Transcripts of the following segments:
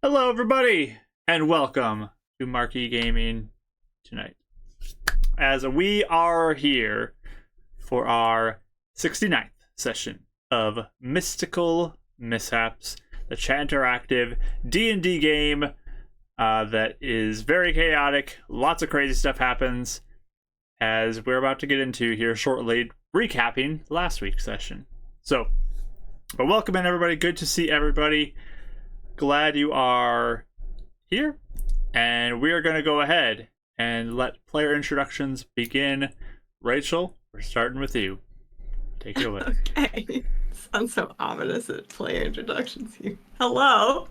Hello, everybody, and welcome to Marquee Gaming tonight. As we are here for our 69th session of Mystical Mishaps, the chat interactive D&D game that is very chaotic. Lots of crazy stuff happens, as we're about to get into here shortly, recapping last week's session. But welcome in, everybody. Good to see everybody. Glad you are here, and we are going to go ahead and let player introductions begin. Rachel, we're starting with you. Take it away. Okay. Sounds so ominous at player introductions here. Hello.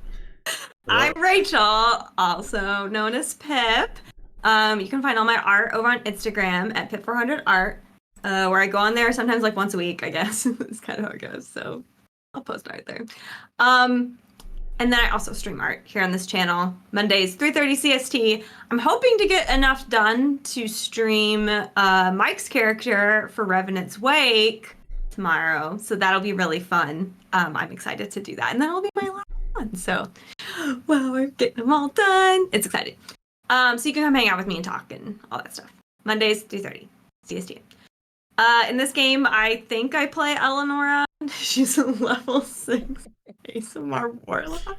I'm Rachel, also known as Pip. You can find all my art over on Instagram at Pip400art, where I go on there sometimes like once a week, I guess. It's kind of how it goes, so I'll post art there. And then I also stream art here on this channel, Mondays, 3:30 CST. I'm hoping to get enough done to stream Mike's character for Revenant's Wake tomorrow, so that'll be really fun. I'm excited to do that, and that'll be my last one. So, well, we're getting them all done. It's exciting. So you can come hang out with me and talk and all that stuff. Mondays, 3:30 CST. In this game, I think I play Eleonora. She's a level 6 ASMR warlock.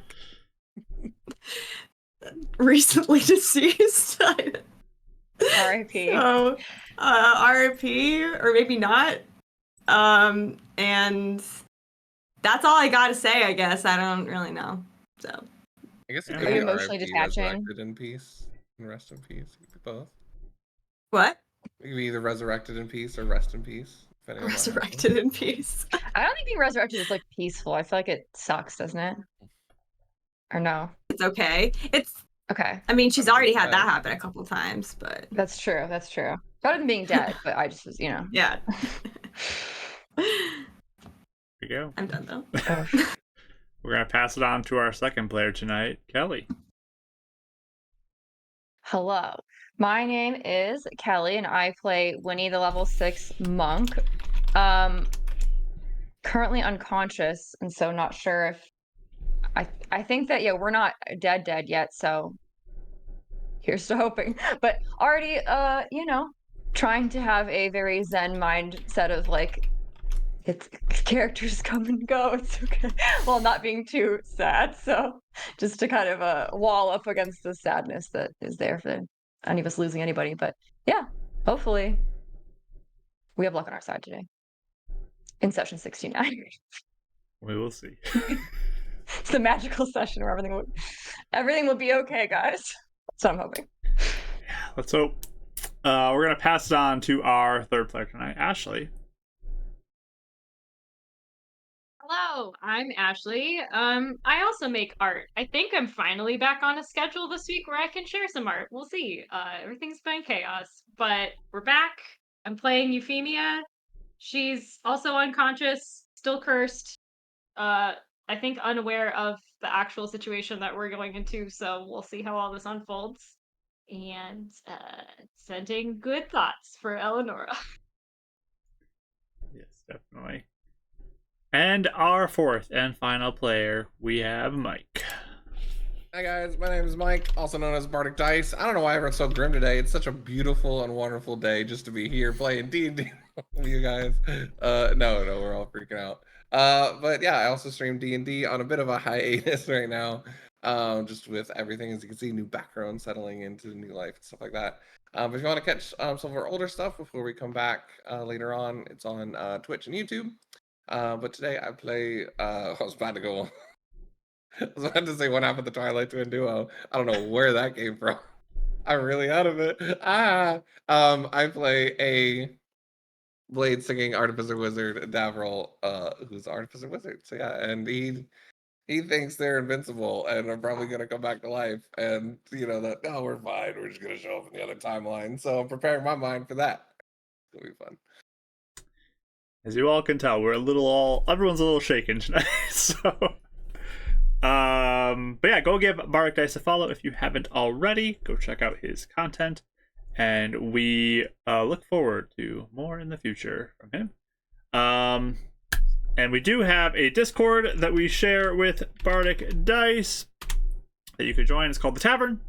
Recently deceased. R.I.P. So, R.I.P. or maybe not. And that's all I gotta say, I guess. I don't really know. So I guess it Are could you be emotionally RIP, detaching? resurrected in peace, and rest in peace. It could be both. what? It could be either resurrected in peace or rest in peace. depending on what happens. Resurrected in peace. I don't think being resurrected is like peaceful. I feel like it sucks, doesn't it? Or no? It's okay. It's Okay, I mean, she's already had that happen a couple times, but that's true. That's true. Better than being dead, but I just was, yeah. Here we go. I'm done though. We're going to pass it on to our second player tonight, Kelly. Hello. My name is Kelly, and I play Winnie, the level 6 monk. Currently unconscious, and so not sure if I think that we're not dead yet, so here's to hoping. But already trying to have a very zen mindset of like it's characters come and go, it's okay, while not being too sad. So just to kind of wall up against the sadness that is there for any of us losing anybody. But yeah, hopefully we have luck on our side today in session 69. We will see. It's the magical session where everything will be okay, guys. That's what I'm hoping. Let's hope. We're going to pass it on to our third player tonight, Ashley. Hello, I'm Ashley. I also make art. I think I'm finally back on a schedule this week where I can share some art. We'll see. Everything's been chaos, but we're back. I'm playing Euphemia. She's also unconscious, still cursed. I think unaware of the actual situation that we're going into, so we'll see how all this unfolds. And sending good thoughts for Eleonora. Yes, definitely. And our fourth and final player, we have Mike. Hi guys, my name is Mike, also known as Bardic Dice. I don't know why everyone's so grim today. It's such a beautiful and wonderful day just to be here playing D&D with you guys. No, we're all freaking out. But yeah, I also stream D&D on a bit of a hiatus right now. Just with everything, as you can see, new background settling into new life and stuff like that. But if you want to catch some of our older stuff before we come back later on, it's on Twitch and YouTube. But today I play, I was about to go, I was about to say one half of the Twilight Twin duo. I don't know where that came from. I'm really out of it. I play a blade singing artificer wizard, Davril, who's artificer wizard. So yeah, and he thinks they're invincible and are probably gonna come back to life. And that we're fine. We're just gonna show up in the other timeline. So I'm preparing my mind for that. It's gonna be fun. As you all can tell, everyone's a little shaken tonight. So, but yeah, go give Bardic Dice a follow if you haven't already. Go check out his content, and we look forward to more in the future from him. And we do have a Discord that we share with Bardic Dice. that you could join. It's called The Tavern.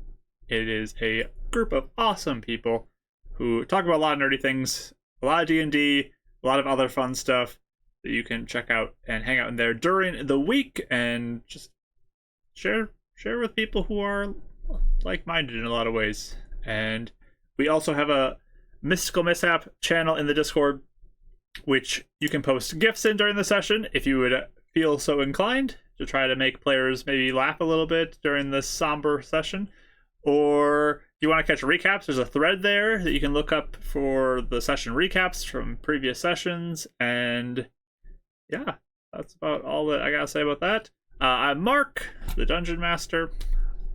It is a group of awesome people who talk about a lot of nerdy things, a lot of D&D, a lot of other fun stuff that you can check out and hang out in there during the week and just share with people who are like-minded in a lot of ways. And we also have a Mystical Mishap channel in the Discord, which you can post gifts in during the session if you would feel so inclined to try to make players maybe laugh a little bit during this somber session. Or if you want to catch recaps, there's a thread there that you can look up for the session recaps from previous sessions. And yeah, that's about all that I gotta say about that. I'm Mark, the Dungeon Master,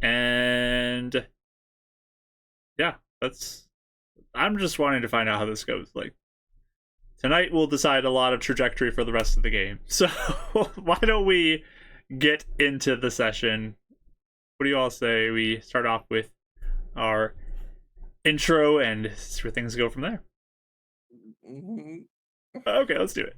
and yeah, I'm just wanting to find out how this goes. Like, tonight will decide a lot of trajectory for the rest of the game. So why don't we get into the session? What do you all say we start off with our intro and see where things go from there? Okay, let's do it.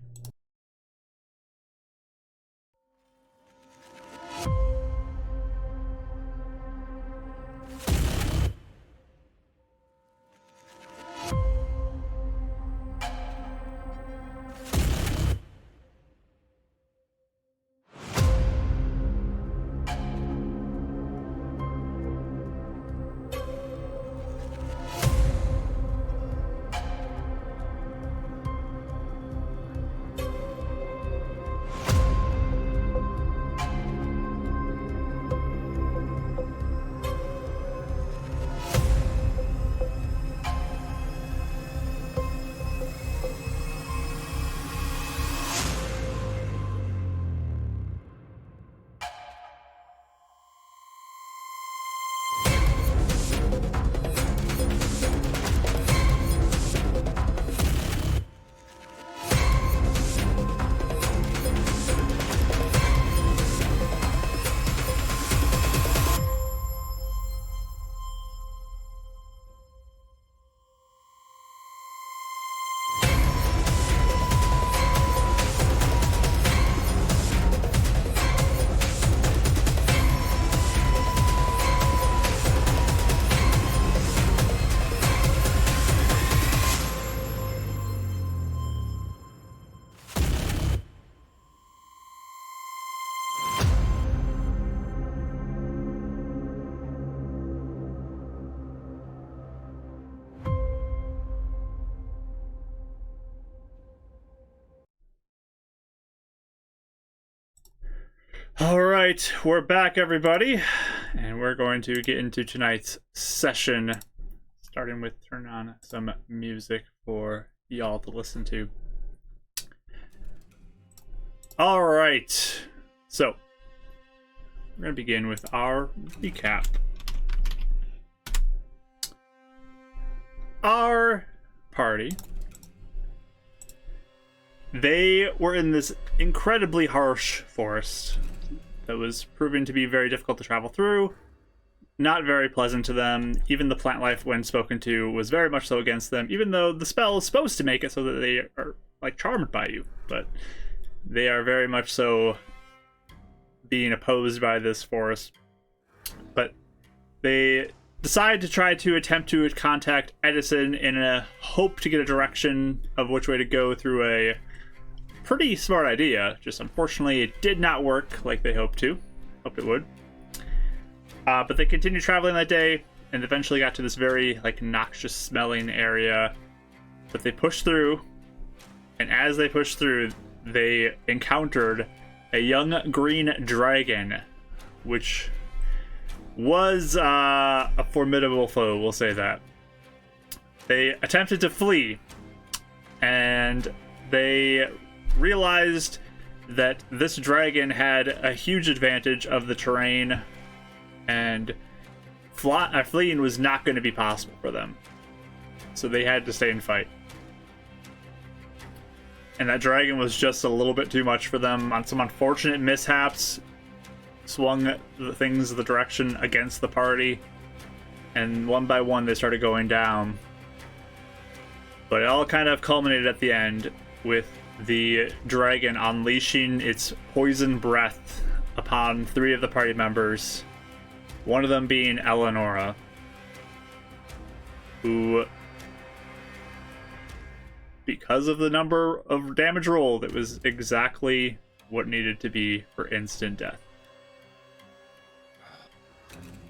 All right, we're back, everybody, and we're going to get into tonight's session, starting with turn on some music for y'all to listen to. All right, so we're going to begin with our recap. Our party, they were in this incredibly harsh forest that was proving to be very difficult to travel through, not very pleasant to them. Even the plant life, when spoken to, was very much so against them, even though the spell is supposed to make it so that they are, like, charmed by you. But they are very much so being opposed by this forest. But they decide to try to attempt to contact Edison in a hope to get a direction of which way to go through a pretty smart idea. Just unfortunately it did not work like they hoped it would. But they continued traveling that day and eventually got to this very noxious smelling area. But they pushed through, and as they pushed through, they encountered a young green dragon, which was a formidable foe, we'll say that. They attempted to flee, and they realized that this dragon had a huge advantage of the terrain, and fleeing was not going to be possible for them. So they had to stay and fight. And that dragon was just a little bit too much for them. On some unfortunate mishaps, swung the direction against the party, and one by one they started going down. But it all kind of culminated at the end with the dragon unleashing its poison breath upon 3 of the party members One of them being Eleonora, who, because of the number of damage rolled, it was exactly what needed to be for instant death.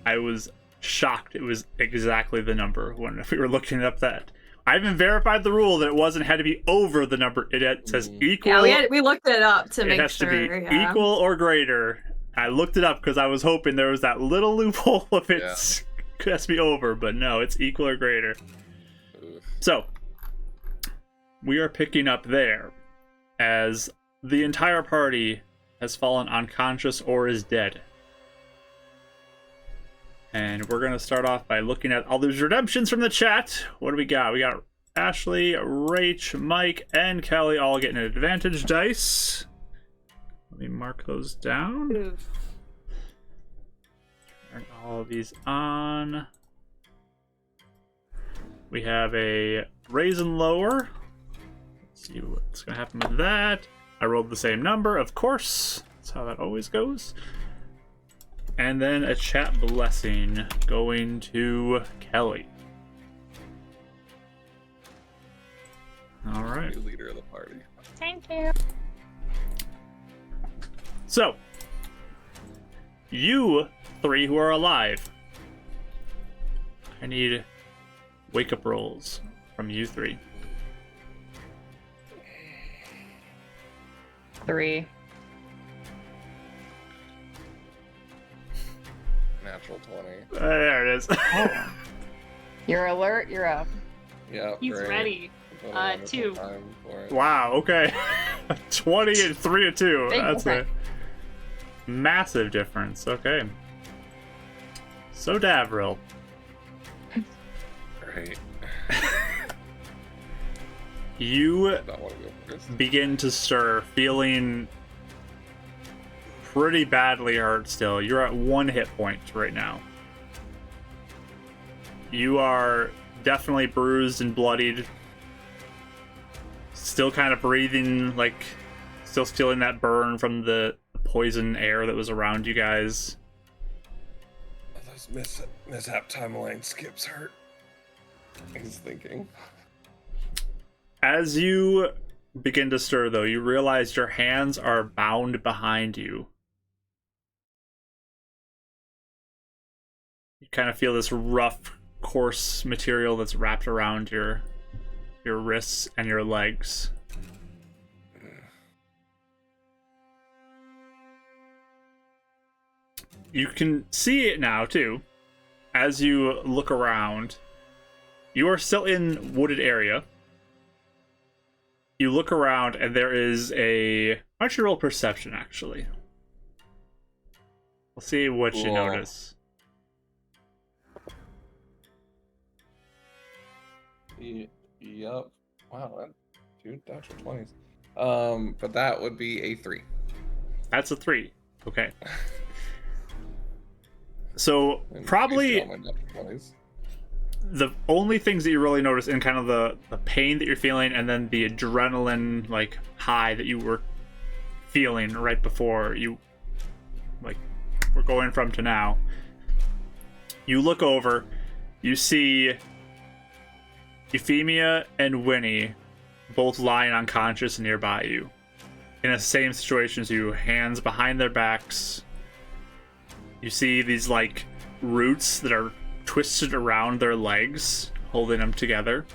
I was shocked it was exactly the number when we were looking up that. I even verified the rule that it wasn't had to be over the number. It says equal. Yeah, we looked it up to make sure. It has to be equal or greater. I looked it up because I was hoping there was that little loophole if it has to be over, but no, it's equal or greater. So, we are picking up there as the entire party has fallen unconscious or is dead. And we're going to start off by looking at all those redemptions from the chat. What do we got? We got Ashley, Rach, Mike, and Kelly all getting an advantage dice. Let me mark those down. Turn all of these on. We have a raise and lower. Let's see what's going to happen with that. I rolled the same number, of course. That's how that always goes. And then a chat blessing going to Kelly. All right. Leader of the party. Thank you. So, you three who are alive, I need wake-up rolls from you three. 3. Natural 20. There it is. You're alert, you're up. Yeah. He's ready. 2. Wow, okay. 20 and 3 and 2. Big That's difference. a massive difference. Okay. So, Davril. Great. You I don't want to go first. begin to stir, feeling pretty badly hurt still. You're at 1 hit point right now. You are definitely bruised and bloodied. Still kind of breathing, like, still feeling that burn from the poison air that was around you guys. Those mishap timeline skips hurt. He's thinking. As you begin to stir, though, you realize your hands are bound behind you. You kind of feel this rough, coarse material that's wrapped around your wrists and your legs. You can see it now, too. As you look around, you are still in wooded area. You look around, and there is a... Why don't you roll perception, actually? We'll see what you Cool. notice. Yup. Wow, that, dude, natural 20s. But that would be a 3. That's a 3. Okay. So, And probably... based on my natural 20s. The only things that you really notice in kind of the pain that you're feeling and then the adrenaline like high that you were feeling right before you like were going from to now, you look over, you see Euphemia and Winnie both lying unconscious nearby you in the same situation as you, hands behind their backs. You see these like roots that are twisted around their legs, holding them together.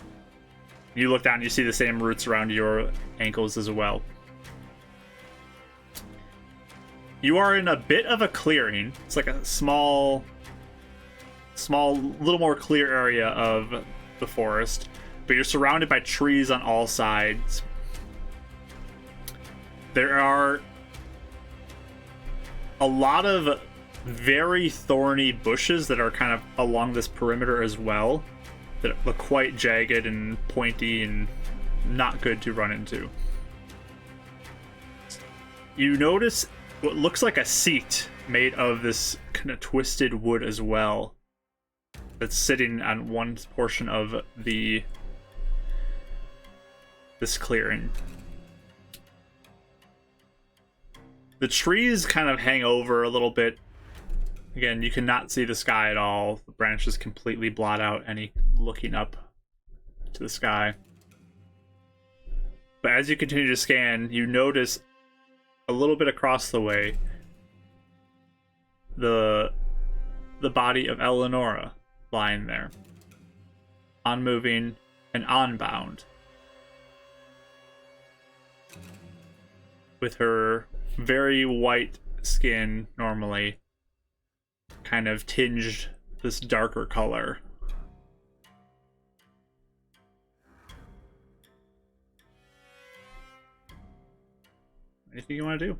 You look down and you see the same roots around your ankles as well. You are in a bit of a clearing. It's like a small, little more clear area of the forest, but you're surrounded by trees on all sides. There are a lot of very thorny bushes that are kind of along this perimeter as well, that look quite jagged and pointy and not good to run into. You notice what looks like a seat made of this kind of twisted wood as well, that's sitting on one portion of this clearing. The trees kind of hang over a little bit Again, you cannot see the sky at all. The branches completely blot out any looking up to the sky. But as you continue to scan, you notice a little bit across the way the body of Eleonora lying there, unmoving and unbound, with her very white skin normally kind of tinged this darker color. Anything you want to do?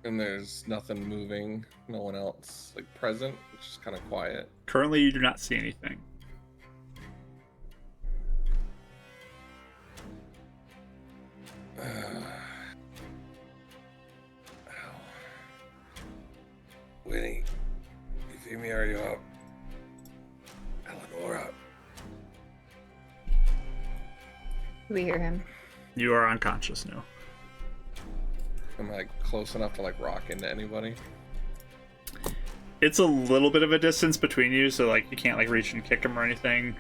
And there's nothing moving, no one else like present, it's just kind of quiet. Currently, you do not see anything. Winnie, you see me? Are you up? Eleonora. Do we hear him? You are unconscious now. Am I like close enough to like rock into anybody? It's a little bit of a distance between you, so like you can't like reach and kick him or anything.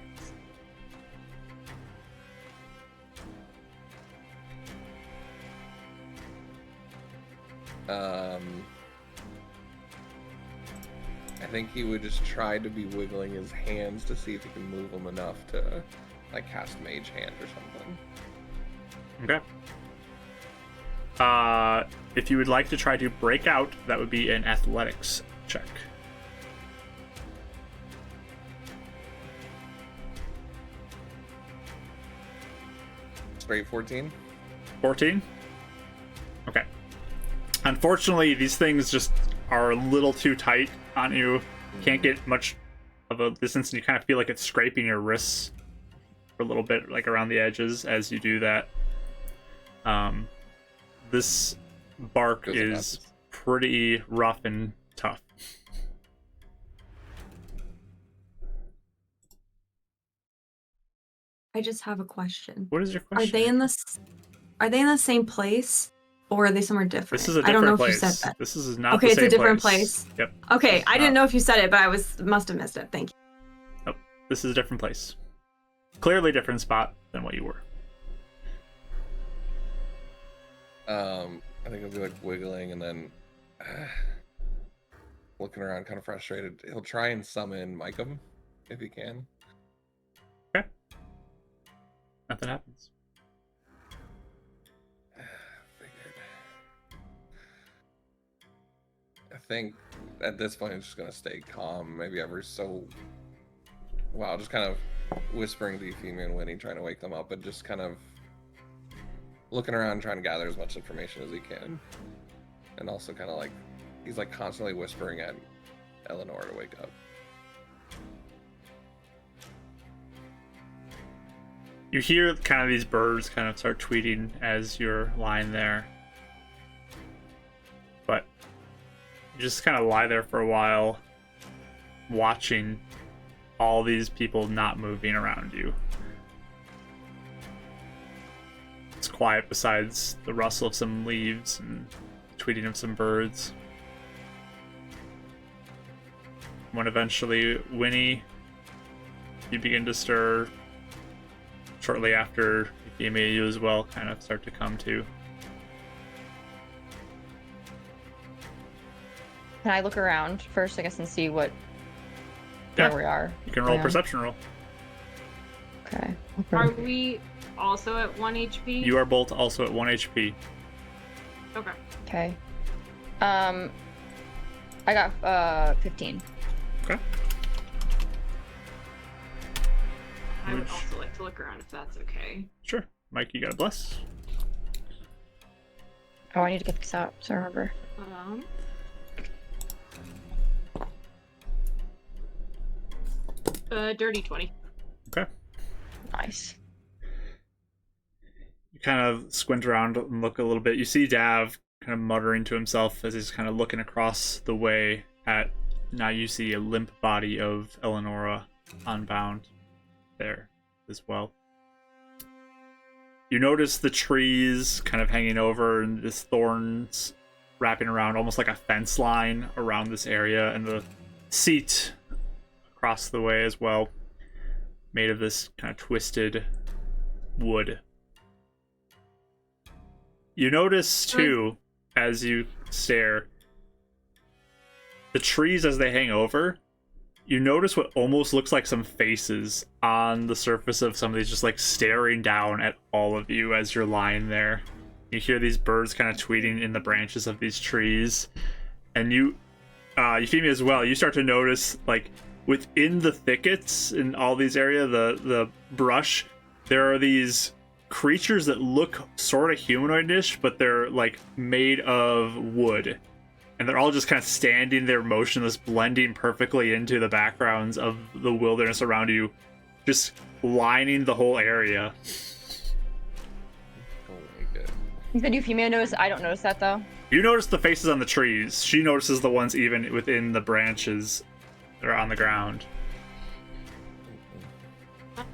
I think he would just try to be wiggling his hands to see if he can move them enough to like cast Mage Hand or something. Okay. If you would like to try to break out, that would be an athletics check. Straight 14? 14? Okay. Unfortunately, these things just are a little too tight on you. Can't get much of a distance, and you kind of feel like it's scraping your wrists for a little bit, like around the edges as you do that. This bark is pretty rough and tough. I just have a question. What is your question? Are they in the same place, or are they somewhere different? This is a I don't different know place. if you said that. This is not Okay, the same it's a different place. place. Yep. Okay, I didn't know if you said it, but I must have missed it. Thank you. Nope. This is a different place. Clearly different spot than what you were. I think he'll be like wiggling and then looking around kind of frustrated. He'll try and summon Micum if he can. Okay. Nothing happens. Figured. I think at this point it's just gonna stay calm, maybe ever so wow, just kind of whispering to Euphemia and Winnie, trying to wake them up, and just kind of looking around, trying to gather as much information as he can. And also kind of like, he's like constantly whispering at Eleanor to wake up. You hear kind of these birds kind of start tweeting as you're lying there. But you just kind of lie there for a while, watching all these people not moving around you. It's quiet besides the rustle of some leaves and tweeting of some birds. When eventually, Winnie, you begin to stir. Shortly after, Euphemia, you as well kind of start to come to. Can I look around first, I guess, and see where we are? You can roll a perception roll. Okay. Are we also at 1 HP? You are both also at 1 HP. Okay. Okay. I got 15. Okay. I would also like to look around if that's okay. Sure. Mike, you got a bless. Oh, I need to get this out so I remember. Dirty 20. Okay. Nice. You kind of squint around and look a little bit. You see Dav kind of muttering to himself as he's kind of looking across the way at, now you see a limp body of Eleonora unbound there as well. You notice the trees kind of hanging over and this thorns wrapping around almost like a fence line around this area, and the seat across the way as well, made of this kind of twisted wood. You notice too, as you stare, the trees as they hang over, you notice what almost looks like some faces on the surface of some of these, just like staring down at all of you as you're lying there. You hear these birds kind of tweeting in the branches of these trees, and Euphemia as well, you start to notice, like, within the thickets in all these areas, the brush, there are these creatures that look sort of humanoidish, but they're like made of wood, and they're all just kind of standing there motionless, blending perfectly into the backgrounds of the wilderness around you, just lining the whole area. Oh my god. You said Euphemia noticed. I don't notice that though. You notice the faces on the trees. She notices the ones even within the branches that are on the ground.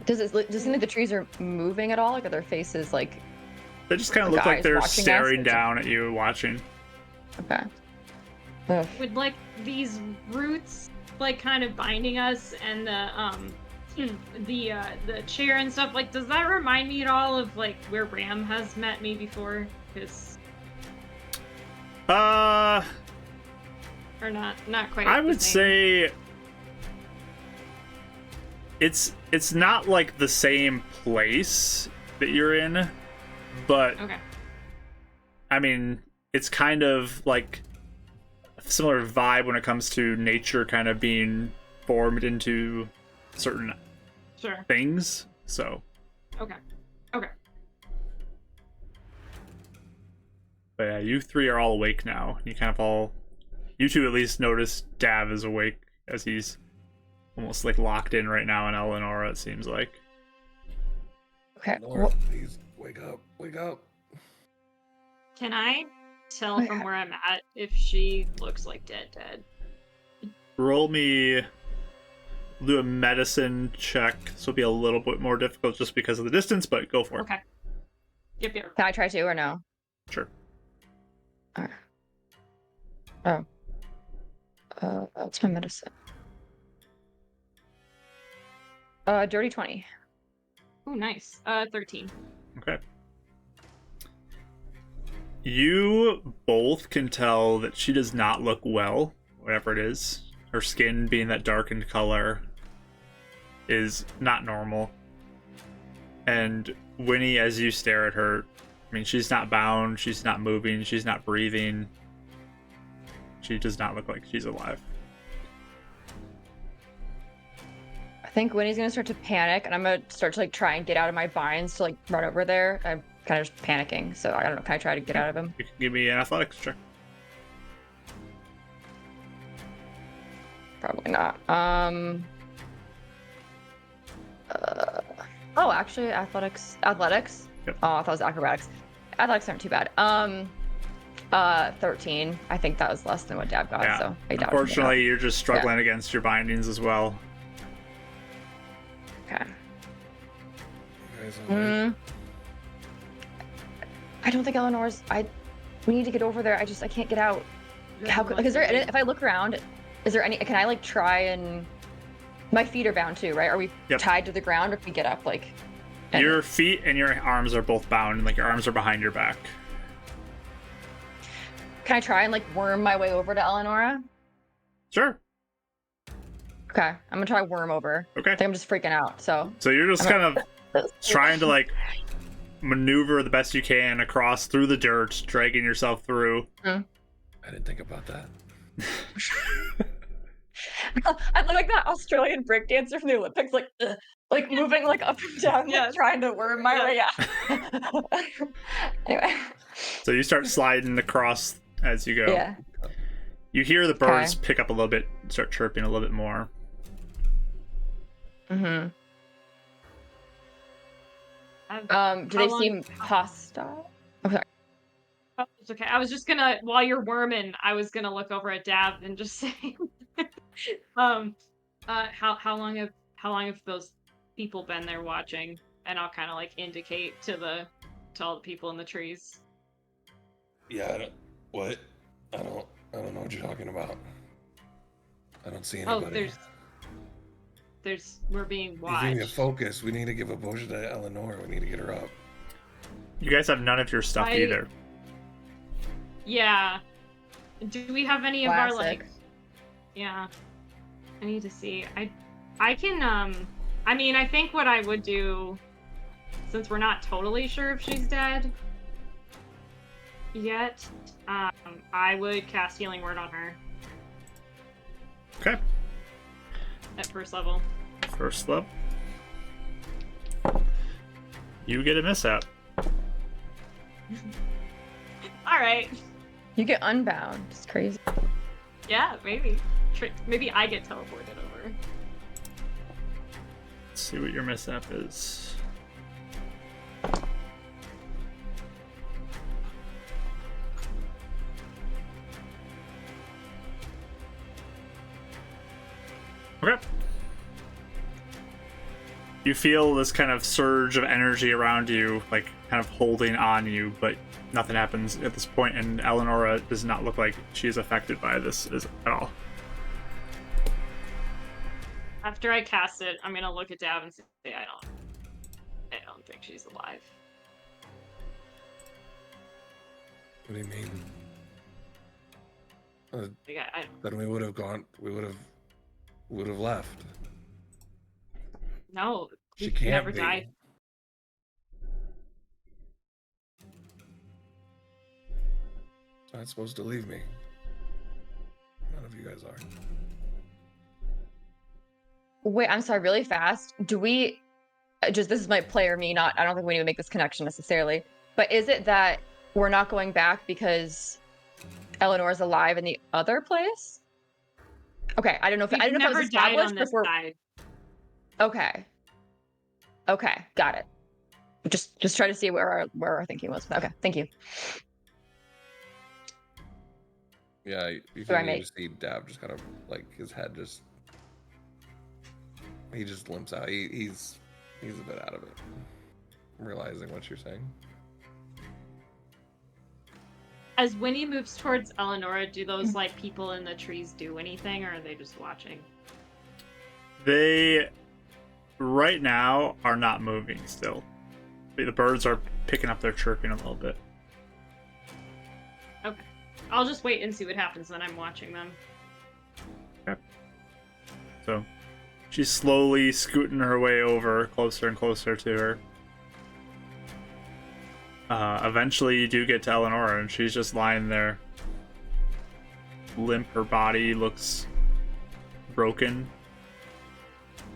Does it seem like the trees are moving at all? Like, are their faces like? They just kind of The look like guys they're watching us? staring down at you, watching. Okay. Ugh. With like these roots like kind of binding us, and the chair and stuff, like, does that remind me at all of like where Ram has met me before? Because or not quite. I the would same. say it's not like the same place that you're in, but Okay. I mean, it's kind of like a similar vibe when it comes to nature kind of being formed into certain Sure. things. So, Okay. Okay. but yeah, you three are all awake now. You two at least notice Dav is awake, as he's almost like locked in right now in Eleonora, it seems like. Okay. Laura, please wake up. Wake up. Can I tell Okay. from where I'm at if she looks like dead? Roll me. Do a medicine check. This will be a little bit more difficult just because of the distance, but go for it. Okay. Yep. Can I try to or no? Sure. Oh. What's my medicine? Dirty 20. Oh, nice. 13. Okay. You both can tell that she does not look well, whatever it is. Her skin being that darkened color is not normal. And Winnie, as you stare at her, I mean, she's not bound, she's not moving, she's not breathing. She does not look like she's alive. I think Winnie's gonna start to panic, and I'm gonna start to like try and get out of my binds to like run over there. I'm kind of just panicking, so I don't know. Can I try to get out of him? You can give me an athletics check. Probably not. Oh, actually, athletics. Yep. Oh, I thought it was acrobatics. Athletics aren't too bad. 13. I think that was less than what Dad got. Yeah. So I doubt. Unfortunately, you're just struggling against your bindings as well. Okay. You guys all right? I don't think Eleanor's. We need to get over there. I can't get out. How? Like, is there? If I look around, is there any? Can I like try and? My feet are bound too, right? Are we Yep. tied to the ground, or can we get up? Like. and- Your feet and your arms are both bound, and like your arms are behind your back. Can I try and like worm my way over to Eleonora? Sure. Okay, I'm gonna try worm over. Okay. I think I'm just freaking out. So. So you're just I'm kind of trying to like maneuver the best you can across through the dirt, dragging yourself through. I didn't think about that. I look like that Australian breakdancer from the Olympics, like moving like up and down, like, Yes. trying to worm my way out. Anyway. So you start sliding across as you go. Yeah. You hear the birds Okay. pick up a little bit, start chirping a little bit more. Mm-hmm. Do How they long- seem hostile? Oh, sorry. Oh, it's okay. I was just gonna, while you're worming, I was gonna look over at Dav and just say, how long have those people been there watching? And I'll kind of like indicate to all the people in the trees. Yeah, what? I don't know what you're talking about. I don't see Oh, anybody. we're being You need to watched. focus. We need to give a potion to Eleanor. We need to get her up. You guys have none of your stuff either. Yeah. Do we have any of our Classic. like? Yeah. I need to see. I can I mean, I think what I would do, since we're not totally sure if she's dead yet, I would cast Healing Word on her Okay. at first level. First level. You get a mishap. All right. You get unbound. It's crazy. Yeah, maybe. Maybe I get teleported over. Let's see what your mishap is. Okay. You feel this kind of surge of energy around you, like kind of holding on you, but nothing happens at this point, and Eleonora does not look like she is affected by this at all. After I cast it, I'm gonna look at Dav and say, I don't think she's alive. What do you mean? Like, I don't Then we would have gone. We would have left. know. She We can't never be. died. She's not supposed to leave me. None of you guys are. Wait, I'm sorry, really fast. Do we just this is my player me, not I don't think we need to make this connection necessarily. But is it that we're not going back because Eleanor's alive in the other place? Okay, I don't know if We've I didn't know if it never was died established on this before. side. Okay. Okay, got it. Just try to see where our thinking was. Okay, thank you. Yeah, you Do I can make- just see Dab just kind of like his head just. He just limps out. He's a bit out of it. I'm realizing what you're saying. As Winnie moves towards Eleonora, do those like people in the trees do anything, or are they just watching? They, right now, are not moving still. The birds are picking up their chirping a little bit. Okay. I'll just wait and see what happens, then I'm watching them. Okay. So, she's slowly scooting her way over, closer and closer to her. Eventually, you do get to Eleonora, and she's just lying there. Limp, her body looks broken,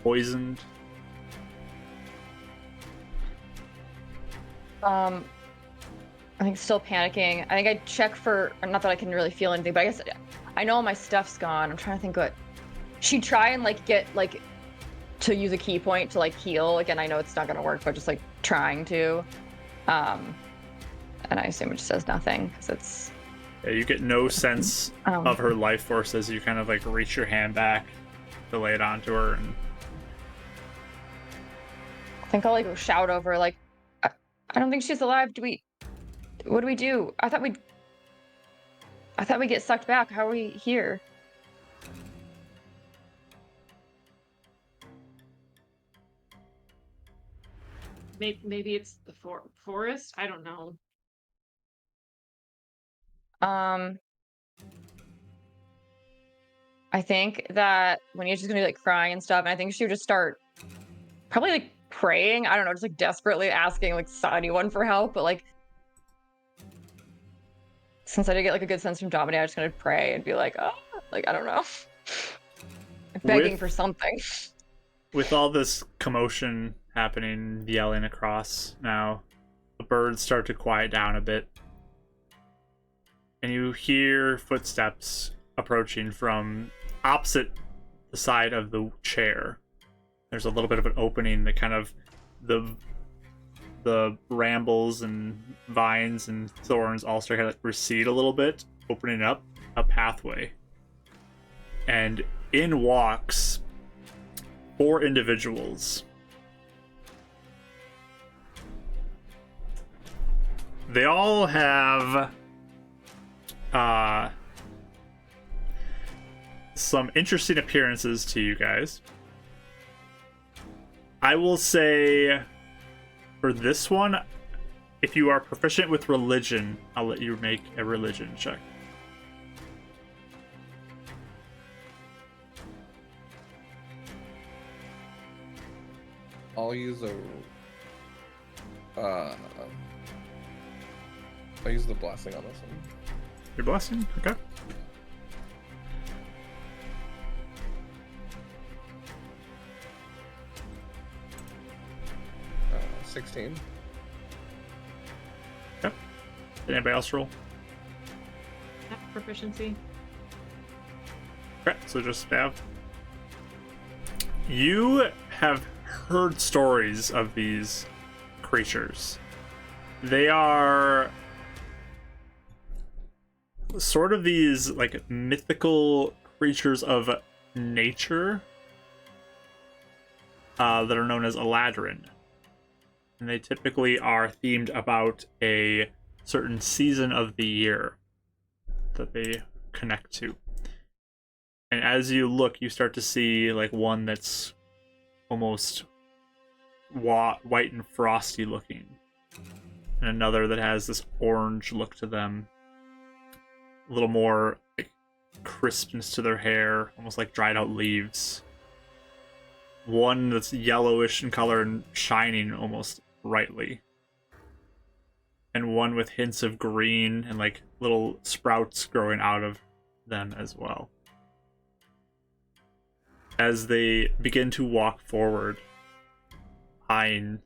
poisoned. I think still panicking. I think I check for, not that I can really feel anything, but I guess I know all my stuff's gone. I'm trying to think what she'd try and like get like to use a key point to like heal. Again, I know it's not gonna work, but just like trying to. And I assume it just says nothing because it's. Yeah, you get no sense of her life force as you kind of like reach your hand back to lay it onto her, and I think I'll like shout over like, I don't think she's alive. What do we do? I thought we'd get sucked back. How are we here? Maybe it's the forest? I don't know. I think that when he's just gonna be like crying and stuff, and I think she would just start probably like praying. I don't know, just like desperately asking like anyone for help. But like, since I did get like a good sense from Dominic, I'm just gonna pray and be like, oh, like I don't know, begging for something. with all this commotion happening, yelling across now, the birds start to quiet down a bit. And you hear footsteps approaching from opposite the side of the chair. There's a little bit of an opening that kind of the brambles and vines and thorns all start to like recede a little bit, opening up a pathway. And in walks 4 individuals. They all have some interesting appearances to you guys. I will say for this one, if you are proficient with religion, I'll let you make a religion check. I'll use I'll use the blessing on this one. Your blessing? Okay. 16. Okay. Did anybody else roll? Proficiency. Okay, so just Stav. You have heard stories of these creatures. They are sort of these like mythical creatures of nature that are known as Eladrin. And they typically are themed about a certain season of the year that they connect to. And as you look, you start to see like one that's almost white and frosty looking, and another that has this orange look to them, a little more like crispness to their hair, almost like dried out leaves. One that's yellowish in color and shining almost brightly, and one with hints of green and like little sprouts growing out of them as well. As they begin to walk forward, eyeing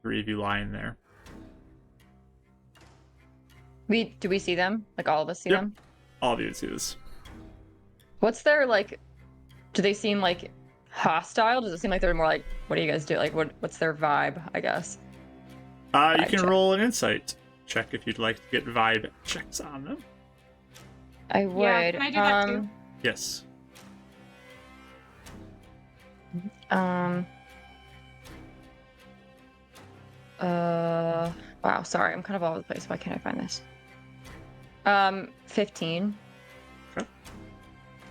three of you lying there. Do we see them? Like all of us see Yep. them? All of you see this. What's their like? Do they seem like hostile? Does it seem like they're more like, what do you guys do? Like, what's their vibe? I guess. You Vibe can check. roll an insight check if you'd like to get vibe checks on them. I would. Yeah, can I do that too? Yes. Wow. Sorry, I'm kind of all over the place. Why can't I find this? 15.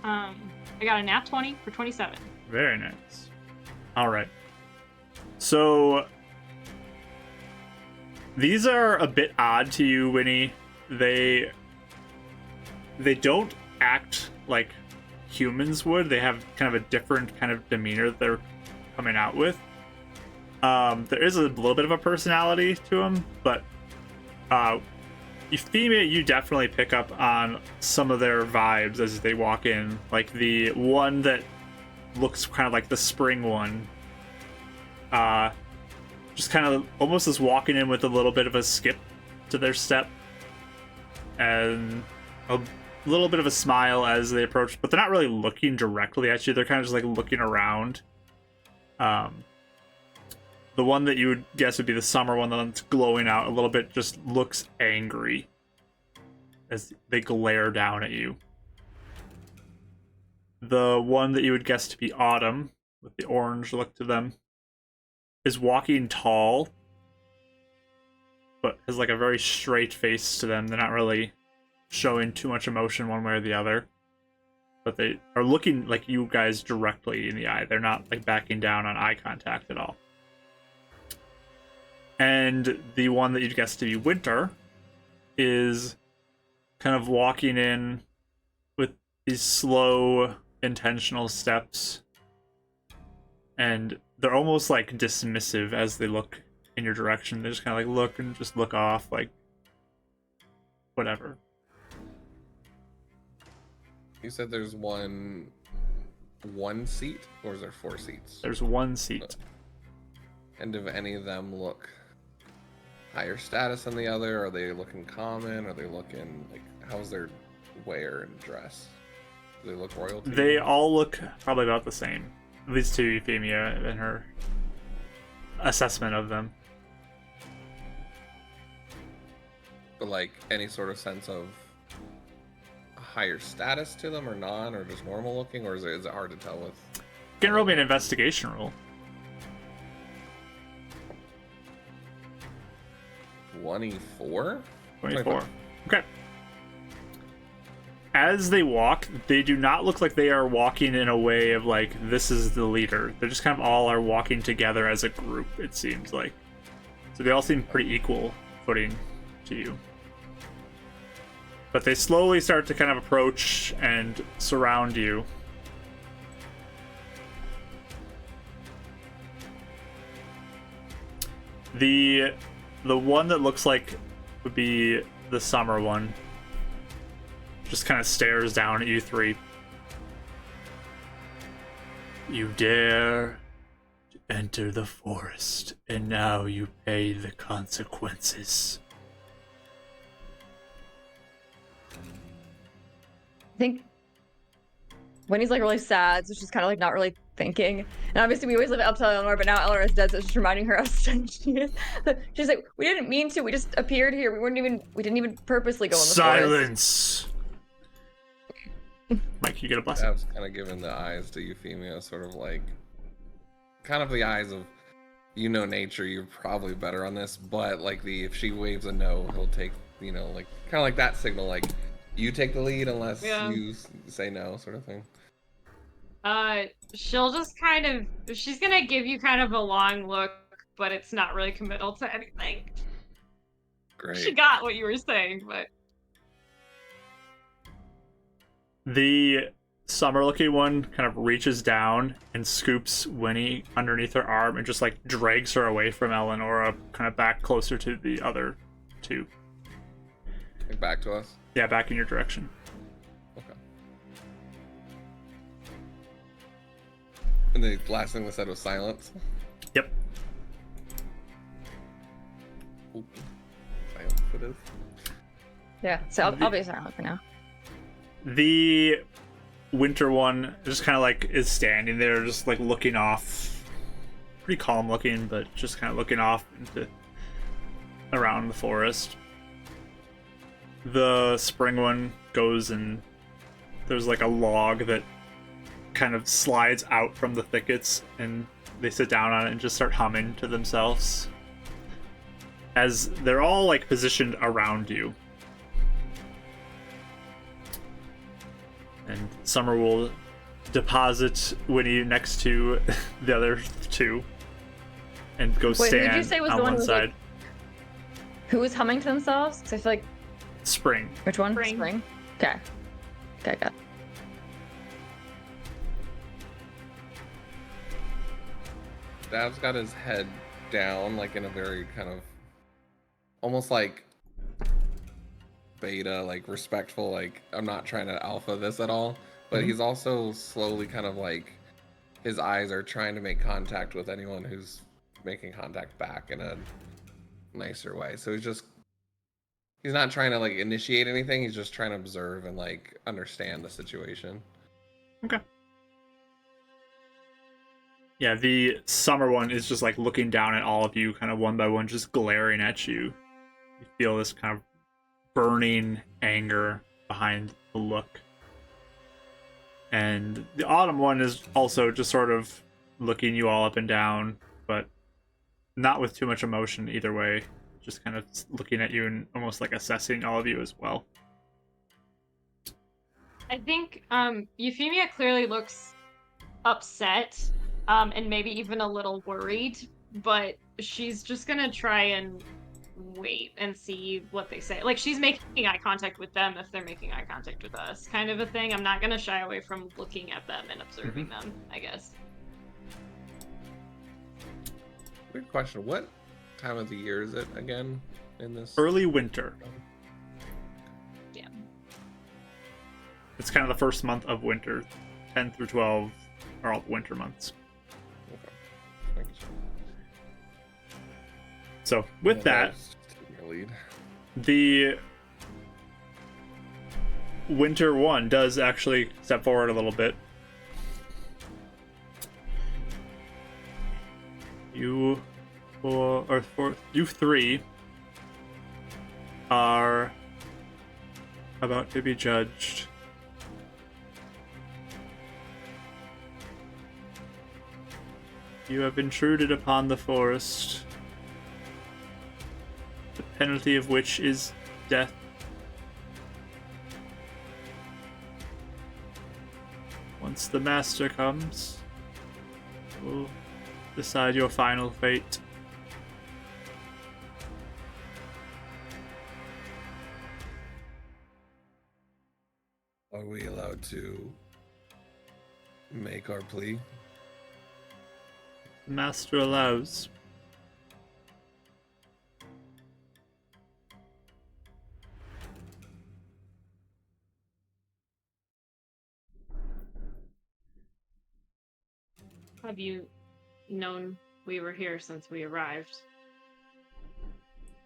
I got a nat 20 for 27. Very nice. All right. So these are a bit odd to you, Winnie. They don't act like humans would. They have kind of a different kind of demeanor that they're coming out with. There is a little bit of a personality to them, but Euphemia, you definitely pick up on some of their vibes as they walk in. Like the one that looks kind of like the spring one. Just kind of almost as walking in with a little bit of a skip to their step. And a little bit of a smile as they approach, but they're not really looking directly at you. They're kind of just like looking around. The one that you would guess would be the summer one that's glowing out a little bit just looks angry as they glare down at you. The one that you would guess to be autumn with the orange look to them is walking tall, but has like a very straight face to them. They're not really showing too much emotion one way or the other, but they are looking like you guys directly in the eye. They're not like backing down on eye contact at all. And the one that you'd guess to be winter is kind of walking in with these slow, intentional steps, and they're almost like dismissive as they look in your direction. They just kind of like look and just look off, like whatever. You said there's one seat, or is there 4 seats? There's one seat. And do any of them look higher status than the other? Are they looking common? Are they looking like, how's their wear and dress? Do they look royalty? They all look probably about the same. At least to Euphemia in her assessment of them. But like any sort of sense of higher status to them, or non, or just normal looking, or is it hard to tell with? You can roll me an investigation roll. 24? 24. Okay. as they walk, they do not look like they are walking in a way of like, this is the leader. They're just kind of all are walking together as a group, it seems like. So they all seem pretty equal footing to you. But they slowly start to kind of approach and surround you. The one that looks like would be the summer one just kind of stares down at you three. You dare to enter the forest, and now you pay the consequences. I think Winnie's like really sad, so she's kind of like not really thinking. And obviously, we always live up to Eleanor, but now Eleanor is dead, so it's just reminding her how sad she is. She's like, we didn't mean to. We just appeared here. We didn't even purposely go in the Silence. Mike, you get a blessing. I was kind of giving the eyes to Euphemia, sort of like, kind of the eyes of, you know, nature. You're probably better on this, but like if she waves a no, he'll take, you know, like kind of like that signal, like you take the lead unless you say no, sort of thing. She'll just she's gonna give you kind of a long look, but it's not really committal to anything. Great. She got what you were saying, but... The summer-looking one kind of reaches down and scoops Winnie underneath her arm and just like drags her away from Eleonora, kind of back closer to the other two. Like back to us? Yeah, back in your direction. Okay. And the last thing they said was silence? Yep. Ooh. Silence it is. Yeah, so I'll be silent for now. The winter one just kind of like is standing there, just like looking off, pretty calm looking, but just kind of looking off into around the forest. The spring one goes and there's like a log that kind of slides out from the thickets, and they sit down on it and just start humming to themselves as they're all like positioned around you. And Summer will deposit Winnie next to the other two and go stand who did you say was on the one one who was, side. like, who was humming to themselves? Because I feel like... Spring. Which one? Spring. Okay. Okay, got it. Dav's got his head down, like in a very kind of almost like beta, like respectful, like I'm not trying to alpha this at all, but he's also slowly kind of like his eyes are trying to make contact with anyone who's making contact back in a nicer way. So he's not trying to like initiate anything, he's just trying to observe and like understand the situation. Okay. Yeah, the summer one is just like looking down at all of you, kind of one by one, just glaring at you. You feel this kind of burning anger behind the look. And the autumn one is also just sort of looking you all up and down, but not with too much emotion either way. Just kind of looking at you and almost like assessing all of you as well. I think Euphemia clearly looks upset, and maybe even a little worried, but she's just gonna try and wait and see what they say. Like, she's making eye contact with them if they're making eye contact with us, kind of a thing. I'm not gonna shy away from looking at them and observing them, I guess. Weird question. What time of the year is it again in this? Early winter. Yeah. It's kind of the first month of winter. 10 through 12 are all winter months. Okay. Thank you. So with that, the winter one does actually step forward a little bit. You you three are about to be judged. You have intruded upon the forest, the penalty of which is death. Once the master comes, we'll decide your final fate. Are we allowed to make our plea? The master allows. Have you known we were here since we arrived?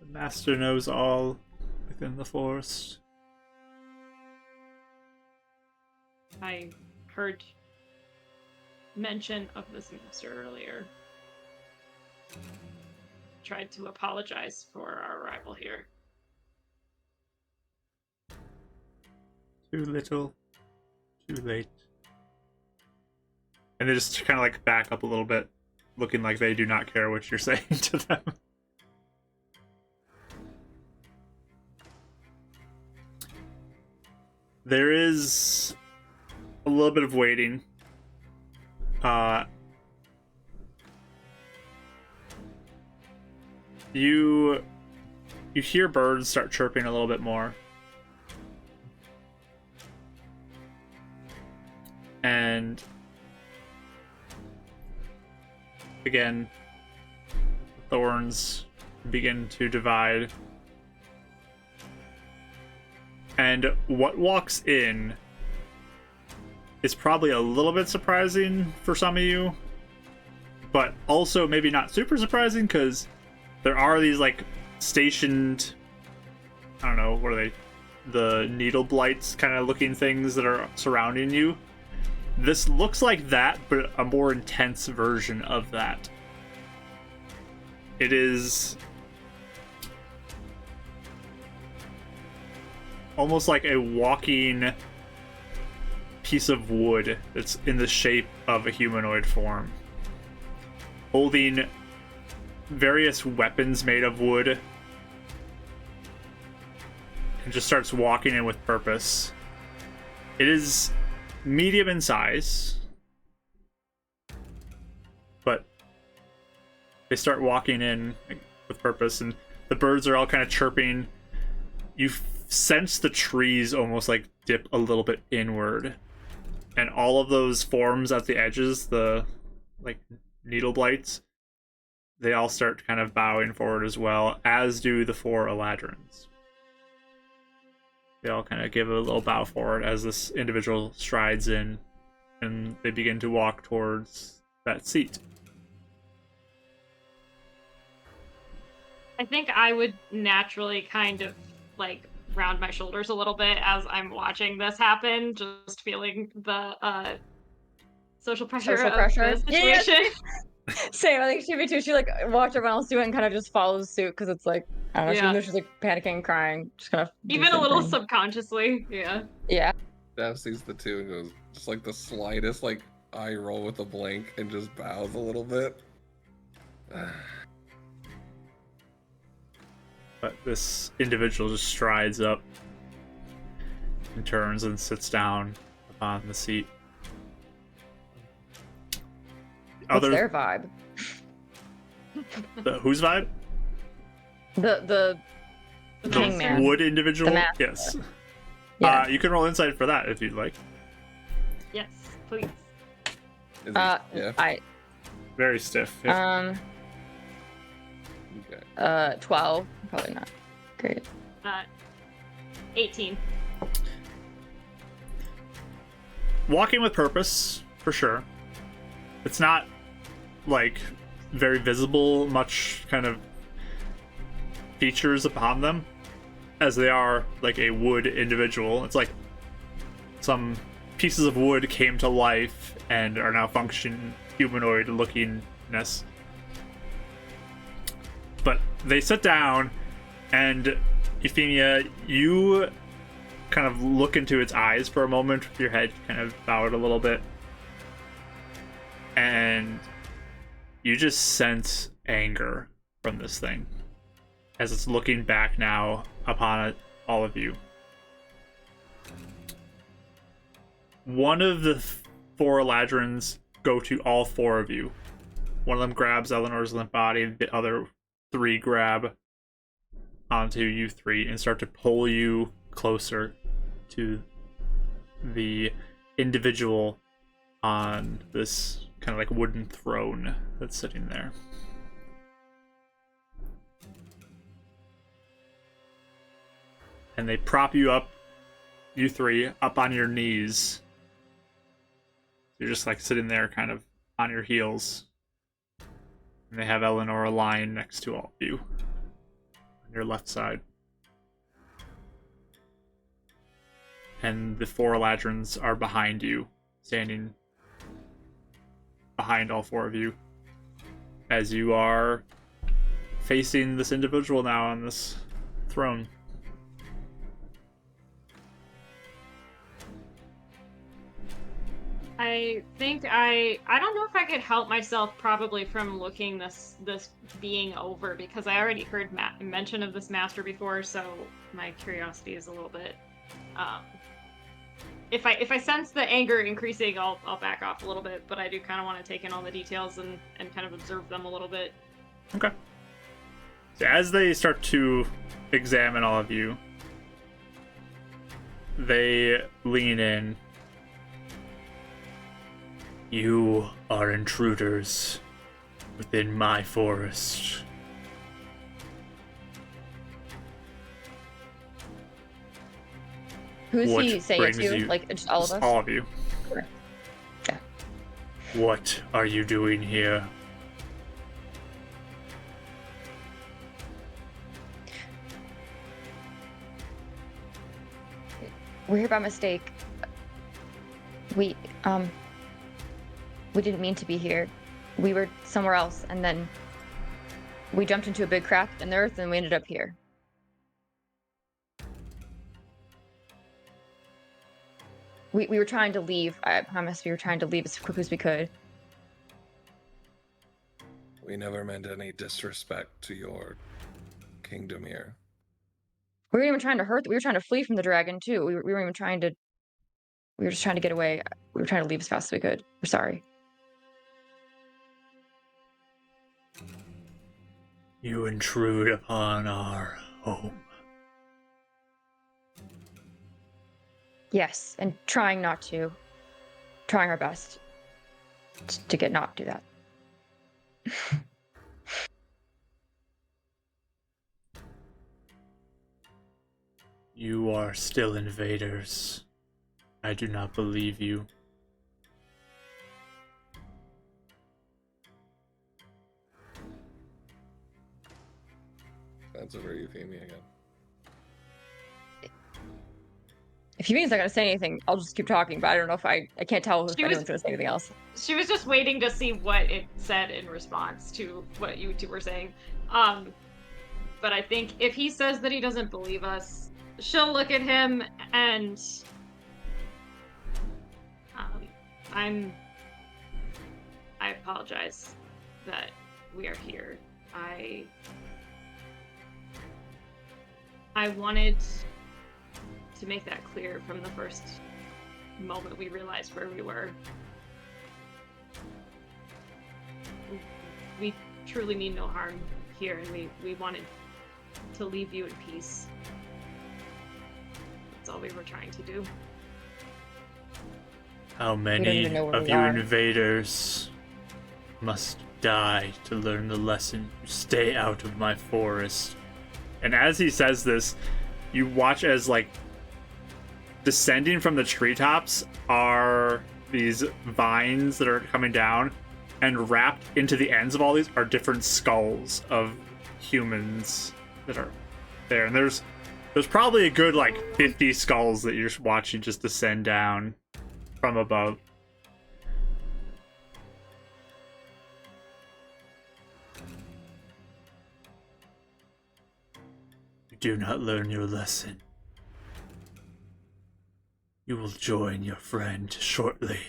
The master knows all within the forest. I heard mention of this master earlier. Tried to apologize for our arrival here. Too little, too late. And they just kind of like back up a little bit, looking like they do not care what you're saying to them. There is a little bit of waiting. You hear birds start chirping a little bit more. And again, thorns begin to divide. And what walks in is probably a little bit surprising for some of you, but also maybe not super surprising because there are these like stationed, I don't know, what are they? The needle blights kind of looking things that are surrounding you. This looks like that, but a more intense version of that. It is almost like a walking piece of wood that's in the shape of a humanoid form, holding various weapons made of wood, and just starts walking in with purpose. It is medium in size, but they start walking in with purpose, and the birds are all kind of chirping. You sense the trees almost like dip a little bit inward, and all of those forms at the edges, the like needle blights, they all start kind of bowing forward as well, as do the 4 Eladrins. They all kind of give a little bow forward as this individual strides in, and they begin to walk towards that seat. I think I would naturally kind of like round my shoulders a little bit as I'm watching this happen, just feeling the social pressure of the situation. Yeah. Same, I think she be too. She like watch everyone else do it and kind of just follows suit because it's like, I don't know, Yeah. she's like panicking, crying, just kind of Even a little subconsciously, yeah. Yeah. Dav sees the two and goes just like the slightest like eye roll with a blink and just bows a little bit. But this individual just strides up and turns and sits down upon the seat. What's their vibe? Whose vibe? The king man. Wood individual? The master. Yes. Yeah. You can roll insight for that if you'd like. Yes, please. Is it, yeah. I Very stiff. Yeah. Okay. 12. Probably not. Great. 18. Walking with purpose, for sure. It's not like very visible, much kind of features upon them, as they are like a wood individual. It's like some pieces of wood came to life and are now functioning humanoid lookingness. But they sit down, and Euphemia, you kind of look into its eyes for a moment with your head kind of bowed a little bit, and you just sense anger from this thing as it's looking back now upon it, all of you. One of the 4 Eladrins go to all 4 of you. One of them grabs Eleanor's limp body, the other 3 grab onto you 3 and start to pull you closer to the individual on this kind of like wooden throne that's sitting there. And they prop you up, you 3, up on your knees. You're just like sitting there kind of on your heels. And they have Eleanor lying next to all of you on your left side. And the 4 Eladrins are behind you, standing behind all 4 of you, as you are facing this individual now on this throne. I think I don't know if I could help myself probably from looking this being over, because I already heard mention of this master before, so my curiosity is a little bit if I sense the anger increasing, I'll back off a little bit, but I do kind of want to take in all the details and kind of observe them a little bit. Okay. So as they start to examine all of you, they lean in. You are intruders within my forest. Who's What he saying it brings to? you- Like, just all of us? All of you. Sure. Yeah. What are you doing here? We're here by mistake. We didn't mean to be here. We were somewhere else, and then we jumped into a big crack in the earth, and we ended up here. We were trying to leave. I promise we were trying to leave as quickly as we could. We never meant any disrespect to your kingdom here. We weren't even trying to hurt. We were trying to flee from the dragon too. We weren't even trying to. We were just trying to get away. We were trying to leave as fast as we could. We're sorry. You intrude upon our home. Yes, and trying not to. Trying our best to not do that. You are still invaders. I do not believe you. That's over Euphemia again. If Euphemia's not gonna say anything, I'll just keep talking. But I don't know if I can't tell if She was- anyone's gonna say anything else. She was just waiting to see what it said in response to what you two were saying. But I think if he says that he doesn't believe us, she'll look at him and I apologize that we are here. I wanted to make that clear from the first moment we realized where we were. We truly mean no harm here, and we wanted to leave you in peace. That's all we were trying to do. How don't many even know where of we you are. invaders must die to learn the lesson? Stay out of my forest. And as he says this, you watch as, like, descending from the treetops are these vines that are coming down, and wrapped into the ends of all these are different skulls of humans that are there. And there's probably a good, like, 50 skulls that you're watching just descend down from above. You do not learn your lesson. You will join your friend shortly.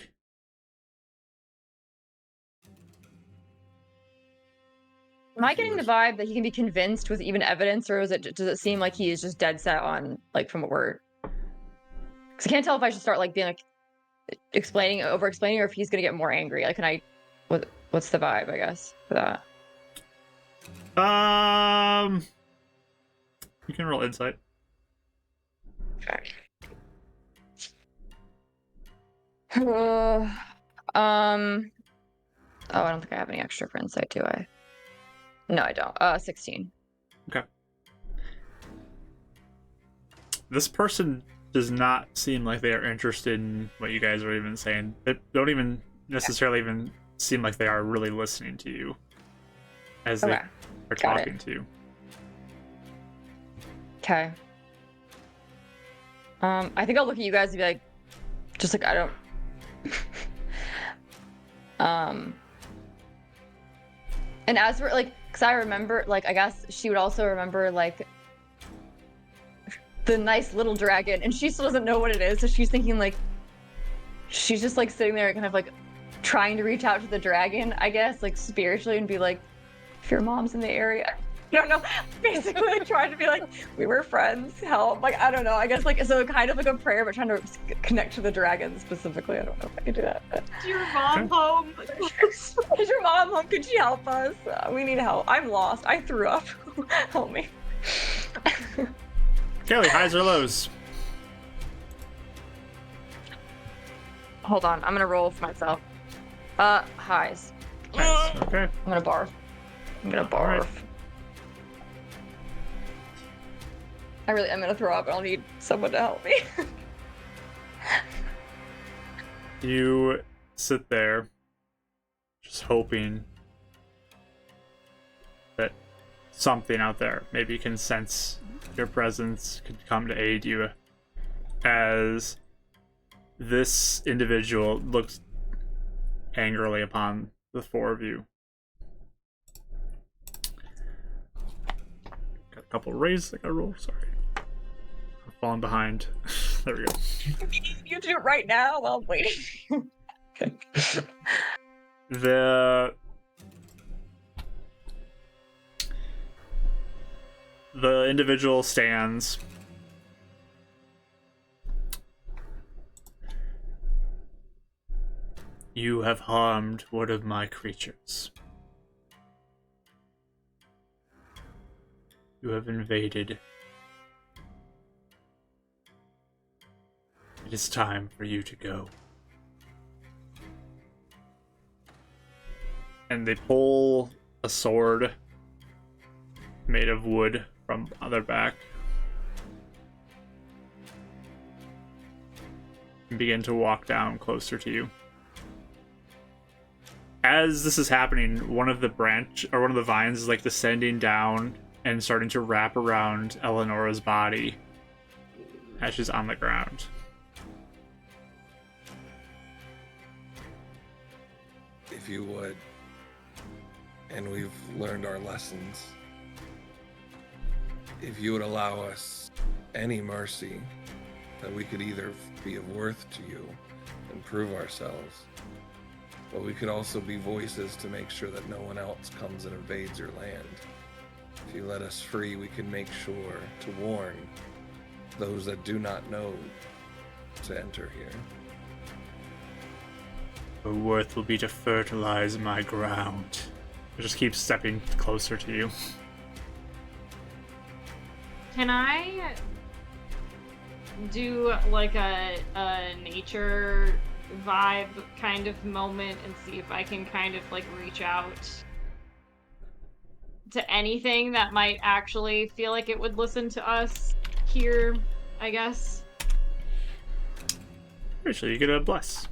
Am I getting the vibe that he can be convinced with even evidence, or does it seem like he is just dead set on, like, from what we're? Because I can't tell if I should start, like, being like, over explaining, or if he's gonna get more angry. Like, what's the vibe, I guess, for that? You can roll insight. Okay. Oh, I don't think I have any extra for insight, do I? No, I don't. 16. Okay. This person does not seem like they are interested in what you guys are even saying. They don't even necessarily even seem like they are really listening to you as they are talking to you. Okay. I think I'll look at you guys and be like, just like, I don't. And as for like, because I remember, like, I guess she would also remember like the nice little dragon, and she still doesn't know what it is, so she's thinking like, she's just like sitting there, kind of like trying to reach out to the dragon, I guess, like spiritually, and be like, if your mom's in the area. I don't know. Basically, like, trying to be like, we were friends, help. Like, I don't know. I guess, like, so kind of like a prayer, but trying to connect to the dragon specifically. I don't know if I can do that. But... Is your mom home? Is your mom home? Could she help us? We need help. I'm lost. I threw up. Help me. Kelly, highs or lows? Hold on. I'm going to roll for myself. Highs. Highs. Okay. I'm going to barf. I'm going to barf. Right. I'm going to throw up. I'll need someone to help me. You sit there, just hoping that something out there maybe can sense your presence, could come to aid you, as this individual looks angrily upon the four of you. Got a couple raises I gotta roll, sorry. I'm falling behind. There we go. You do it right now while I'm waiting. The individual stands. You have harmed one of my creatures. You have invaded. It is time for you to go. And they pull a sword made of wood from their back and begin to walk down closer to you. As this is happening, one of the vines is like descending down and starting to wrap around Eleonora's body as she's on the ground. If you would, and we've learned our lessons, if you would allow us any mercy, that we could either be of worth to you and prove ourselves, but we could also be voices to make sure that no one else comes and invades your land. If you let us free, we can make sure to warn those that do not know to enter here. Your worth will be to fertilize my ground. I just keep stepping closer to you. Can I do like a nature vibe kind of moment and see if I can kind of like reach out to anything that might actually feel like it would listen to us here, I guess? Actually, you get a bless.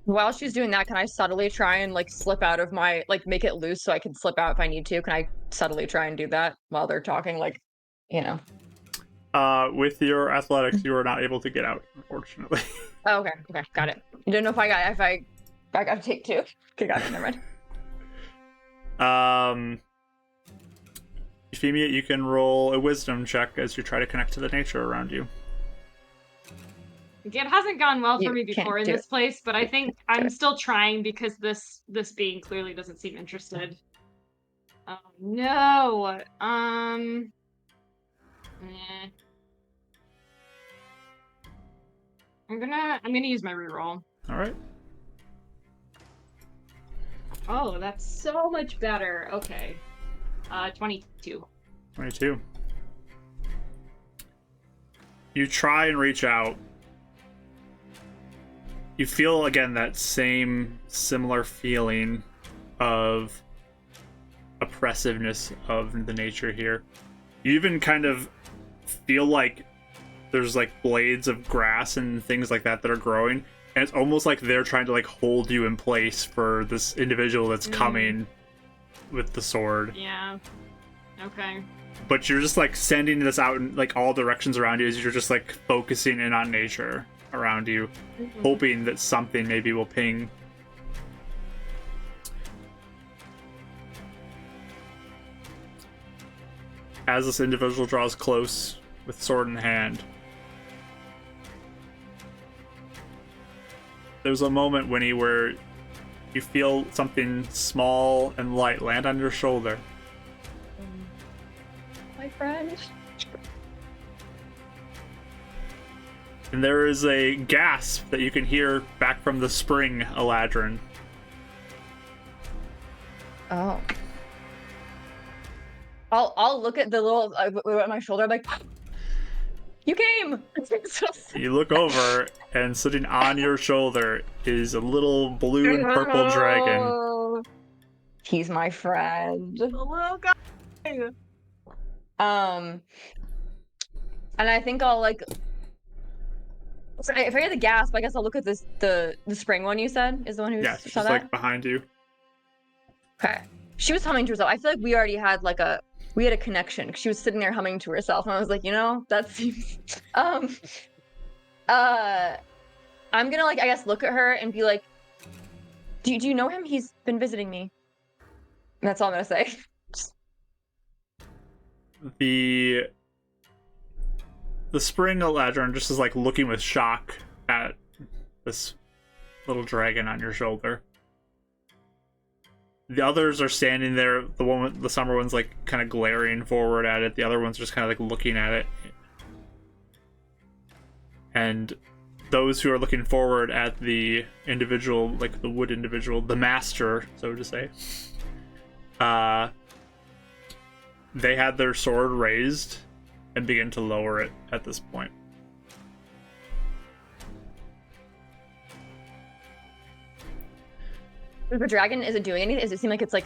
While she's doing that, can I subtly try and like slip out of my, like make it loose so I can slip out if I need to? Can I subtly try and do that while they're talking, like, you know? With your athletics, you are not able to get out, unfortunately. Oh, okay, got it. You don't know if I got to take two. Okay, got it, never mind. Euphemia, you can roll a wisdom check as you try to connect to the nature around you. It hasn't gone well for You me before in can't do this place, but I think I'm it. still trying because this being clearly doesn't seem interested. Oh no. I'm gonna use my reroll. All right. Oh, that's so much better. Okay. 22. 22. You try and reach out. You feel again that same similar feeling of oppressiveness of the nature here. You even kind of feel like there's like blades of grass and things like that that are growing, and it's almost like they're trying to like hold you in place for this individual that's coming with the sword. Yeah. Okay. But you're just like sending this out in like all directions around you as you're just like focusing in on nature around you, hoping that something maybe will ping. As this individual draws close with sword in hand, there's a moment, Winnie, where you feel something small and light land on your shoulder. My friend. And there is a gasp that you can hear back from the spring, Eladrin. Oh. I'll look at the little at my shoulder, like, you came. You look over, and sitting on your shoulder is a little blue and purple dragon. He's my friend. The little guy. And I think I'll like. If I hear the gasp, I guess I'll look at this the spring one you said is the one who Yes, saw just that. like behind you. Okay. She was humming to herself. I feel like we already had like a connection. She was sitting there humming to herself, and I was like, you know, that seems. I'm gonna like I guess look at her and be like, do you know him? He's been visiting me. And that's all I'm gonna say. The spring Eladrin just is like looking with shock at this little dragon on your shoulder. The others are standing there. The summer one's like kind of glaring forward at it. The other one's just kind of like looking at it. And those who are looking forward at the individual, like the wood individual, the master, so to say, they had their sword raised and begin to lower it at this point. The dragon isn't doing anything. Does it seem like it's like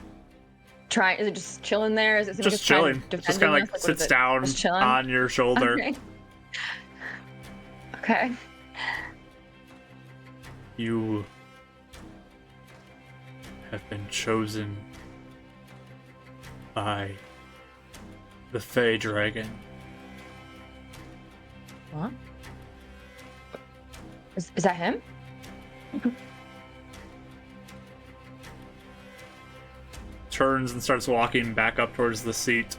trying? Is it just chilling there? Is it seem Just like it's chilling. Just kind of like sits down on your shoulder. Okay. Okay. You have been chosen by the Fey Dragon. What? Is that him? Turns and starts walking back up towards the seat.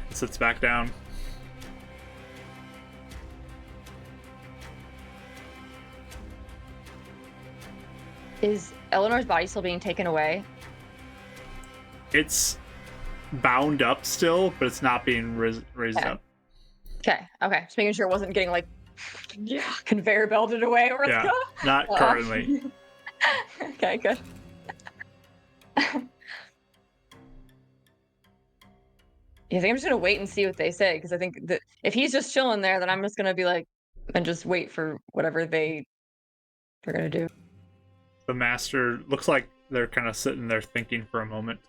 Sits back down. Is Eleanor's body still being taken away? It's bound up still, but it's not being raised up. Okay. Just making sure it wasn't getting like conveyor belted away or Yeah, not currently. Okay, good. Yeah, I think I'm just gonna wait and see what they say, because I think that if he's just chilling there, then I'm just gonna be like, and just wait for whatever they're gonna do. The master looks like they're kind of sitting there thinking for a moment.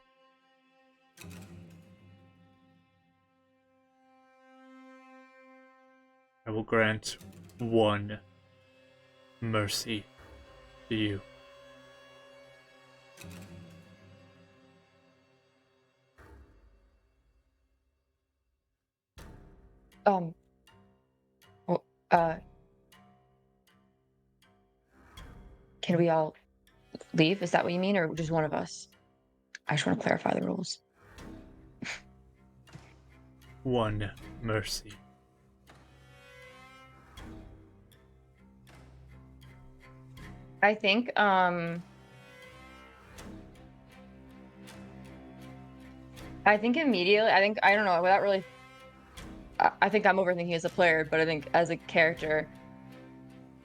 I will grant one mercy to you. Well, can we all leave? Is that what you mean, or just one of us? I just want to clarify the rules. One mercy. I think immediately, I don't know, without really I think I'm overthinking as a player, but I think as a character,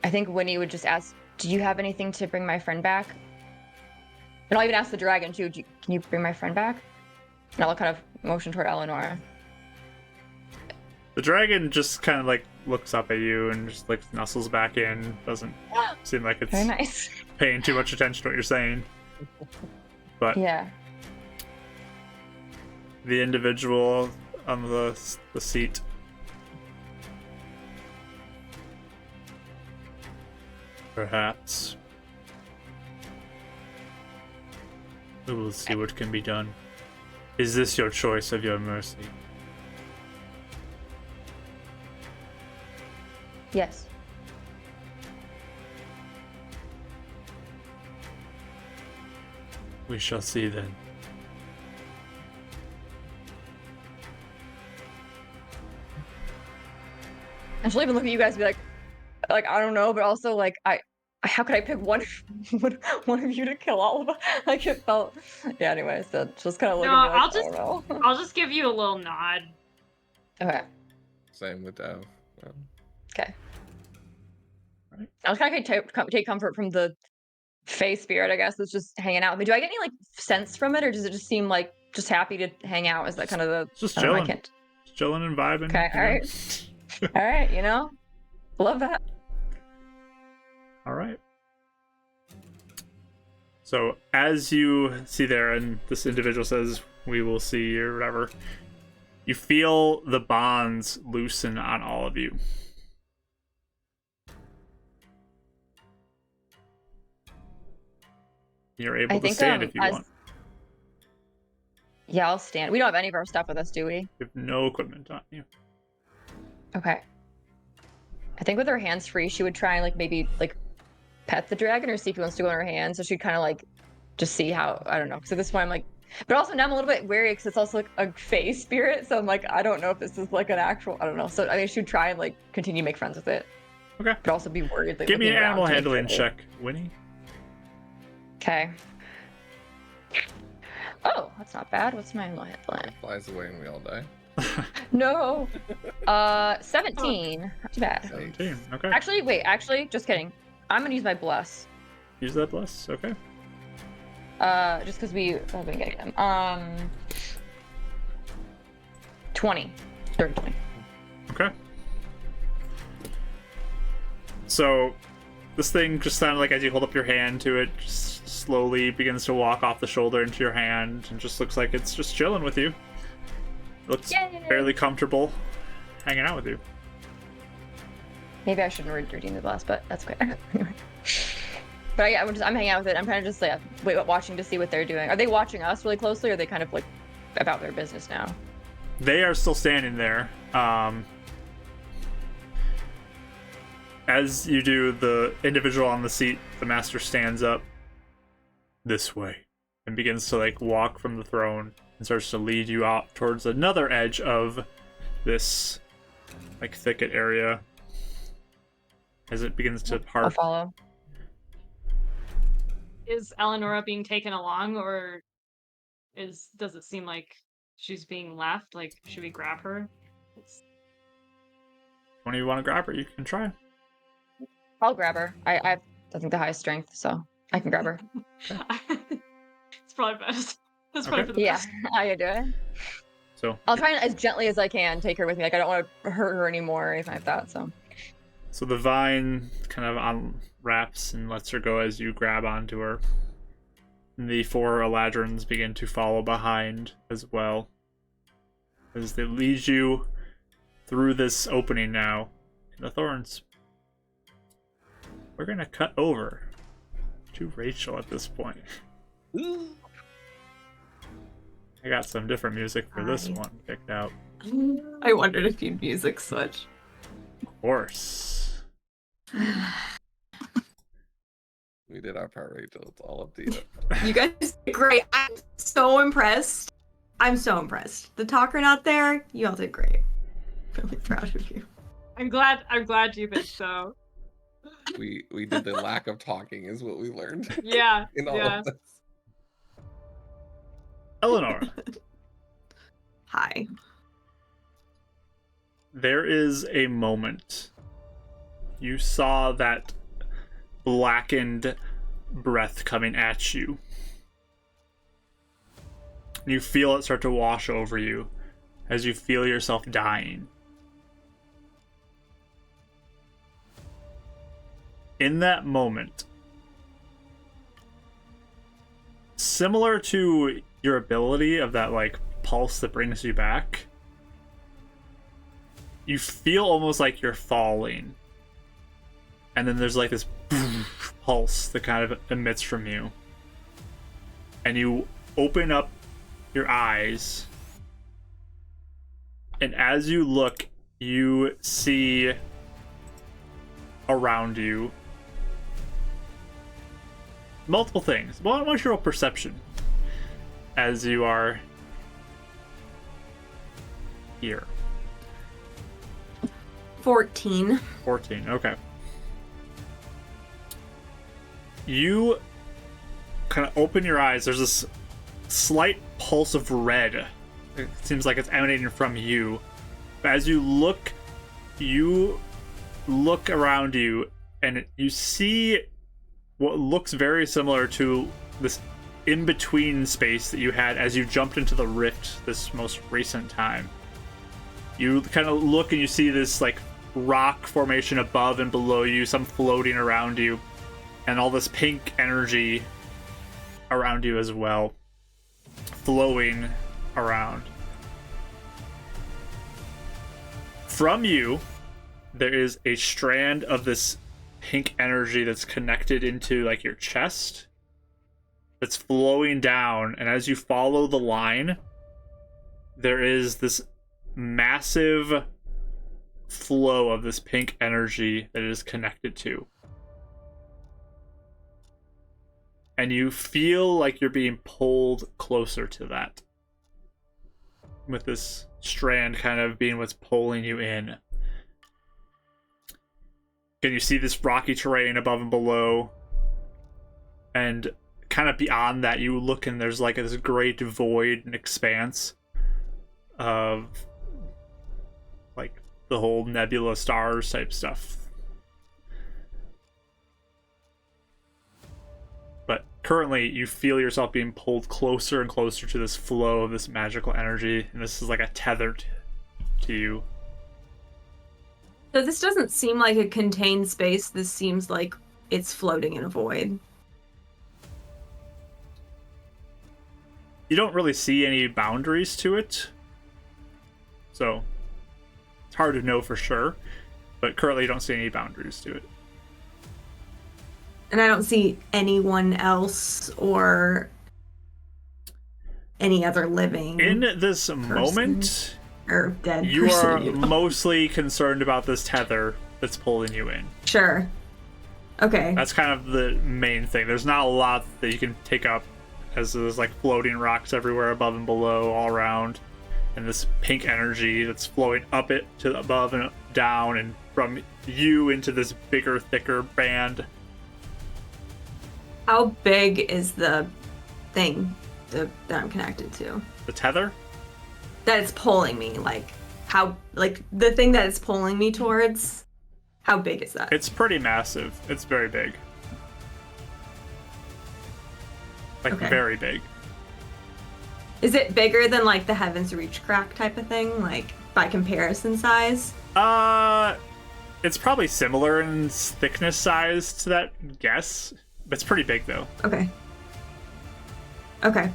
I think Winnie would just ask, "Do you have anything to bring my friend back?" And I'll even ask the dragon too. Can you bring my friend back? And I'll kind of motion toward Eleanor. The dragon just kind of like looks up at you and just like nuzzles back in. Doesn't seem like it's Very nice. paying too much attention to what you're saying. But Yeah. the individual on the seat perhaps we will see what can be done. Is this your choice of your mercy? Yes. We shall see then. And she'll even look at you guys and be like I don't know, but also like how could I pick one of you to kill all of us? Like it felt. Yeah. Anyway, so she'll just kind of look No, at me like, I'll just- I don't know. I'll just give you a little nod. Okay. Same with Dev. Yeah. Okay. Right. I'll kind of take comfort from the Fae spirit, I guess, that's just hanging out with me. Do I get any like sense from it, or does it just seem like just happy to hang out? Is that kind of the Just I don't know, I chilling. can't- Just chilling and vibing. Okay, you know? alright. All right, you know, love that. All right. So as you see there, and this individual says, "We will see," or whatever, you feel the bonds loosen on all of you. You're able to stand if you want. Yeah, I'll stand. We don't have any of our stuff with us, do we? You have no equipment on you. Okay. I think with her hands free, she would try and like maybe like pet the dragon or see if he wants to go in her hands. So she'd kind of like just see how, I don't know. So at this point I'm like, but also now I'm a little bit wary because it's also like a Fae spirit. So I'm like, I don't know if this is like an actual, I don't know. So I think she'd try and like continue to make friends with it. Okay. But also be worried. Like, Give me an looking around animal to make handling sure. check, Winnie. Okay. Oh, that's not bad. What's my animal handling? It flies away and we all die. No. 17. Not too bad. 17. Okay. Actually, wait. Actually, just kidding. I'm gonna use my bless. Use that bless. Okay. Just because we have been getting them. 20. 20. Okay. So, this thing just sounded like as you hold up your hand to it, just slowly begins to walk off the shoulder into your hand, and just looks like it's just chilling with you. Looks Yay! fairly comfortable hanging out with you. Maybe I shouldn't redeem the bless, but that's okay. But yeah, I'm hanging out with it. I'm kind of just like watching to see what they're doing. Are they watching us really closely, or are they kind of like about their business now? They are still standing there. As you do, the individual on the seat, the master, stands up this way and begins to like walk from the throne and starts to lead you out towards another edge of this like thicket area as it begins to I'll part. follow. Is Eleonora being taken along, or does it seem like she's being left? Like, should we grab her? When you want to grab her, you can try. I'll grab her. I have, I think, the highest strength, so I can grab her. It's probably best. That's probably Okay. for the Yeah, best. I can do it. So I'll try and as gently as I can take her with me. Like I don't want to hurt her anymore or anything like that. So the vine kind of unwraps and lets her go as you grab onto her. And the four Eladrins begin to follow behind as well, as they lead you through this opening now in the thorns. We're gonna cut over to Rachel at this point. I got some different music for this Hi. one picked out. I wondered if you'd music switch. Of course. We did our part, Rachel. It's all up to you. You guys did great. I'm so impressed. I'm so impressed. The talker not there, you all did great. Really proud of you. I'm glad you think so. We did the lack of talking is what we learned Yeah. in all Yeah. of this. Eleanor, Hi. there is a moment. You saw that blackened breath coming at you. You feel it start to wash over you as you feel yourself dying. In that moment, similar to your ability of that like pulse that brings you back, you feel almost like you're falling. And then there's like this pulse that kind of emits from you. And you open up your eyes. And as you look, you see around you multiple things. Well, what's your perception as you are here? 14. 14, okay. You kind of open your eyes. There's this slight pulse of red. It seems like it's emanating from you. But as you look around you, and you see what looks very similar to this in-between space that you had as you jumped into the rift this most recent time. You kind of look and you see this like rock formation above and below you, some floating around you, and all this pink energy around you as well, flowing around. From you, there is a strand of this pink energy that's connected into like your chest, that's flowing down, and as you follow the line, there is this massive flow of this pink energy that it is connected to. And you feel like you're being pulled closer to that, with this strand kind of being what's pulling you in. And you see this rocky terrain above and below, and kind of beyond that you look and there's like this great void and expanse of like the whole nebula stars type stuff. But currently you feel yourself being pulled closer and closer to this flow of this magical energy, and this is like a tether to you. So this doesn't seem like a contained space. This seems like it's floating in a void. You don't really see any boundaries to it, so it's hard to know for sure, but currently you don't see any boundaries to it. And I don't see anyone else or any other living In this moment, or dead you person. are mostly concerned about this tether that's pulling you in. Sure. Okay. That's kind of the main thing. There's not a lot that you can take up, as there's like floating rocks everywhere above and below all around, and this pink energy that's flowing up it to above and down and from you into this bigger, thicker band. How big is the thing that I'm connected to? The tether? That it's pulling me, like how, like the thing that it's pulling me towards, how big is that? It's pretty massive. It's very big. Like Okay. very big. Is it bigger than like the Heaven's Reach crack type of thing, like by comparison size? It's probably similar in thickness size to that guess. But it's pretty big though. Okay. Okay.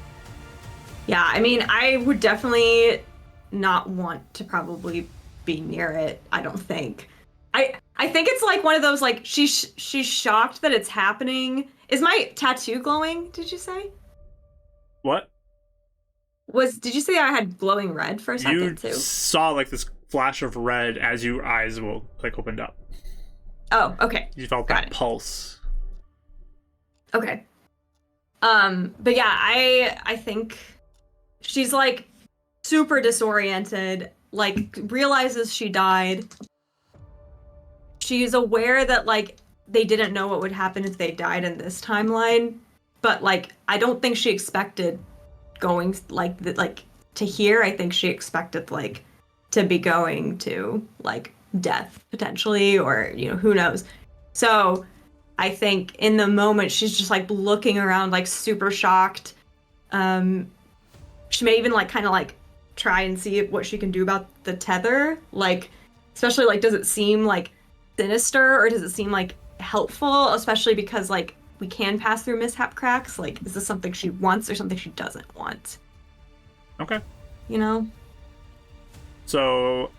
Yeah, I mean, I would definitely not want to probably be near it, I don't think. I think it's like one of those, like, she's shocked that it's happening. Is my tattoo glowing, did you say? What? Did you say I had glowing red for a second, You too? saw like this flash of red as your eyes will like opened up. Oh, okay. You felt Got that it. pulse. Okay. But yeah, I think she's like super disoriented, like realizes she died. She's aware that like they didn't know what would happen if they died in this timeline, but like I don't think she expected going like to here. I think she expected like to be going to like death potentially, or who knows. So I think in the moment she's just like looking around like super shocked. She may even like kind of like try and see what she can do about the tether, like especially like does it seem like sinister or does it seem like helpful, especially because like we can pass through mishap cracks. Like, is this something she wants or something she doesn't want? Okay. So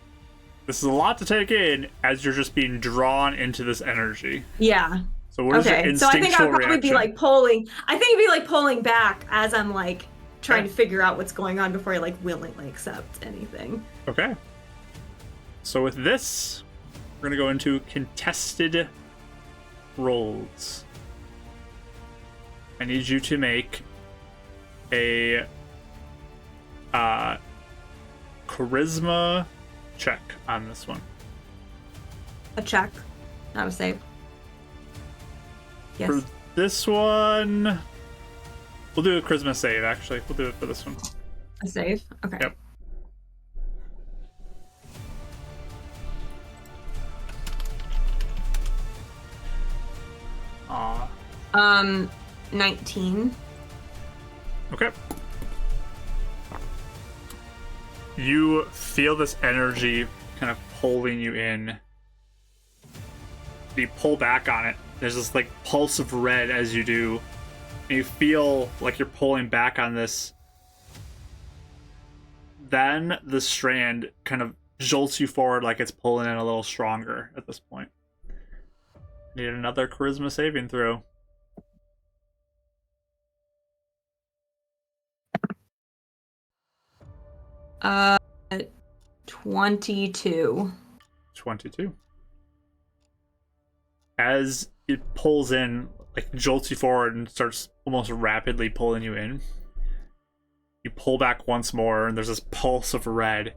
this is a lot to take in as you're just being drawn into this energy. Yeah. So what is your instinctual So I think I would probably be reaction? like pulling. I think it'd be like pulling back as I'm like trying to figure out what's going on before I like willingly accept anything. Okay. So with this, we're gonna go into contested rolls. I need you to make a charisma check on this one. A check, not a save. Yes. For this one, we'll do a charisma save. Actually, we'll do it for this one. A save. Okay. Yep. Aw. 19. Okay. You feel this energy kind of pulling you in. You pull back on it. There's this like pulse of red as you do. And you feel like you're pulling back on this. Then the strand kind of jolts you forward like it's pulling in a little stronger at this point. Need another charisma saving throw. Uh, 22. 22. As it pulls in, like jolts you forward and starts almost rapidly pulling you in, you pull back once more and there's this pulse of red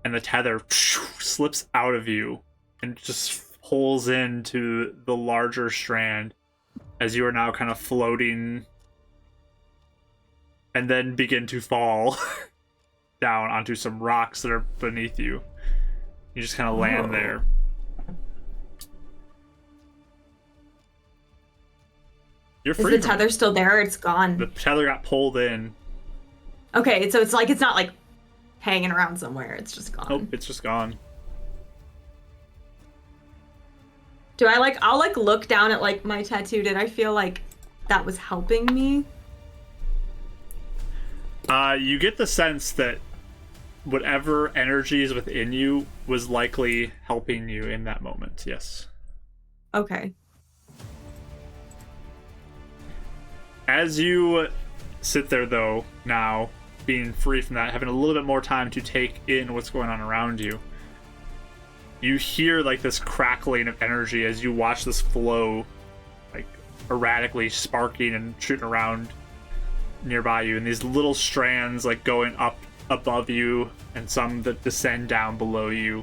and the tether slips out of you and just pulls into the larger strand as you are now kind of floating and then begin to fall down onto some rocks that are beneath you. You just kind of land there. You're free. Is the tether still there or it's gone? The tether got pulled in. Okay, so it's like it's not like hanging around somewhere, it's just gone. Nope, it's just gone. Do I like I'll like look down at like my tattoo. Did I feel like that was helping me? You get the sense that whatever energy is within you was likely helping you in that moment, yes. Okay. As you sit there, though, now, being free from that, having a little bit more time to take in what's going on around you, you hear, like, this crackling of energy as you watch this flow, like, erratically sparking and shooting around nearby you, and these little strands, like, going up above you, and some that descend down below you.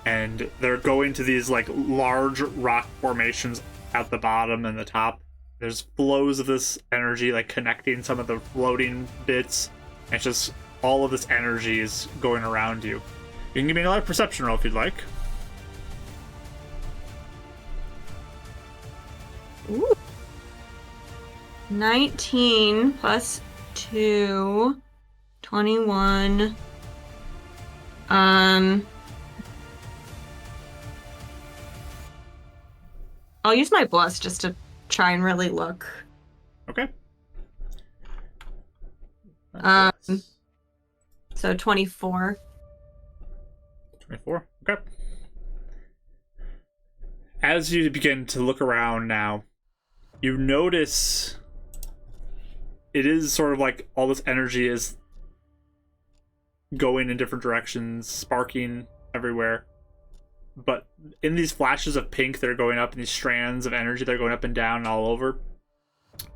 And they're going to these, like, large rock formations at the bottom and the top. There's flows of this energy like connecting some of the floating bits. And it's just all of this energy is going around you. You can give me another perception roll if you'd like. Ooh. 19 plus 2, 21. I'll use my bless just to try and really look. Okay. So 24. 24. Okay. As you begin to look around now, you notice it is sort of like all this energy is going in different directions, sparking everywhere. But in these flashes of pink that are going up, and these strands of energy that are going up and down and all over,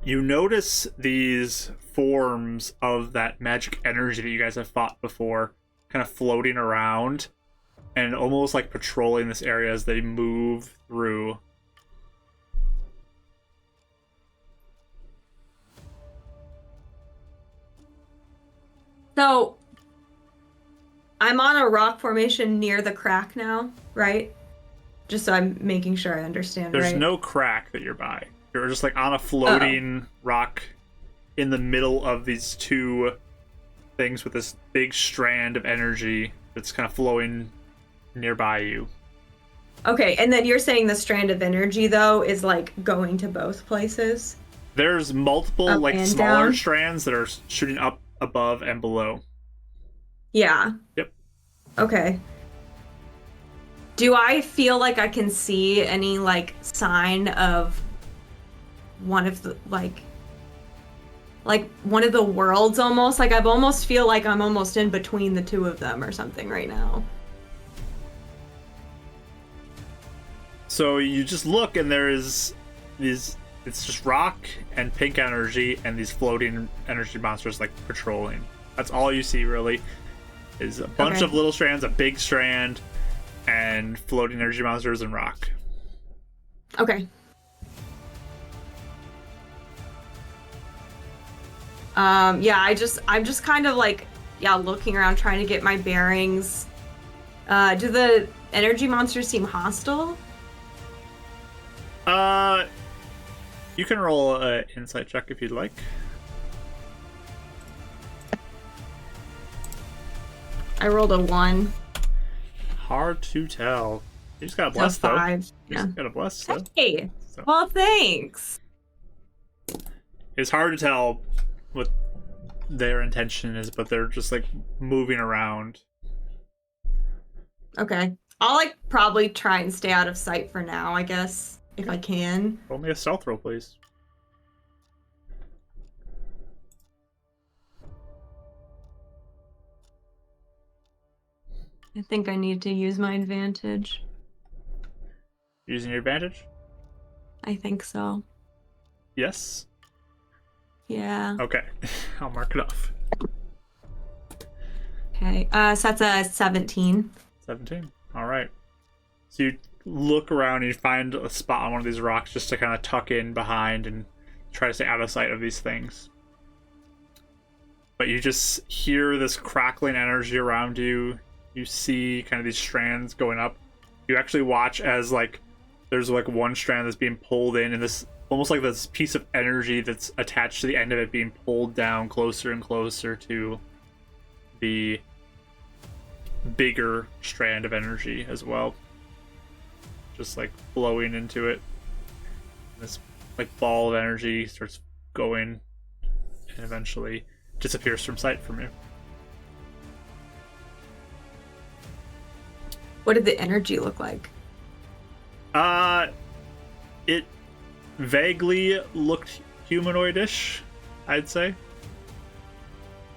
you notice these forms of that magic energy that you guys have fought before kind of floating around and almost like patrolling this area as they move through. So I'm on a rock formation near the crack now, right? Just so I'm making sure I understand. There's right? no crack that you're by. You're just like on a floating rock in the middle of these two things with this big strand of energy that's kind of flowing nearby you. Okay, and then you're saying the strand of energy though is like going to both places? There's multiple Up like and smaller down? strands that are shooting up, above, and below. Yeah. Yep. Okay. Do I feel like I can see any like sign of one of the like one of the worlds almost? Like I almost feel like I'm almost in between the two of them or something right now. So you just look and there is these, it's just rock and pink energy and these floating energy monsters like patrolling. That's all you see really, is a bunch Okay. of little strands, a big strand, and floating energy monsters and rock. Okay. Yeah, I'm just kind of like, yeah, looking around trying to get my bearings. Do the energy monsters seem hostile? You can roll an insight check if you'd like. I rolled a 1. Hard to tell. You just got a So bless though. 5. You Yeah. just got a bless though. Hey. So Well, thanks. it's hard to tell what their intention is, but they're just like moving around. Okay. I'll like probably try and stay out of sight for now, I guess, if I can. Roll me a stealth roll, please. I think I need to use my advantage. Using your advantage? I think so. Yes. Yeah. Okay. I'll mark it off. Okay. So that's a 17. 17. All right. So you look around and you find a spot on one of these rocks just to kind of tuck in behind and try to stay out of sight of these things. But you just hear this crackling energy around you. You see kind of these strands going up. You actually watch as like there's like one strand that's being pulled in, and this almost like this piece of energy that's attached to the end of it being pulled down closer and closer to the bigger strand of energy as well. Just like flowing into it. This like ball of energy starts going and eventually disappears from sight from you. What did the energy look like? It vaguely looked humanoidish, I'd say.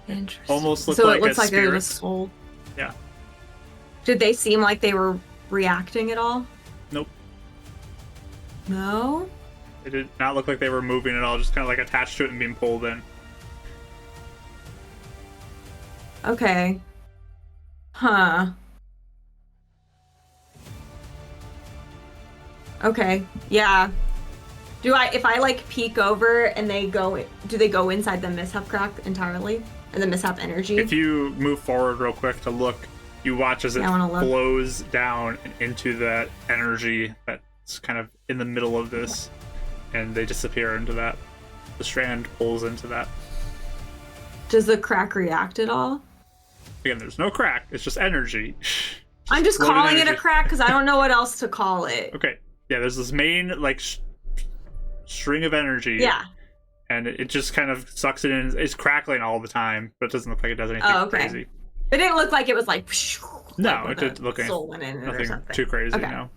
Interesting. Almost looked so like it looks a like they're spirit. just soul. Yeah. Did they seem like they were reacting at all? Nope. No? It did not look like they were moving at all, just kind of like attached to it and being pulled in. Okay. Huh. Okay. Yeah. If I like peek over and do they go inside the mishap crack entirely? And the mishap energy? If you move forward real quick to look, you watch as it Yeah, I wanna look. flows down into that energy that's kind of in the middle of this, and they disappear into that. The strand pulls into that. Does the crack react at all? Again, there's no crack, it's just energy. I'm just floating calling it a energy. crack because I don't know what else to call it. Okay, yeah, there's this main like string of energy. Yeah. And it just kind of sucks it in. It's crackling all the time, but it doesn't look like it does anything Oh, okay. crazy. It didn't look like it was like No, like it with didn't a look soul went in it or nothing something. too crazy, Okay. no.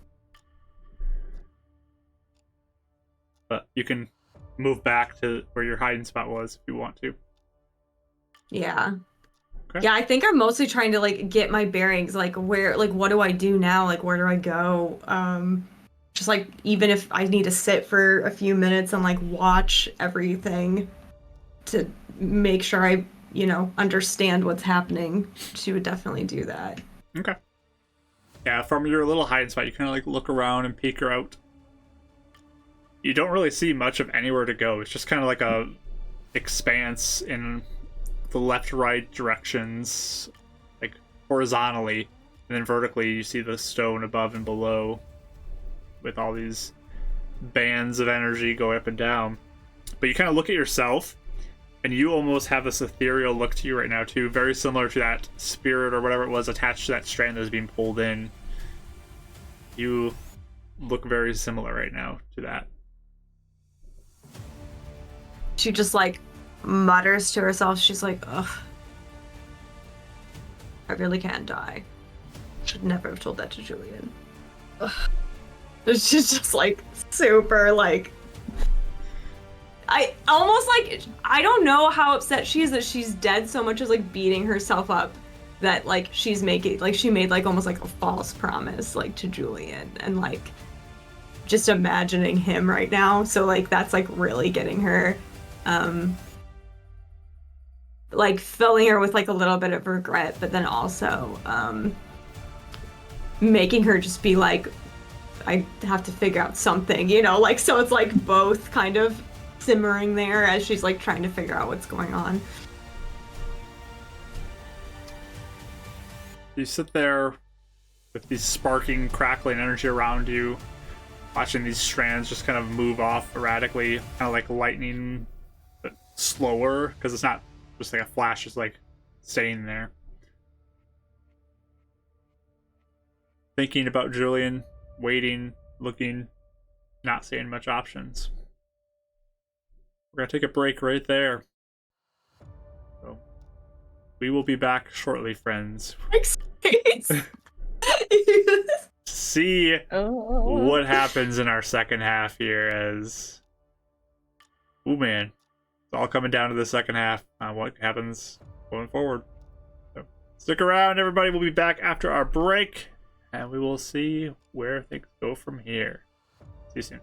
But you can move back to where your hiding spot was if you want to. Yeah. Okay. Yeah, I think I'm mostly trying to like get my bearings, like what do I do now? Like where do I go? Just like even if I need to sit for a few minutes and like watch everything to make sure I, understand what's happening, she would definitely do that. Okay. Yeah, from your little hiding spot, you kind of like look around and peek her out. You don't really see much of anywhere to go. It's just kind of like a expanse in the left-right directions, like horizontally, and then vertically you see the stone above and below with all these bands of energy going up and down. But you kind of look at yourself, and you almost have this ethereal look to you right now too, very similar to that spirit or whatever it was attached to that strand that was being pulled in. You look very similar right now to that. She just like mutters to herself. She's like, ugh, I really can't die. Should never have told that to Julian. Ugh. She's just like super like, I almost like, I don't know how upset she is that she's dead so much as like beating herself up that like she's making, like she made like almost like a false promise like to Julian, and like just imagining him right now. So like that's like really getting her, like filling her with like a little bit of regret, but then also making her just be like, I have to figure out something, you know, like, so it's like both kind of simmering there as she's like trying to figure out what's going on. You sit there with these sparking, crackling energy around you, watching these strands just kind of move off erratically, kind of like lightning, but slower, because it's not just like a flash, it's like staying there. Thinking about Julian, waiting, looking, not seeing much options. We're going to take a break right there. So, we will be back shortly, friends. See what happens in our second half here as... Ooh, man. It's all coming down to the second half on what happens going forward. So, stick around, everybody. We'll be back after our break, and we will see where things go from here. See you soon.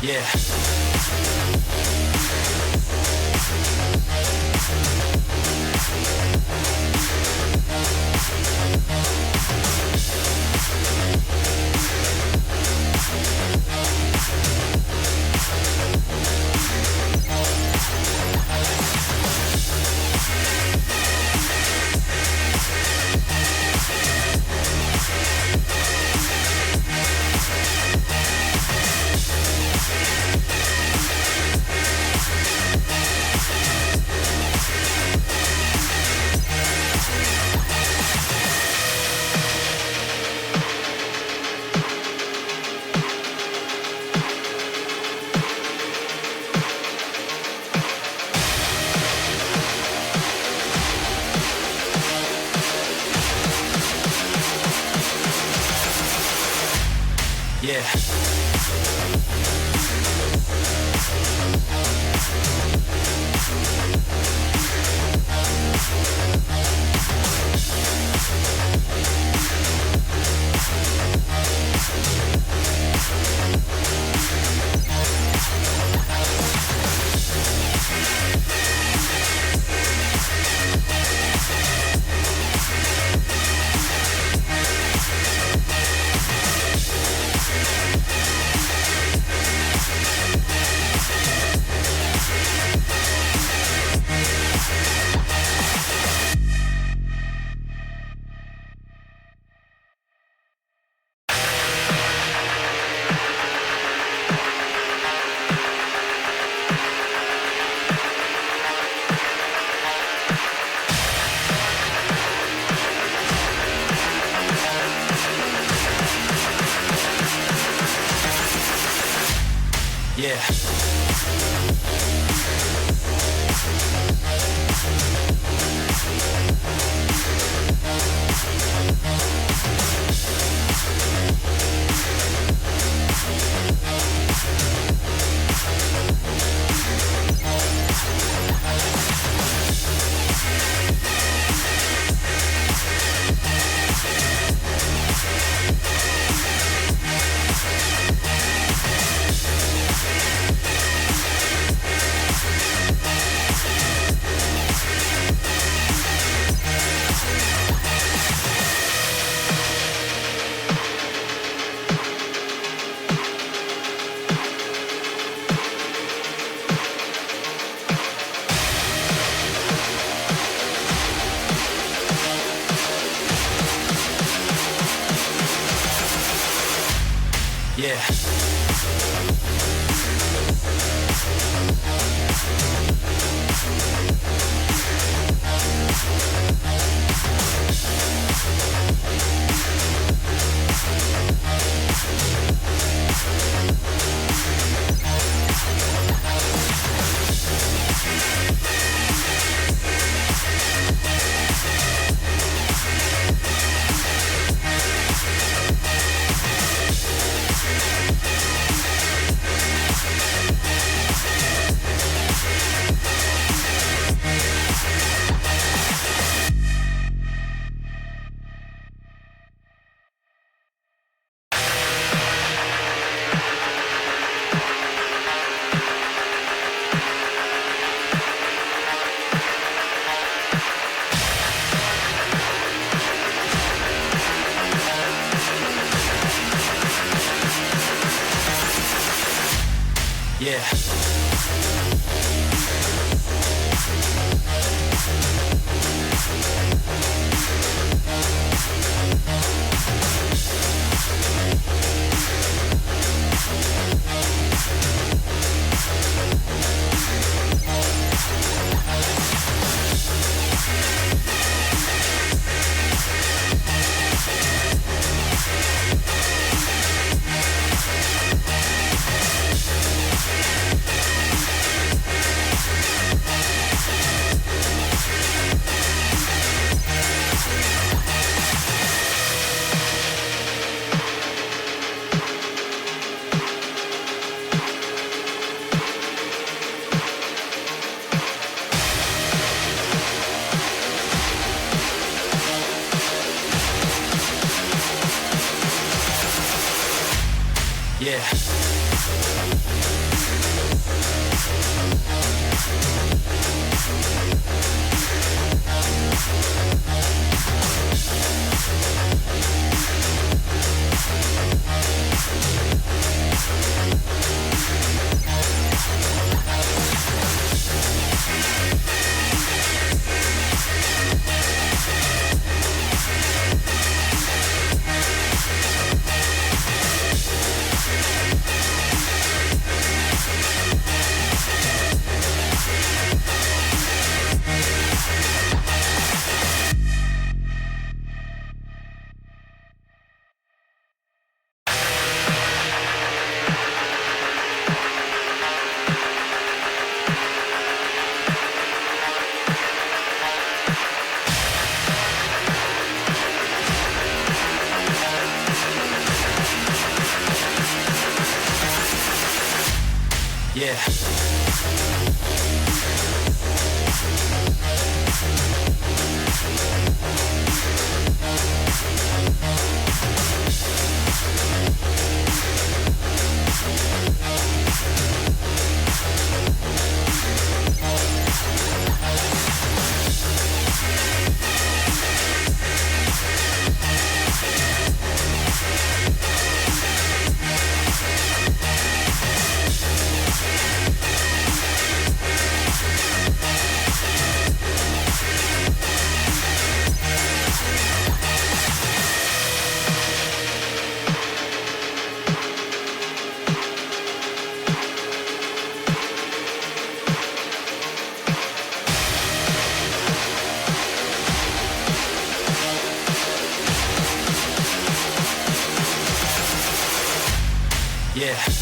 Yeah. Yeah. Yeah. Yeah. Yeah. Yeah. Yeah.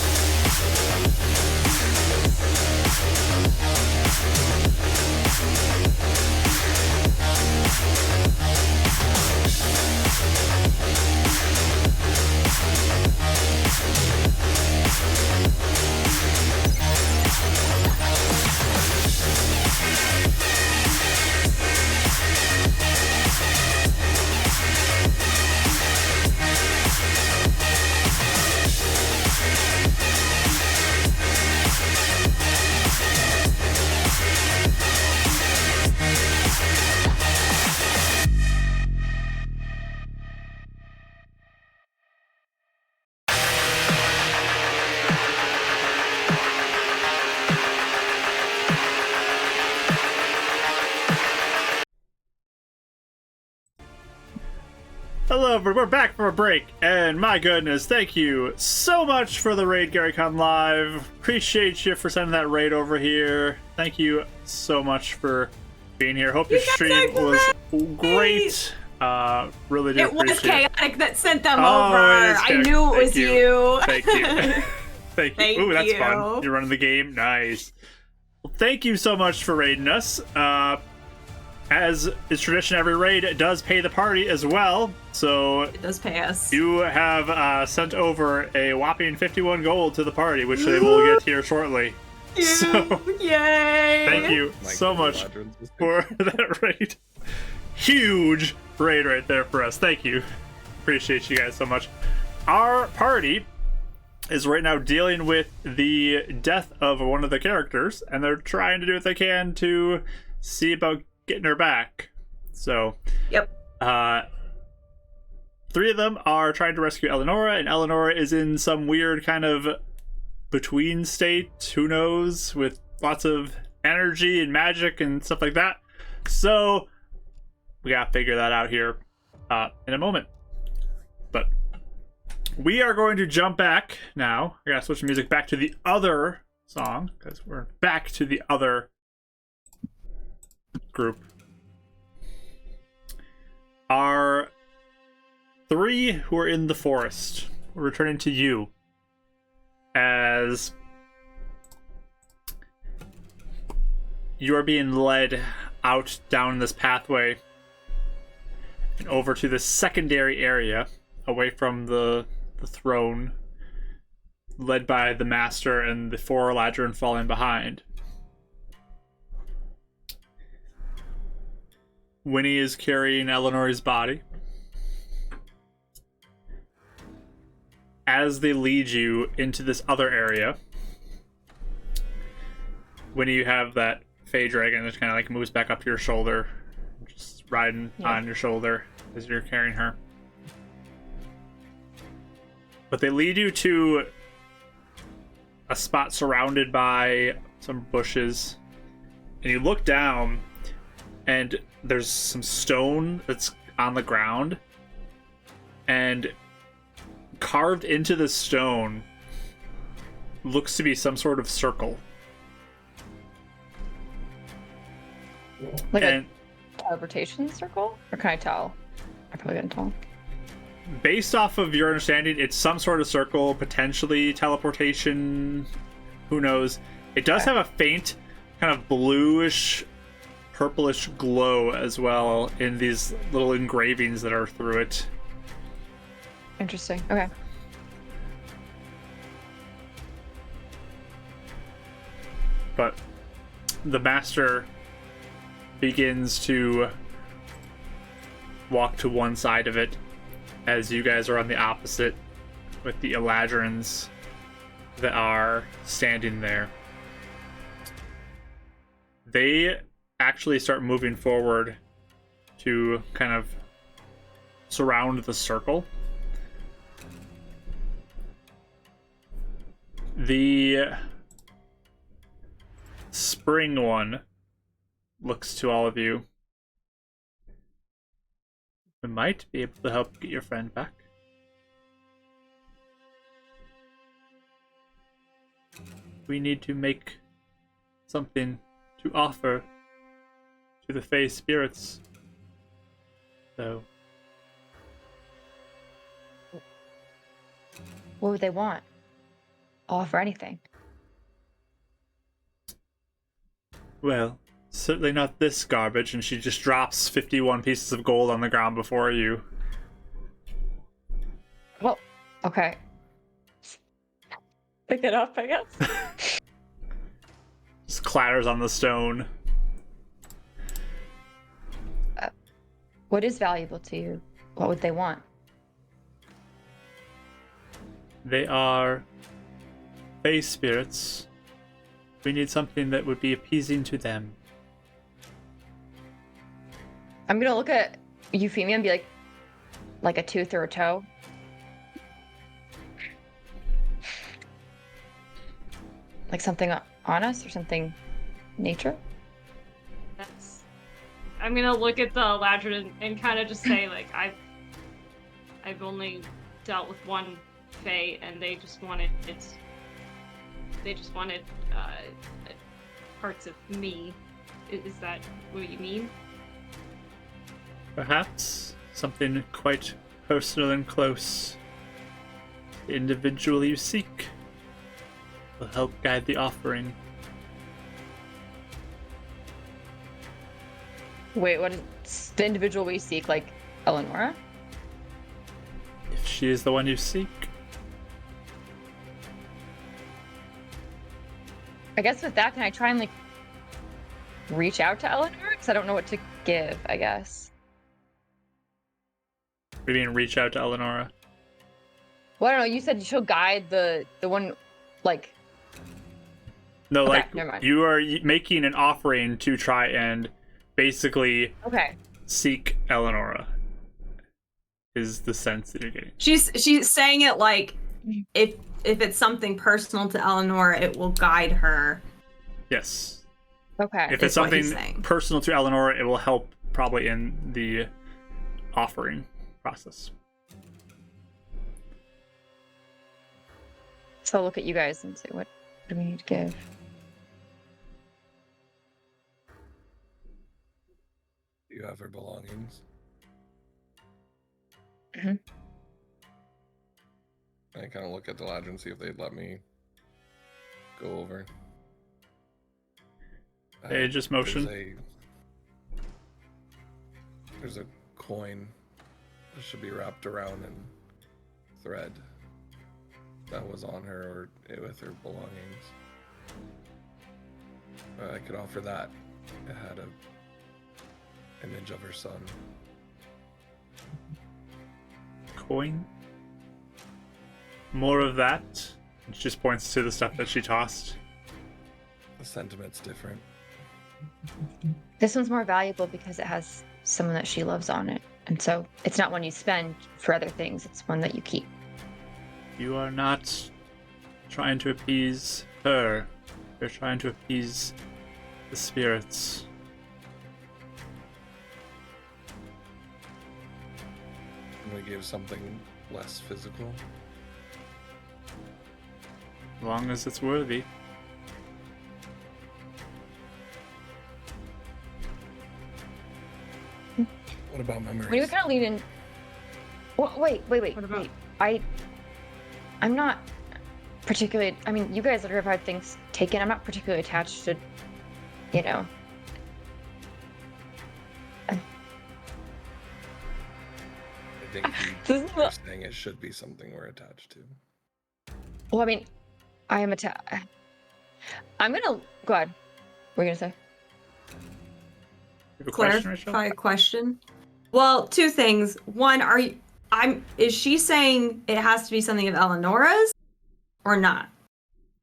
Hello, we're back from a break, and my goodness, thank you so much for the raid, Gary Come Live. Appreciate you for sending that raid over here. Thank you so much for being here. Hope your stream was great. Really do It was appreciate it. chaotic that sent them Oh, over. it is I knew it was you. Thank you. Thank you. Thank Ooh, that's you. fun. You're running the game. Nice. Well, thank you so much for raiding us. As is tradition, every raid does pay the party as well. So It does pay us. you have sent over a whopping 51 gold to the party, which they will get here shortly. So Yay! thank you so much for that raid. Huge raid right there for us. Thank you. Appreciate you guys so much. Our party is right now dealing with the death of one of the characters, and they're trying to do what they can to see about getting her back. So, Yep. 3 of them are trying to rescue Eleonora, and Eleonora is in some weird kind of between state, who knows, with lots of energy and magic and stuff like that. So, we gotta figure that out here in a moment. But we are going to jump back now. I gotta switch the music back to the other song, because we're back to the other group. Our 3 who are in the forest, we're returning to you as you are being led out down this pathway and over to the secondary area away from the throne, led by the master and the 4 Ladron falling behind. Winnie is carrying Eleanor's body. As they lead you into this other area, Winnie, you have that Fey Dragon that kind of like moves back up to your shoulder, just riding on your shoulder as you're carrying her. But they lead you to a spot surrounded by some bushes, and you look down, and there's some stone that's on the ground, and carved into the stone looks to be some sort of circle. Like And a teleportation circle? Or can I tell? I probably couldn't tell. based off of your understanding, it's some sort of circle, potentially teleportation, who knows. It does have a faint kind of bluish, purplish glow as well in these little engravings that are through it. Interesting. Okay. But the master begins to walk to one side of it as you guys are on the opposite with the Eladrins that are standing there. They actually start moving forward to kind of surround the circle. The spring one looks to all of you. We might be able to help get your friend back. We need to make something to offer to the Fey spirits. So, What would they want? I'll offer anything. well, certainly not this garbage, and she just drops 51 pieces of gold on the ground before you. Well, okay. Pick it up, I guess. Just clatters on the stone. What is valuable to you? What would they want? They are Fey spirits. We need something that would be appeasing to them. I'm gonna look at Euphemia and be like a tooth or a toe. Like something on us or something nature? I'm gonna look at the Ladron and kind of just say, like, I've only dealt with one Fae, and they just wanted parts of me. Is that what you mean? Perhaps something quite personal and close. The individual you seek will help guide the offering. Wait, what is the individual we seek? Like Eleonora? If she is the one you seek, I guess with that, can I try and like reach out to Eleanor? Because I don't know what to give, I guess. what do you mean reach out to Eleonora? Well, I don't know. You said she'll guide the one, like. No, Okay, like never mind. you are making an offering to try and basically Okay. seek Eleonora. Is the sense that you're getting? She's saying it like if it's something personal to Eleanor, it will guide her. Yes. Okay. If it's is what he's something saying. personal to Eleonora, it will help probably in the offering process. So I'll look at you guys and say, what do we need to give? Do you have her belongings? Mhm. I kind of look at the ladder and see if they'd let me go over. Hey, just motion. There's a coin that should be wrapped around in thread that was on her or with her belongings. I could offer that. It had a image of her son. Coin. More of that. She just points to the stuff that she tossed. The sentiment's different. This one's more valuable because it has someone that she loves on it. And so it's not one you spend for other things, it's one that you keep. You are not trying to appease her. You're trying to appease the spirits. And we give something less physical. As long as it's worthy. What about memories? When you kind of lean in. Well, wait. What about- I'm not particularly. I mean, you guys have had things taken. I'm not particularly attached to, you know. I think This is you're not- saying it should be something we're attached to. Well, I mean, I am I'm gonna go ahead. What are you gonna say? You have a question, Rachel? Clarify a question. Well, two things. One, is she saying it has to be something of Eleonora's or not?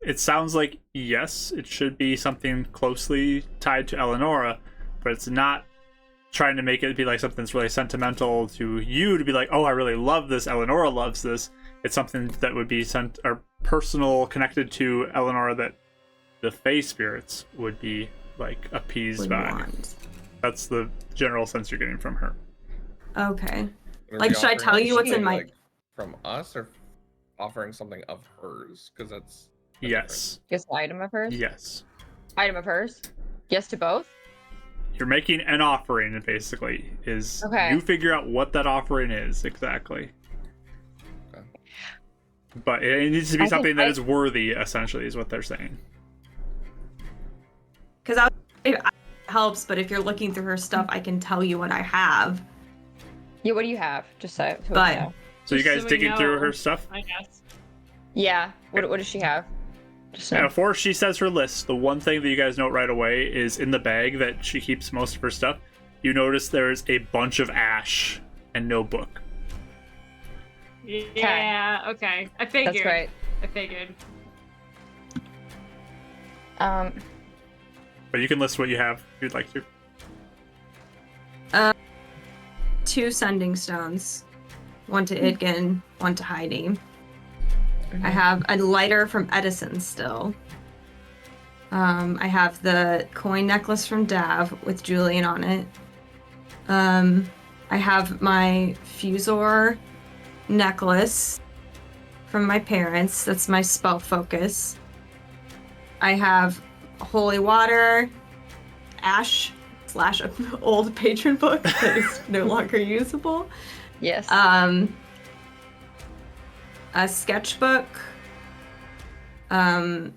It sounds like yes, it should be something closely tied to Eleonora, but it's not trying to make it be like something that's really sentimental to you to be like, oh, I really love this. Eleonora loves this. It's something that would be or personal, connected to Eleonora that the Fae spirits would be like appeased Would by. want. That's the general sense you're getting from her. Okay. Are Like, we should I offering tell you what's in something, my- like, from us, or offering something of hers? Because that's Yes. Just an item of hers? Yes. Item of hers? Yes to both? You're making an offering, basically. Is Okay. you figure out what that offering is exactly. Okay. But it needs to be I think something that I- is worthy, essentially, is what they're saying. Because it helps, but if you're looking through her stuff, I can tell you what I have. Yeah, what do you have? Just so we But- know. So you Just guys we digging through know, her stuff? I guess. Yeah. What does she have? Just so. And before she says her list, the one thing that you guys note right away is in the bag that she keeps most of her stuff, you notice there's a bunch of ash and no book. Yeah, okay. I figured. That's right. I figured. But you can list what you have if you'd like to. 2 sending stones. One to Idgen, one to Heidi. I have a lighter from Edison still. I have the coin necklace from Dav with Julian on it. I have my Fusor necklace from my parents. That's my spell focus. I have holy water, ash / old patron book that is no longer usable. Yes. A sketchbook, a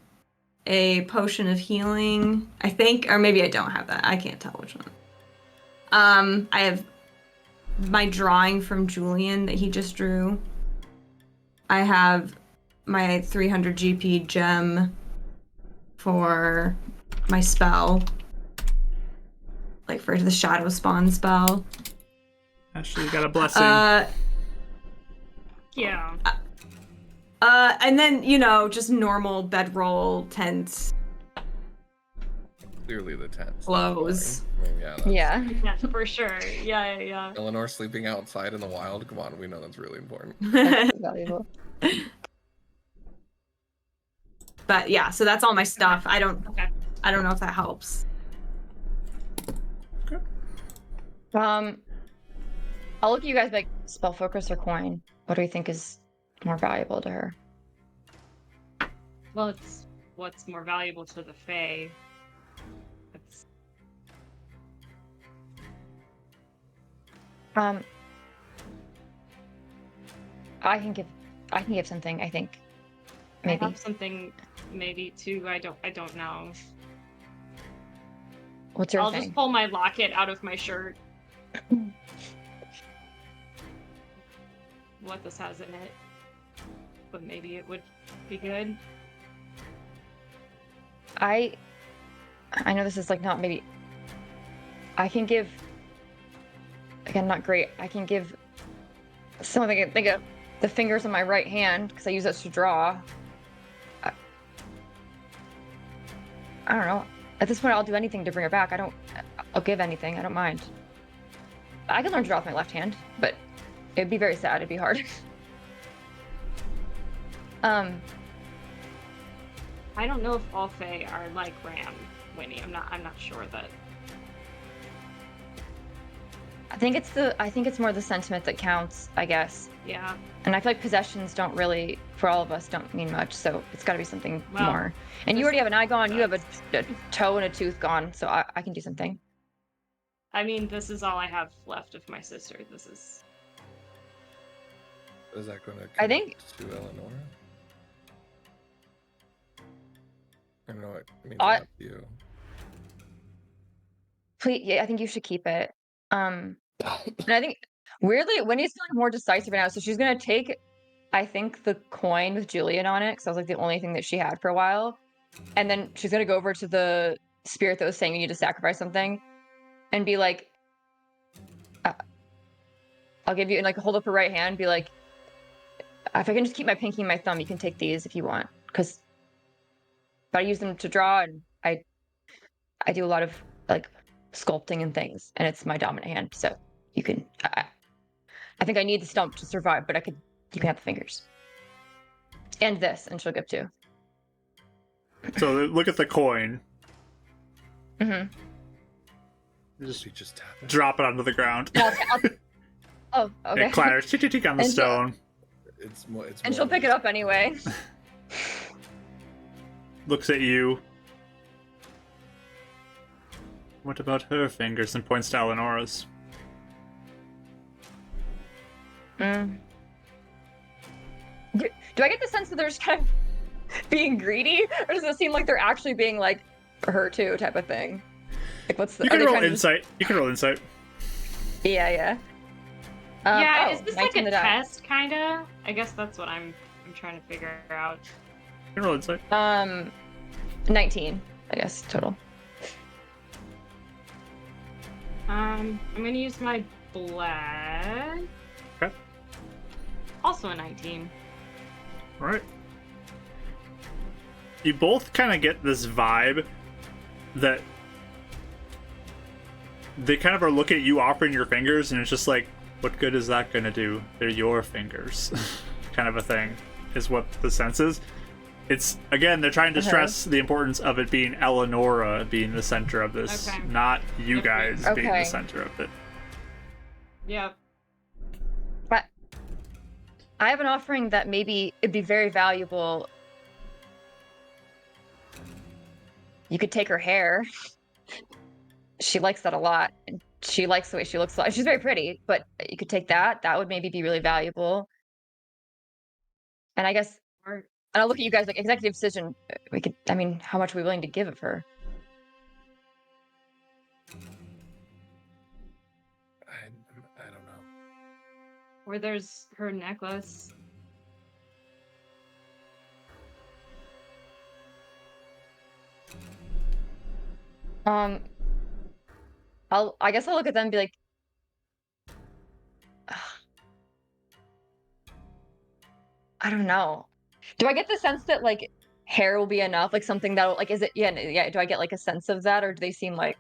potion of healing, I think, or maybe I don't have that. I can't tell which one. I have my drawing from Julian that he just drew. I have my 300 GP gem for my spell, like for the shadow spawn spell. Ashley, you got a blessing. Yeah. And then, just normal bedroll, tent, Clearly the tent. clothes. I mean, yeah. Yeah. Yeah, for sure. Yeah. Eleanor sleeping outside in the wild. Come on, we know that's really important. Valuable. But yeah, so that's all my stuff. I don't Okay. know if that helps. I'll look at you guys like spell focus or coin. What do you think is more valuable to her? Well, it's what's more valuable to the Fae. It's... I can give something, I think. Maybe. I have something maybe too. I don't know. What's your I'll thing? just pull my locket out of my shirt. What this has in it. But maybe it would be good. I know this is like not maybe. I can give. Again, not great. I can give something I can think of the fingers on my right hand because I use those to draw. I don't know. At this point, I'll do anything to bring her back. I'll give anything. I don't mind. I can learn to draw with my left hand, but it'd be very sad. It'd be hard. I don't know if all Fae are like Ram, Winnie. I'm not sure that. I think it's more the sentiment that counts, I guess. Yeah. And I feel like possessions don't really, for all of us, don't mean much. So it's got to be something Well, more. And you this- already have an eye gone. You have a toe and a tooth gone. So I can do something. I mean, this is all I have left of my sister. This is. Is that going to I think- to Eleanor? I don't know what it means I- about you. Please, yeah, I think you should keep it. And I think weirdly, Winnie's feeling more decisive right now. So she's gonna take, I think, the coin with Julian on it, because that was like the only thing that she had for a while. And then she's gonna go over to the spirit that was saying you need to sacrifice something, and be like, "I'll give you," and like hold up her right hand, and be like, "If I can just keep my pinky and my thumb, you can take these if you want, because I use them to draw, and I do a lot of like sculpting and things, and it's my dominant hand, so you can." I think I need the stump to survive, but you can have the fingers. And this, and she'll give two. So look at the coin. Mm-hmm. Just She just tap it. drop it onto the ground. Oh, okay. It clatters tick tick tick on the And so- stone. It's more. It's And more she'll than pick it just- up anyway. Looks at you. What about her fingers? And points to Eleonora's. Mm. Do I get the sense that they're just kind of being greedy, or does it seem like they're actually being like her too type of thing? Like, what's the? You are can they roll trying to just- insight. You can roll insight. Yeah. Yeah, oh, is this like 19 a to die. test, kinda? I guess that's what I'm trying to figure out. You can roll insight. 19, I guess total. I'm gonna use my black. Okay. Also a 19. Alright. You both kind of get this vibe that they kind of are looking at you offering your fingers, and it's just like, what good is that going to do? They're your fingers. Kind of a thing, is what the sense is. It's, again, they're trying to stress the importance of it being Eleonora being the center of this, Okay. not you Okay. guys being the Okay. center of it. Yep. But I have an offering that maybe it'd be very valuable. You could take her hair. She likes that a lot. She likes the way she looks. She's very pretty, but you could take that. That would maybe be really valuable. And I guess, and I'll look at you guys like executive decision. We could, I mean, how much are we willing to give of her? I don't know. Or there's her necklace. I guess I'll look at them and be like, I don't know. Do I get the sense that like hair will be enough? Like something that'll like, is it, yeah. Do I get like a sense of that, or do they seem like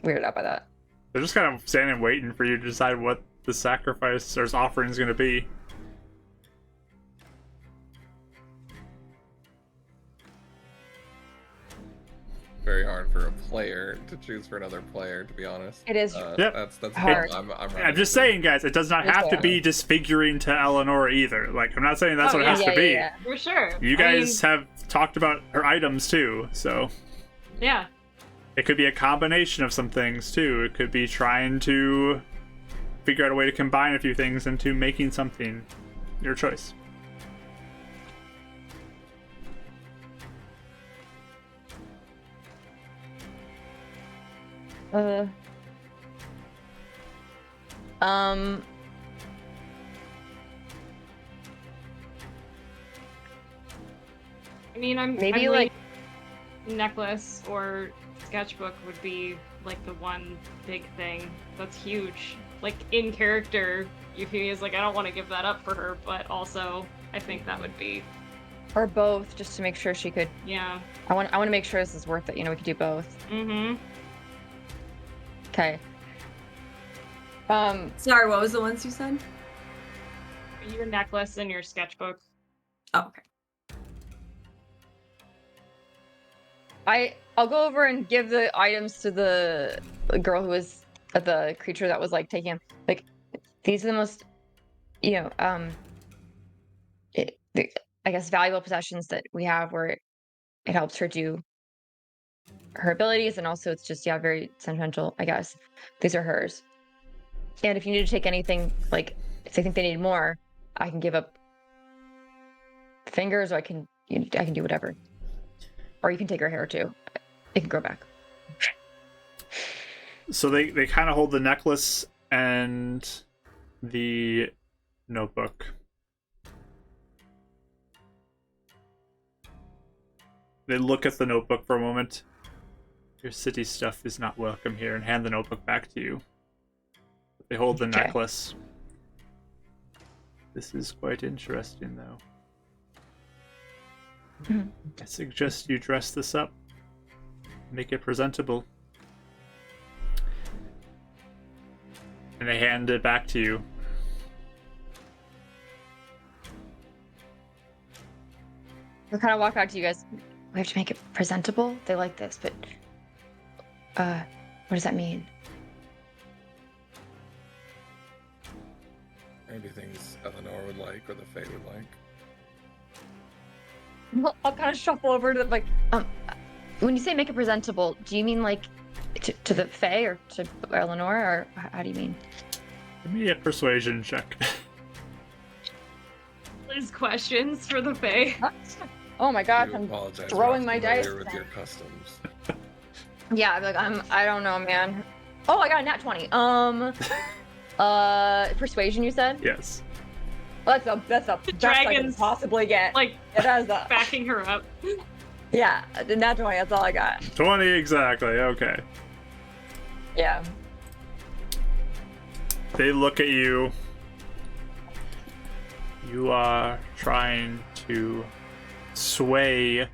weirded out by that? They're just kind of standing waiting for you to decide what the sacrifice or offering is going to be. Very hard for a player to choose for another player, to be honest. It is. Yep. That's Hard. I'm just saying, guys, it does not have to be disfiguring to Eleanor either. Like, I'm not saying that's what it has to be. Yeah. For sure. You guys have talked about her items too, so Yeah. it could be a combination of some things too. It could be trying to figure out a way to combine a few things into making something. Your choice. I mean, Maybe, I'm like- necklace or sketchbook would be like the one big thing that's huge. Like in character, Euphemia is like, I don't want to give that up for her, but also I think that would be, Or both, just to make sure she could. yeah. I want to make sure this is worth it. You know, we could do both. Mm-hmm. Okay. Sorry, what was the ones you said? Your necklace and your sketchbook. Oh, okay. I'll go over and give the items to the girl who was the creature that was like taking him. Like, these are the most, I guess valuable possessions that we have, where it helps her do her abilities, and also it's just very sentimental. I guess these are hers. And if you need to take anything, like if they think they need more, I can give up fingers, or I can do whatever. Or you can take her hair too. It can grow back. So they kind of hold the necklace and the notebook. They look at the notebook for a moment. Your city stuff is not welcome here, and hand the notebook back to you. They hold the Okay. necklace. This is quite interesting, though. I suggest you dress this up. Make it presentable. And they hand it back to you. We'll kind of walk back to you guys. We have to make it presentable. They like this, but what does that mean? Maybe things Eleanor would like or the Fae would like. I'll kind of shuffle over to when you say make it presentable, do you mean like to the Fae or to Eleanor, or how do you mean? Give me a persuasion check. Liz questions for the Fae. Oh my gosh, You I'm apologize, throwing we're my not familiar dice with then. your customs. yeah, I'm like I don't know, man. Oh, I got a nat 20. Persuasion, you said? Yes. Well, that's the best I can Dragons, possibly get. like, That is the backing her up. yeah, the nat 20. That's all I got. 20 exactly, okay. Yeah. They look at you. You are trying to sway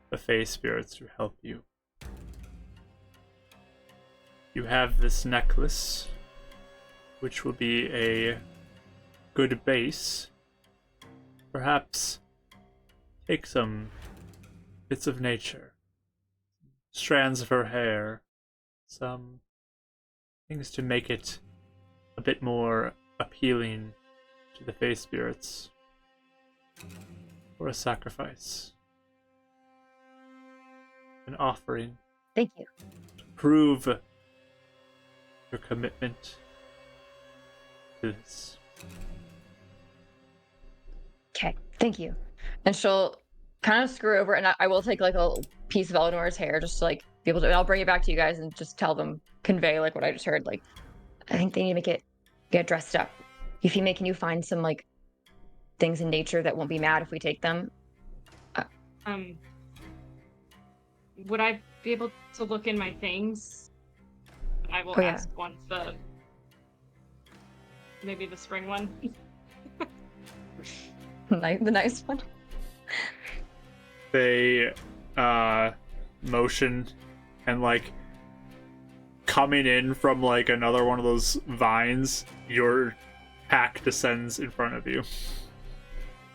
the Fae spirits to help you. You have this necklace, which will be a good base. Perhaps take some bits of nature, strands of her hair, some things to make it a bit more appealing to the Fae Spirits for a sacrifice. An offering. Thank you. To prove your commitment to this. Okay, thank you. And she'll kind of screw over, and I will take like a piece of Eleanor's hair just to like be able to, and I'll bring it back to you guys and just tell them, convey like what I just heard. Like, I think they need to get dressed up. Yufime, can you find some like things in nature that won't be mad if we take them? Would I be able to look in my things? I will Oh, yeah. ask once maybe the spring one. The nice one. They motion and like coming in from like another one of those vines, your pack descends in front of you.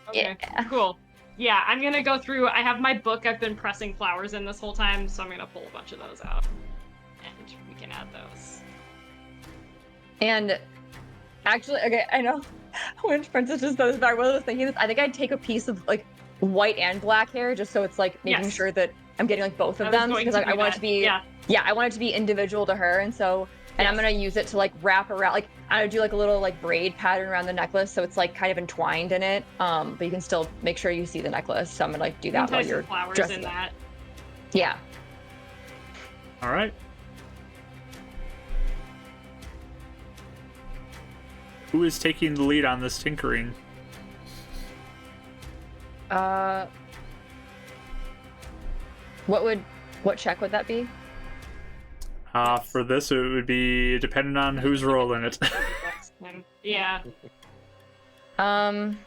Okay, Yeah. cool. Yeah, I'm gonna go through. I have my book I've been pressing flowers in this whole time, so I'm gonna pull a bunch of those out. And we can add those. And actually, okay, I know when Princess just said this, but I was thinking this. I think I'd take a piece of like white and black hair just so it's like making Yes. sure that I'm getting like both I of was them going because to like, I do want it that. to be Yeah. I want it to be individual to her, and so and I'm Yes. gonna use it to like wrap around, like I would do like a little like braid pattern around the necklace so it's like kind of entwined in it, but you can still make sure you see the necklace. So I'm gonna like do You can that while tie you're some flowers dressing in up. that. Yeah. All right. Who is taking the lead on this tinkering? What check would that be? For this, it would be depending on who's rolling it. Yeah. Um,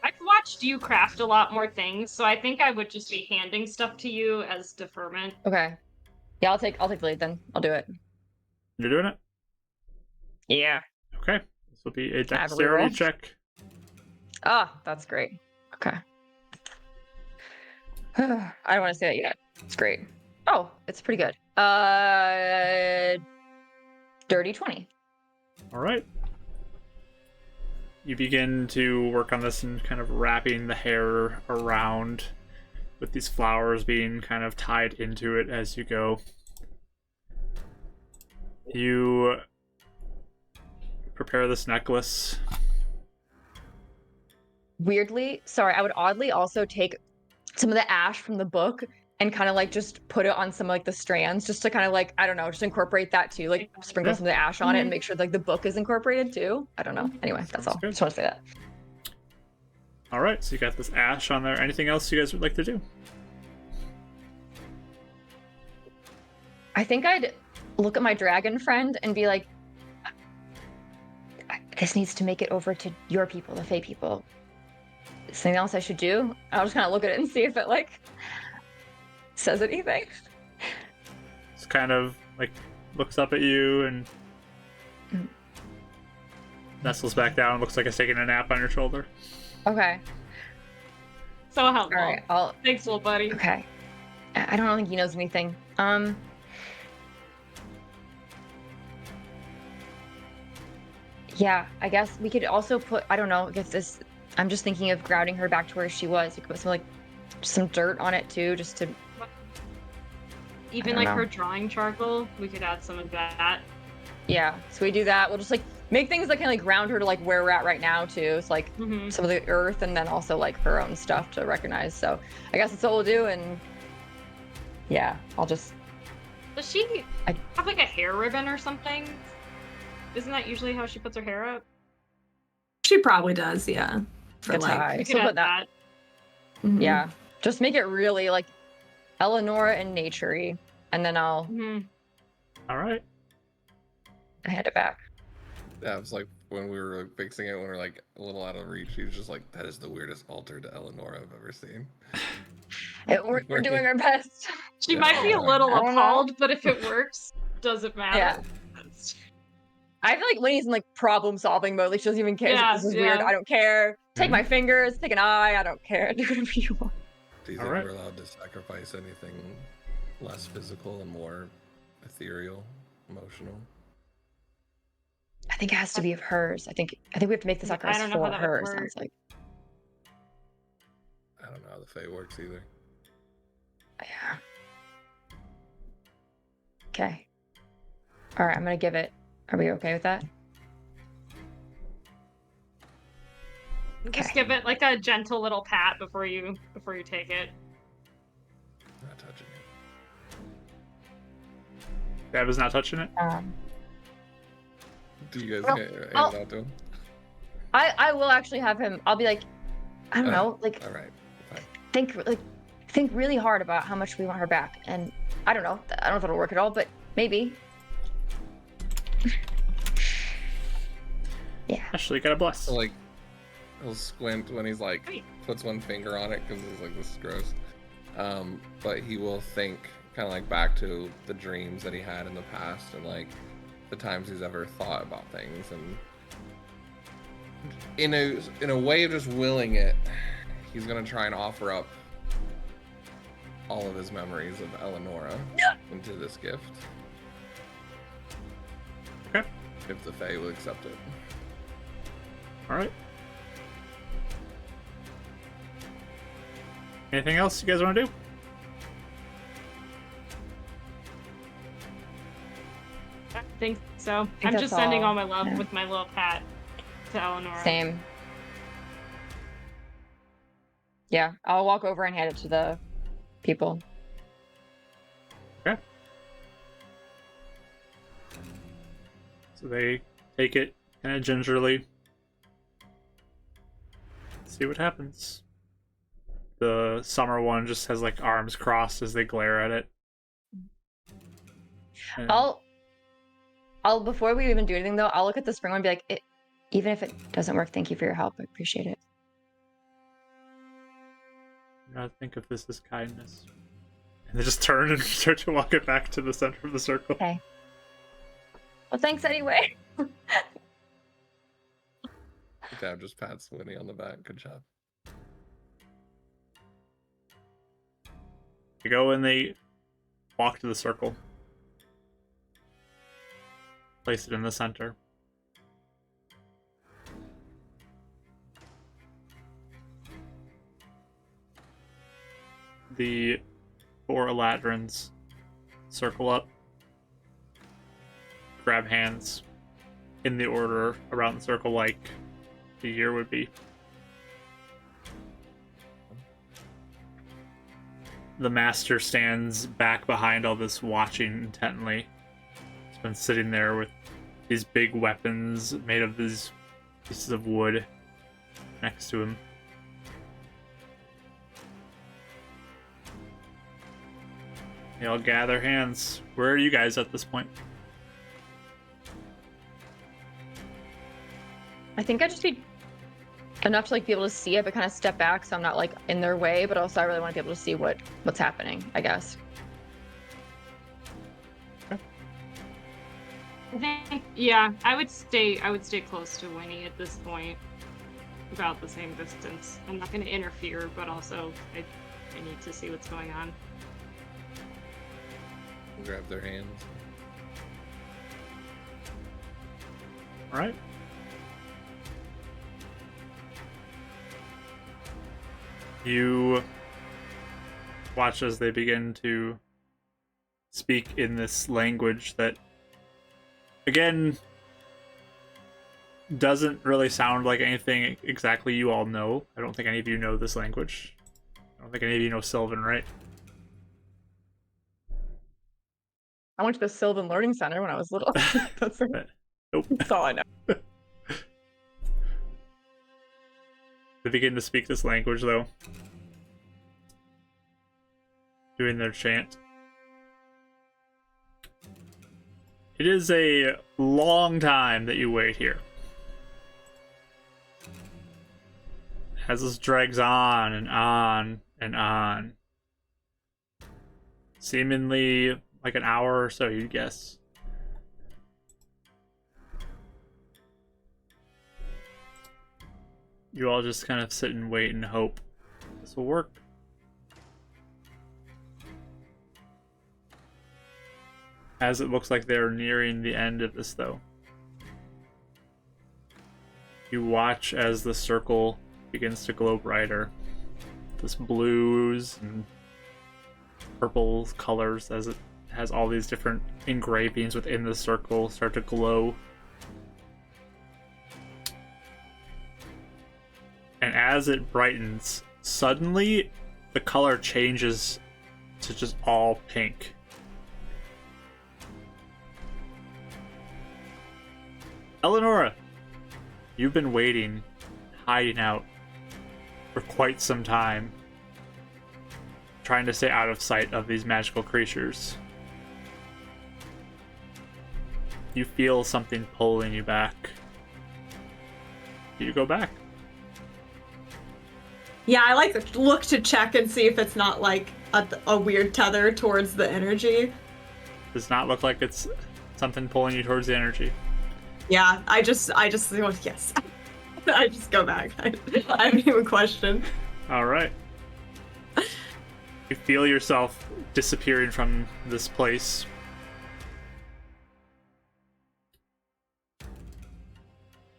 I've watched you craft a lot more things, so I think I would just be handing stuff to you as deferment. okay. Yeah, I'll take the lead then. I'll do it. You're doing it? Yeah. Okay. This will be a I have a dexterity reroll? check. Ah, that's great. Okay. I don't want to say that yet. It's great. Oh, it's pretty good. Dirty 20. All right. You begin to work on this and kind of wrapping the hair around with these flowers being kind of tied into it as you go. You prepare this necklace. Weirdly, sorry, I would oddly also take some of the ash from the book and kind of like just put it on some like the strands just to kind of like, I don't know, just incorporate that too. Like sprinkle Yeah. some of the ash on it and make sure like the book is incorporated too. I don't know. Anyway, that's all. Sounds good. Just want to say that. All right, so you got this ash on there. Anything else you guys would like to do? I think I'd look at my dragon friend and be like, this needs to make it over to your people, the Fae people. Is something else I should do? I'll just kind of look at it and see if it like says anything. It's kind of like looks up at you and nestles back down. Looks like it's taking a nap on your shoulder. Okay. So All helpful. right. I'll. Thanks, little buddy. Okay. I don't think he knows anything. Yeah, I guess we could also put, I don't know, I guess this, I'm just thinking of grounding her back to where she was. You could put some like some dirt on it too, just to, Even I like don't know. her drawing charcoal, we could add some of that. yeah. So we do that. We'll just like make things that can like ground her to like where we're at right now too. It's like hmm some of the earth and then also like her own stuff to recognize. So I guess that's what we'll do. And yeah, I'll just, Does she I- have like a hair ribbon or something? Isn't that usually how she puts her hair up? She probably does, yeah. For a like, tie. We So could put add that. that. mhm. Yeah. Just make it really like Eleonora and naturey. And then I'll Mhm. All right. hand it back. Yeah, it was like when we were like, fixing it when we were like a little out of reach. He was just like, "That is the weirdest altar to Eleanor I've ever seen." We're doing our best. She Yeah. might be a little I don't know. appalled, but if it works, doesn't matter. Yeah. I feel like when he's in like problem solving mode, like she doesn't even care. Yeah, This is weird. yeah. I don't care. Take Mhm. my fingers, take an eye. I don't care. Do whatever you want. Do you All think right. we're allowed to sacrifice anything less physical and more ethereal, emotional? I think it has to be of hers. I think we have to make the I sacrifice don't know how for that would her. work. Sounds like. I don't know how the Fae works either. Yeah. Okay. All right, I'm gonna give it. Are we okay with that? Just Okay. give it like a gentle little pat before you take it. Not touching it. Dab is not touching it. Do you guys Well, hand it I'll- out to him? I will actually have him. I'll be like, I don't know, like All right. Fine. think really hard about how much we want her back, and I don't know. I don't know if it'll work at all, but maybe. Yeah. Ashley, got a bless. So, like, he'll squint when he's like Great. puts one finger on it because he's like, this is gross. But he will think kind of like back to the dreams that he had in the past and like the times he's ever thought about things, and in a way of just willing it, he's gonna try and offer up all of his memories of Eleonora into this gift. Okay. If the Fae will accept it. All right. Anything else you guys want to do? I think so. think I'm that's just sending all my all, love yeah. with my little pat to Eleanor. Same. Yeah, I'll walk over and hand it to the people. Okay. So they take it kind of gingerly. See what happens. The summer one just has like arms crossed as they glare at it. And I'll before we even do anything though, I'll look at the spring one and be like, even if it doesn't work, thank you for your help. I appreciate it. I think of this as kindness. And they just turn and start to walk it back to the center of the circle. Okay. Well, thanks anyway. Dab just pats Winnie on the back. Good job. They go and they walk to the circle. Place it in the center. The 4 Eladrins circle up, grab hands in the order around the circle like the year would be. The master stands back behind all this, watching intently. He's been sitting there with these big weapons made of these pieces of wood next to him. They all gather hands. Where are you guys at this point? I think I just need enough to like be able to see it, but kind of step back so I'm not like in their way. But also, I really want to be able to see what's happening. I guess. I think, yeah, I would stay close to Winnie at this point. About the same distance. I'm not going to interfere, but also I need to see what's going on. Grab their hands. All right. You watch as they begin to speak in this language that, again, doesn't really sound like anything exactly you all know. I don't think any of you know this language. I don't think any of you know Sylvan, right? I went to the Sylvan Learning Center when I was little. That's, Nope. that's all I know. They begin to speak this language, though. Doing their chant. It is a long time that you wait here. As this drags on and on and on. Seemingly like an hour or so, you'd guess. You all just kind of sit and wait and hope this will work. As it looks like they're nearing the end of this, though. You watch as the circle begins to glow brighter. This blues and purple colors as it has all these different engravings within the circle start to glow. And as it brightens, suddenly the color changes to just all pink. Eleonora, you've been waiting, hiding out for quite some time, trying to stay out of sight of these magical creatures. You feel something pulling you back. Do you go back? Yeah, I like to look to check and see if it's not like a weird tether towards the energy. Does not look like it's something pulling you towards the energy. Yeah, I just yes. I just go back. I haven't even questioned. All right. You feel yourself disappearing from this place.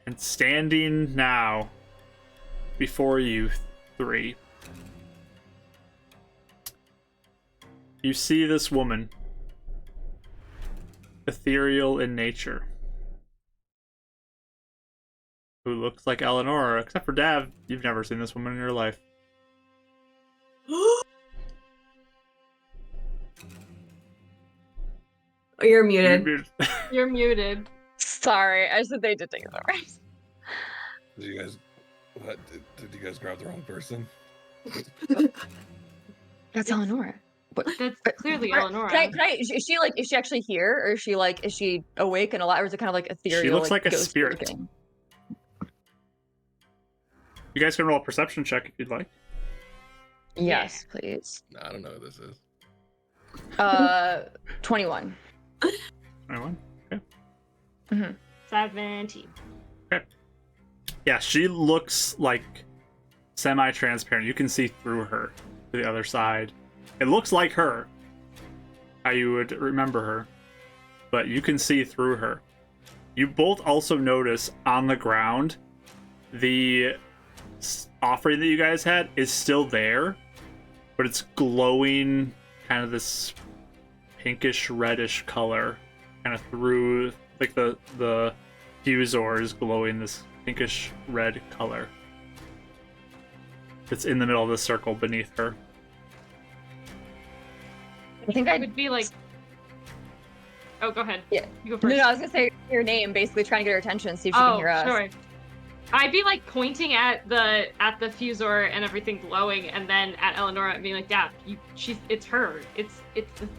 And standing now before you three, you see this woman, ethereal in nature, who looks like Eleonora, except for Dav. You've never seen this woman in your life. You're muted. You're muted. Sorry, I said they did take it over. Did you guys? What? Did you guys grab the wrong person? That's Eleonora. That's clearly Are- Eleonora. Can I, is she actually here, or is she awake and alive, or is it kind of like ethereal? She looks like a ghost spirit. looking? You guys can roll a perception check if you'd like. Yes, please. No, I don't know who this is. 21. 21? Okay. 17. Yeah, she looks like semi-transparent. You can see through her to the other side. It looks like her, how you would remember her, but you can see through her. You both also notice on the ground the offering that you guys had is still there, but it's glowing kind of this pinkish reddish color kind of through, like the fusor is glowing this pinkish red color. It's in the middle of the circle beneath her. I think I I would be like. Oh, go ahead. Yeah. You go first. No, I was gonna say your name, basically trying to get her attention, see if she can hear us. Sure. I'd be like pointing at the fusor and everything glowing, and then at Eleonora and being like, "Yeah, it's her. It's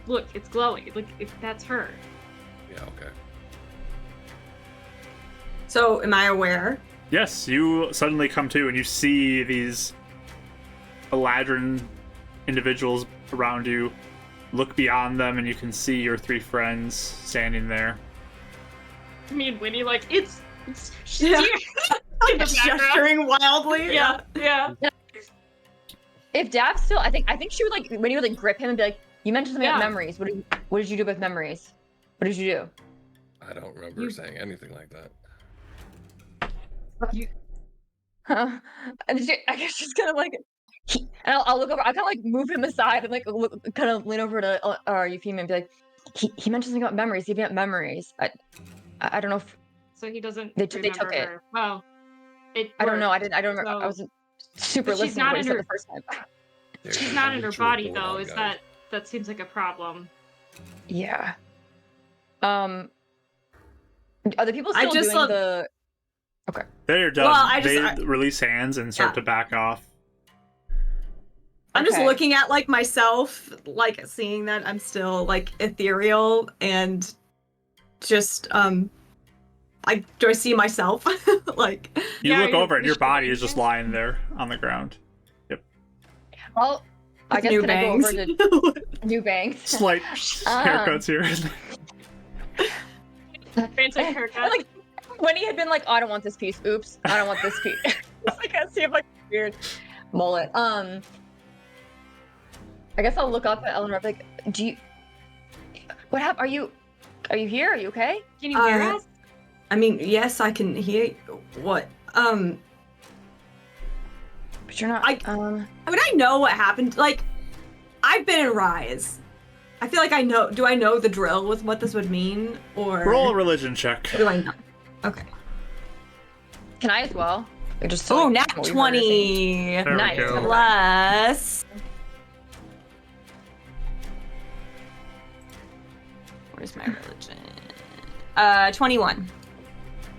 look, it's glowing. Like that's her." Yeah. Okay. So, am I aware? Yes, you suddenly come to and you see these Eladrin individuals around you. Look beyond them and you can see your three friends standing there. Me and Winnie like it's she's Yeah. here. Like In the background. gesturing wildly. Yeah. If Dav still, I think she would like when you would like grip him and be like, "You mentioned something about Yeah. memories. What did you do with memories? What did you do?" I don't remember saying anything like that. Huh? And I guess she's kind of like, and I'll look over. I kind of like move him aside and like kind of lean over to Euphemia and be like, he mentioned something about memories. He had memories. I don't know if So he doesn't They remember took it. her. Well, it. I don't know. I worked. don't remember. I So- wasn't super But she's listening to not what he in said her- the first time. There's She's a not in her ritual body going though. on, Is guys. that seems like a problem? Yeah. Are the people I still just doing love- the? They're done. Well, I they just- release hands and start Yeah. to back off. I'm just Okay. looking at like myself, like seeing that I'm still like ethereal and just do I see myself? Like You Yeah, look you're- over and your you're body is just shaking. lying there on the can Well, I with guess new can I go bangs. over to new bangs? Slight haircuts here. Frantic And, haircut. like when he had been like, "Oh, I don't want this piece. Oops, I don't want this piece." I can't see if like weird mullet. I guess I'll look up at Eleanor. Like, do you? What happened? Are you here? Are you okay? Can you hear Uh, us? I mean, yes, I can hear what But you're not. I mean, I know what happened. Like, I've been in Rise. I feel like I know. Do I know the drill with what this would mean, or Roll a religion check. do I not? Okay. Can I as well? Or just Oh, like, nat what we heard or seen? 20 There we Nice. go. plus. Where's my religion? 21.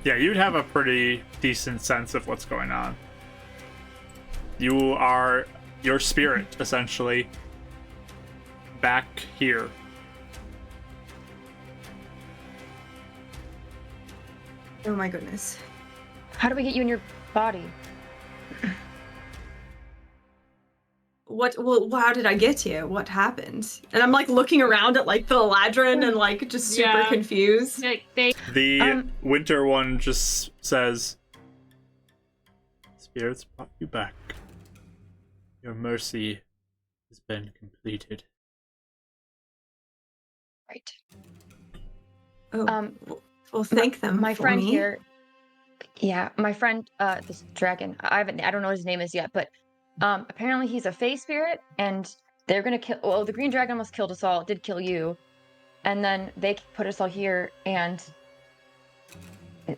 Yeah, you'd have a pretty decent sense of what's going on. You are your spirit, essentially, back here. Oh my goodness. How do we get you in your body? What? Well, how did I get here? What happened? And I'm like looking around at like the Ladrin and like just super Yeah. confused. Like, they The winter one just says, "Spirits brought you back. Your mercy has been completed." Right. Oh, well, thank them. My for friend me. here. Yeah, my friend, this dragon. I don't know what his name is yet, but apparently he's a Fey spirit, and they're gonna kill. Well, the green dragon almost killed us all. It did kill you, and then they put us all here, and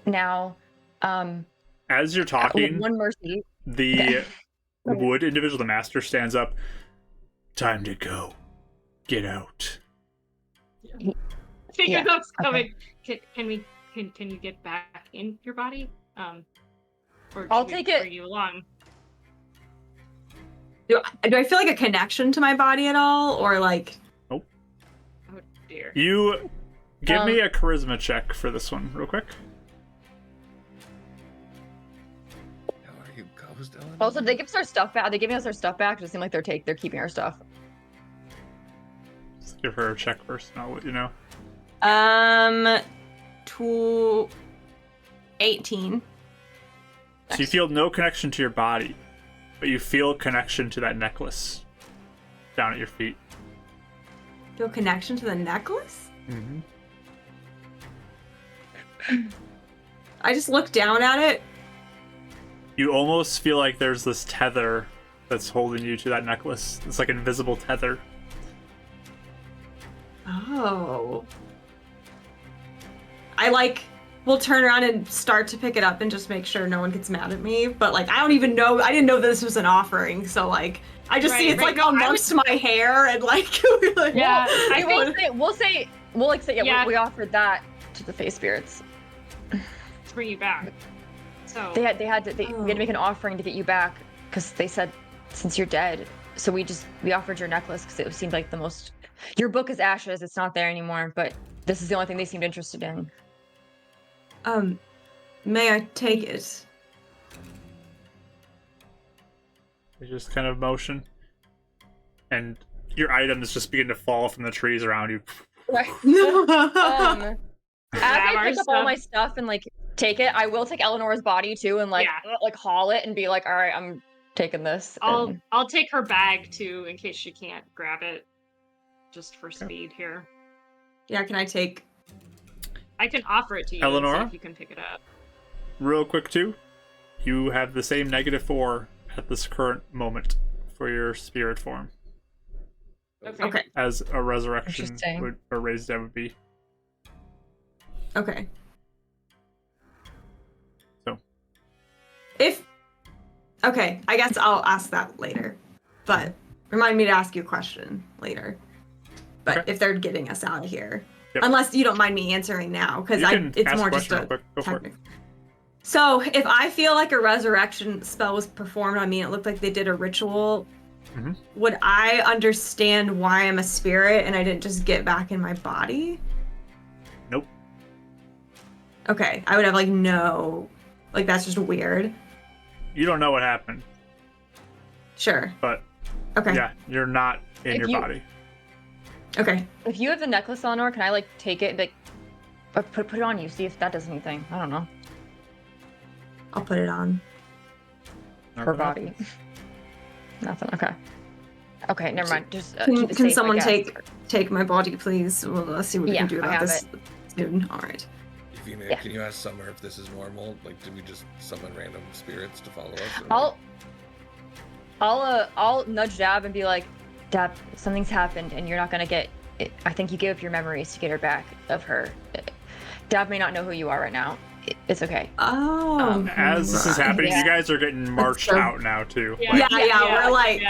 now, As you're talking, one mercy. the wood individual, the master, stands up. "Time to go. Get out." figured Yeah, that was okay. coming. Can you get back in your body? Or I'll should we take it. bring you along? Do I feel like a connection to my body at all, or like? Oh dear. You give me a charisma check for this one, real quick. How are you ghost, Ellen? Also, did they give us our stuff back? Are they giving us our stuff back? It just seems like they're keeping our stuff. Let's give her a check first, and I'll let you know. 18. So you feel no connection to your body, but you feel connection to that necklace down at your feet. Feel connection to the necklace? Mm-hmm. I just look down at it. You almost feel like there's this tether that's holding you to that necklace. It's like an invisible tether. Oh. I like will turn around and start to pick it up and just make sure no one gets mad at me. But like I don't even know. I didn't know this was an offering. So like I just see Right, it's right. like amongst my hair and like, we're like Yeah, whoa. I think We'll say Yeah. we offered that to the Fey spirits. to bring you back. So We had to make an offering to get you back because they said since you're dead. So we offered your necklace because it seemed like the most. Your book is ashes. It's not there anymore. But this is the only thing they seemed interested in. May I take it? You just kind of motion, and your items just begin to fall from the trees around you. Right. As Grab I our pick up all stuff. my stuff and like take it, I will take Eleanor's body too and like haul it and be like, all right, I'm taking this. and- I'll take her bag too in case she can't grab it, just for speed here. Yeah, can I take? I can offer it to you and Eleanor? see if you can pick it up. Real quick, too, you have the same -4 at this current moment for your spirit form Okay. as a resurrection Interesting. would, or raised dead would be. Okay. So. Okay, I guess I'll ask that later. But remind me to ask you a question later. But Okay. if they're getting us out of here. Yep. Unless you don't mind me answering now, because You can it's ask more a just question real a quick. Go for it. technical. So if I feel like a resurrection spell was performed on me, it looked like they did a ritual. Mhm. Would I understand why I'm a spirit and I didn't just get back in my body? Nope. Okay, I would have like no, like that's just weird. You don't know what happened, Sure. but Okay. yeah, you're not in If your you- body. Okay. If you have the necklace, Eleanor, can I like take it and like put it on you? See if that does anything. I don't know. I'll put it on. Her body. Nothing. Okay. Okay. Never mind. Just Can, keep it can safe, I someone guess. take my body, please? Well, let's see what we Yeah, can do I about have this soon. All right. Female, Yeah. can you ask Summer if this is normal? Like, did we just summon random spirits to follow us? I'll nudge Dab and be like, Dab, something's happened, and you're not gonna get. I think you gave up your memories to get her back of her. Dab may not know who you are right now. It's okay. Oh. As this is happening, Yeah. you guys are getting marched so- out now too. Yeah, we're like-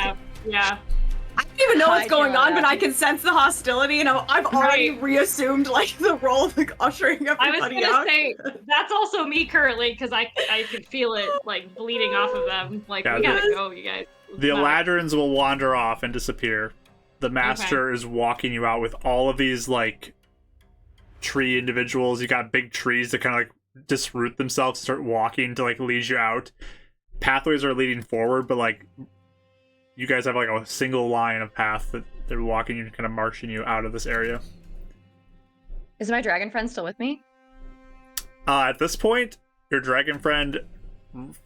Yeah. I don't even know what's Hi, going on, Joanna. but I can sense the hostility, and I've already reassumed like the role of like ushering I was everybody gonna out. say that's also me currently because I can feel it like bleeding off of them. Like Yeah, we gotta go, you guys. The No. Eladrins will wander off and disappear. The Master is walking you out with all of these like tree individuals. You got big trees that kind of like disroot themselves, start walking to like lead you out. Pathways are leading forward, but like you guys have like a single line of path that they're walking you and kind of marching you out of this area. Is my dragon friend still with me? At this point, your dragon friend,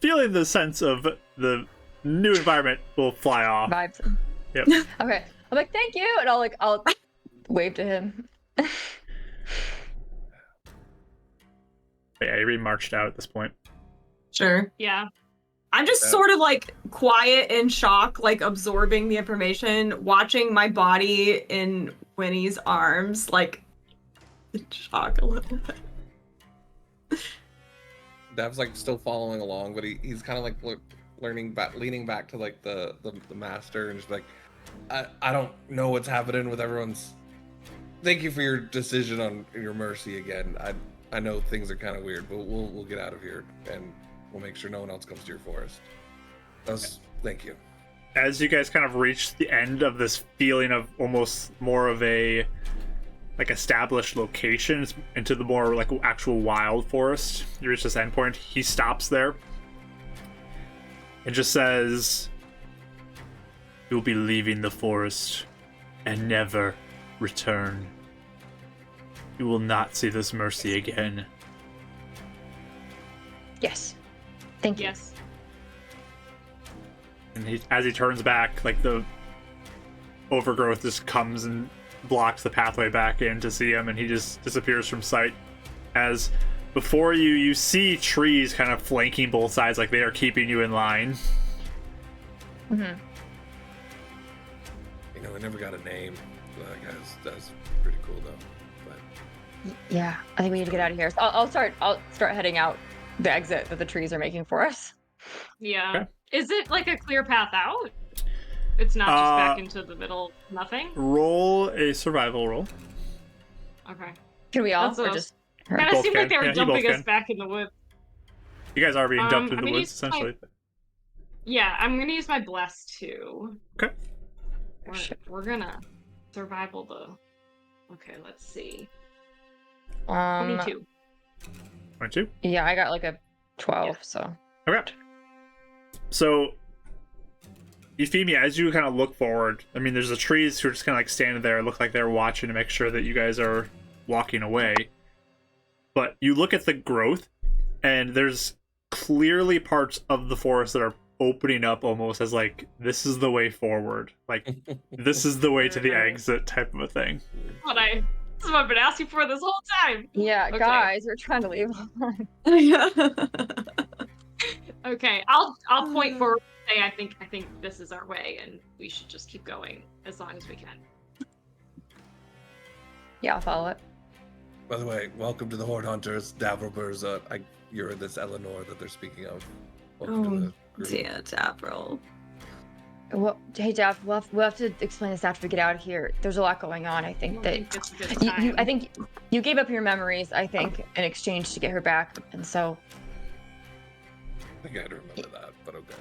feeling the sense of the new environment, will fly off. Vibes. Yep. Okay. I'm like, thank you, and I'll wave to him. But yeah, you're being marched out at this point. Sure. Yeah. I'm just sort of like quiet in shock, like absorbing the information, watching my body in Winnie's arms, like in shock a little bit. Dav's like still following along, but he's kind of like leaning back to like the Master, and just like, I don't know what's happening with everyone's. Thank you for your decision on your mercy again. I know things are kind of weird, but we'll get out of here and we'll make sure no one else comes to your forest. Thank you. As you guys kind of reach the end of this feeling of almost more of a like established location into the more like actual wild forest, you reach this endpoint. He stops there and just says, "You'll be leaving the forest and never return. You will not see this mercy again." Yes. Thank you. Yes. And as he turns back, like the overgrowth just comes and blocks the pathway back in to see him, and he just disappears from sight. As before you see trees kind of flanking both sides, like they are keeping you in line. Mm-hmm. You know, we never got a name. That's pretty cool though. But Yeah, I think we need to get out of here. So I'll start heading out the exit that the trees are making for us. Yeah. Okay. Is it like a clear path out? It's not just back into the middle, nothing? Roll a survival roll. Okay. Can we all? That's what Or I was- just her? Kind of Both seemed can. like they were Yeah, you both dumping us can. back in the woods. You guys are being dumped in I'm the gonna woods, use my- essentially. Yeah, I'm gonna use my bless too. Okay. We're gonna survival the. Okay, let's see. 22. 22. Yeah, I got like a 12. So Okay. So, Euphemia, as you kind of look forward, I mean, there's the trees who are just kind of like standing there, look like they're watching to make sure that you guys are walking away. But you look at the growth, and there's clearly parts of the forest that are opening up almost as like, this is the way forward. Like, this is the way to the exit type of a thing. This is what I've been asking for this whole time. yeah, Okay. guys, we're trying to leave. Okay, I'll point forward and say I think this is our way and we should just keep going as long as we can. Yeah, I'll follow it. by the way, welcome to the Horde Hunters, Davrobers. You're this Eleanor that they're speaking of. Welcome to the group. Dear Davril. Well, hey, Jeff, we'll have to explain this after we get out of here. There's a lot going on. I think that it's a good time. I think you gave up your memories. I think in exchange to get her back, and so I think I'd remember that, but okay.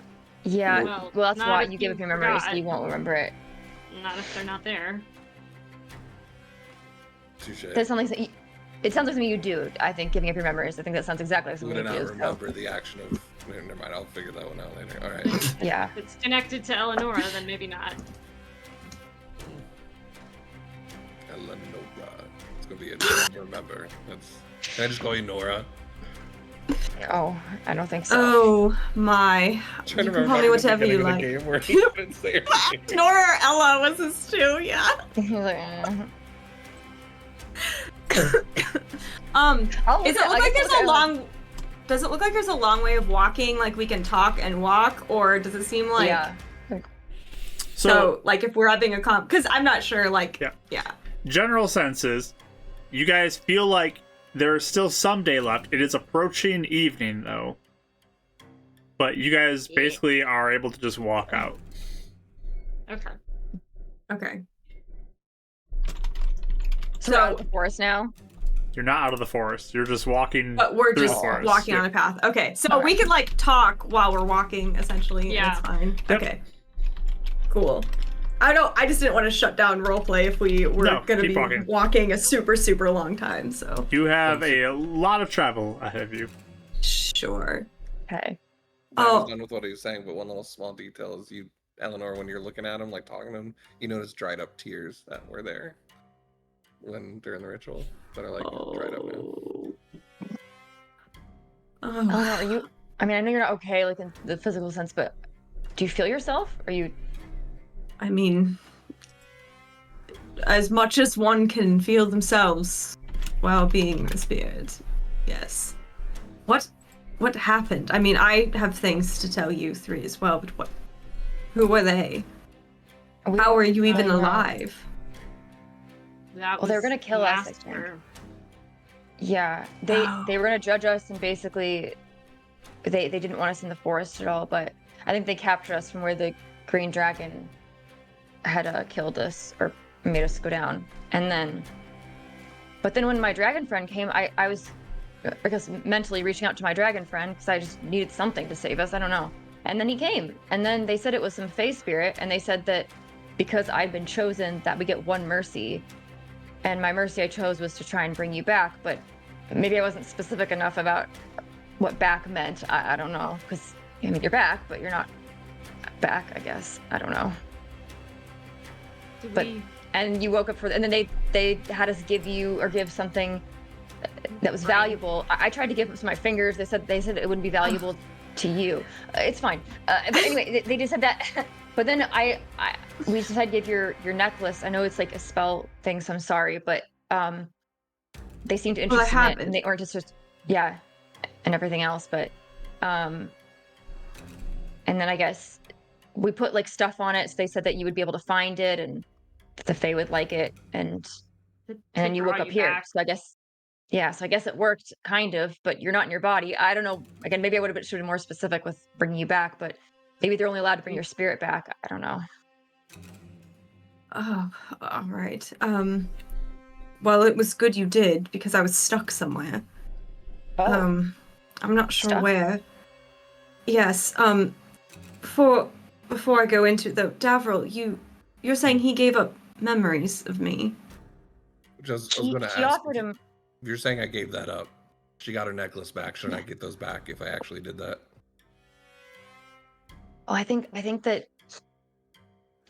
yeah. Well, Well, that's not why if you gave you up your memories. So forgot. you won't remember it. Not if they're not there. Touche. That sounds like it sounds like something you do. I think giving up your memories. I think that sounds exactly like Who something would you I do. not So, remember the action of? Never mind, I'll figure that one out later. All right. yeah. If it's connected to Eleonora, then maybe not. Eleanor. It's gonna be a name to remember. Can I just call you Nora? Oh, I don't think so. Oh my. I'm trying You to can remember call me the whatever you beginning of the like. game where he didn't say her name. Nora or Ella was this too, yeah. He's like, I'll Does it at- look I like guess there's I'll a look at it long? Does it look like there's a long way of walking? Like we can talk and walk, or does it seem like? Yeah. So like if we're having a because I'm not sure. Like yeah. General senses, you guys feel like there is still some day left. It is approaching evening though, but you guys basically are able to just walk out. Okay. Okay. So we're out of the forest now. You're not out of the forest. You're just walking. But we're through the just forest. walking Yep. on a path. Okay, so Alright. we can like talk while we're walking, essentially. Yeah. And it's fine. Yep. Okay. Cool. I just didn't want to shut down roleplay if we were No, gonna keep be walking. a super long time. So You have a lot of travel ahead of you. sure. Okay. I was Oh. done with what he was saying, but one little small detail is Eleanor, when you're looking at him, like talking to him, you notice dried up tears that were there during the ritual that are like dried up now. Eleanor, are you? I mean, I know you're not okay, like in the physical sense, but do you feel yourself? Are you? I mean, as much as one can feel themselves while being the spirit, yes. What happened? I mean, I have things to tell you three as well, but who were they? How are you even I know. alive? That Well, they were was gonna kill us, I think. Master. Yeah, they were gonna judge us, and basically, they didn't want us in the forest at all. But I think they captured us from where the green dragon had killed us or made us go down. But then when my dragon friend came, I was, I guess, mentally reaching out to my dragon friend because I just needed something to save us. I don't know. And then he came, and then they said it was some Fey spirit, and they said that because I'd been chosen, that we get one mercy. And my mercy I chose was to try and bring you back, but maybe I wasn't specific enough about what back meant. I don't know, because I mean you're back, but you're not back. I guess I don't know. Did But- we? And you woke up and then they had us give something that was Right. valuable. I tried to give it to my fingers. They said it wouldn't be valuable to you. It's fine. But anyway, they just said that. But then we decided to give your necklace. I know it's like a spell thing, so I'm sorry, but they seemed Well, interested I in it, haven't. and they weren't just yeah, and everything else. But and then I guess we put like stuff on it, so they said that you would be able to find it, and that the Fae would like it, and then you draw woke up here. back. So I guess. Yeah, so I guess it worked, kind of, but you're not in your body. I don't know. Again, maybe I would have been more specific with bringing you back, but maybe they're only allowed to bring your spirit back. I don't know. Oh, all right. Well, it was good you did because I was stuck somewhere. Oh, I'm not sure Stuck? where. Yes. Before I go into the Davril, you're saying he gave up memories of me. Which I was she going to ask. offered him. If you're saying I gave that up, she got her necklace back. Should I get those back if I actually did that? Oh, I think that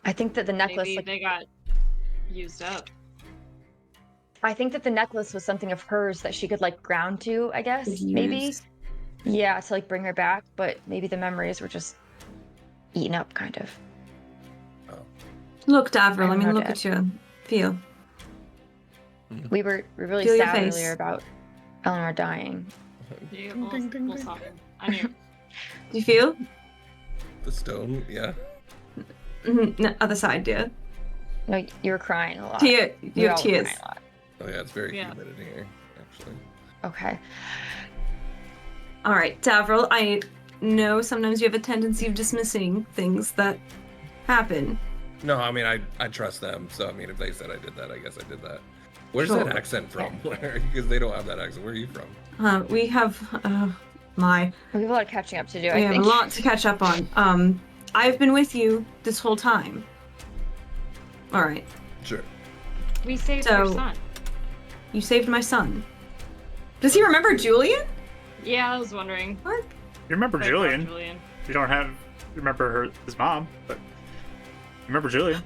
the necklace. Maybe Like, they got used up. I think that the necklace was something of hers that she could like ground to. I guess maybe. Used. Yeah, to like bring her back, but maybe the memories were just eaten up, kind of. Look, Davril. I I'm mean, no look dead. at you. Feel. We were really Feel your sad face. earlier about Eleanor dying. Yeah, Ding, we'll, ding, ding, we'll ding. solve it. I knew. Do you feel? The stone, yeah. No, other side, dear. No, you were crying a lot. You We have all were tears. crying a lot. Oh yeah, it's very Yeah. humid in here, actually. Okay. All right, Davril. I know sometimes you have a tendency of dismissing things that happen. No, I mean I trust them, so I mean if they said I did that, I guess I did that. Where's Sure. that accent from? Because they don't have that accent. Where are you from? We have We have a lot of catching up to do, we I have think. a lot to catch up on. I've been with you this whole time. All right, Sure. We saved So- your son. you saved my son. Does he remember Julian? Yeah, I was wondering. What? You remember Thank God, Julian. You don't remember his mom, but you remember Julian.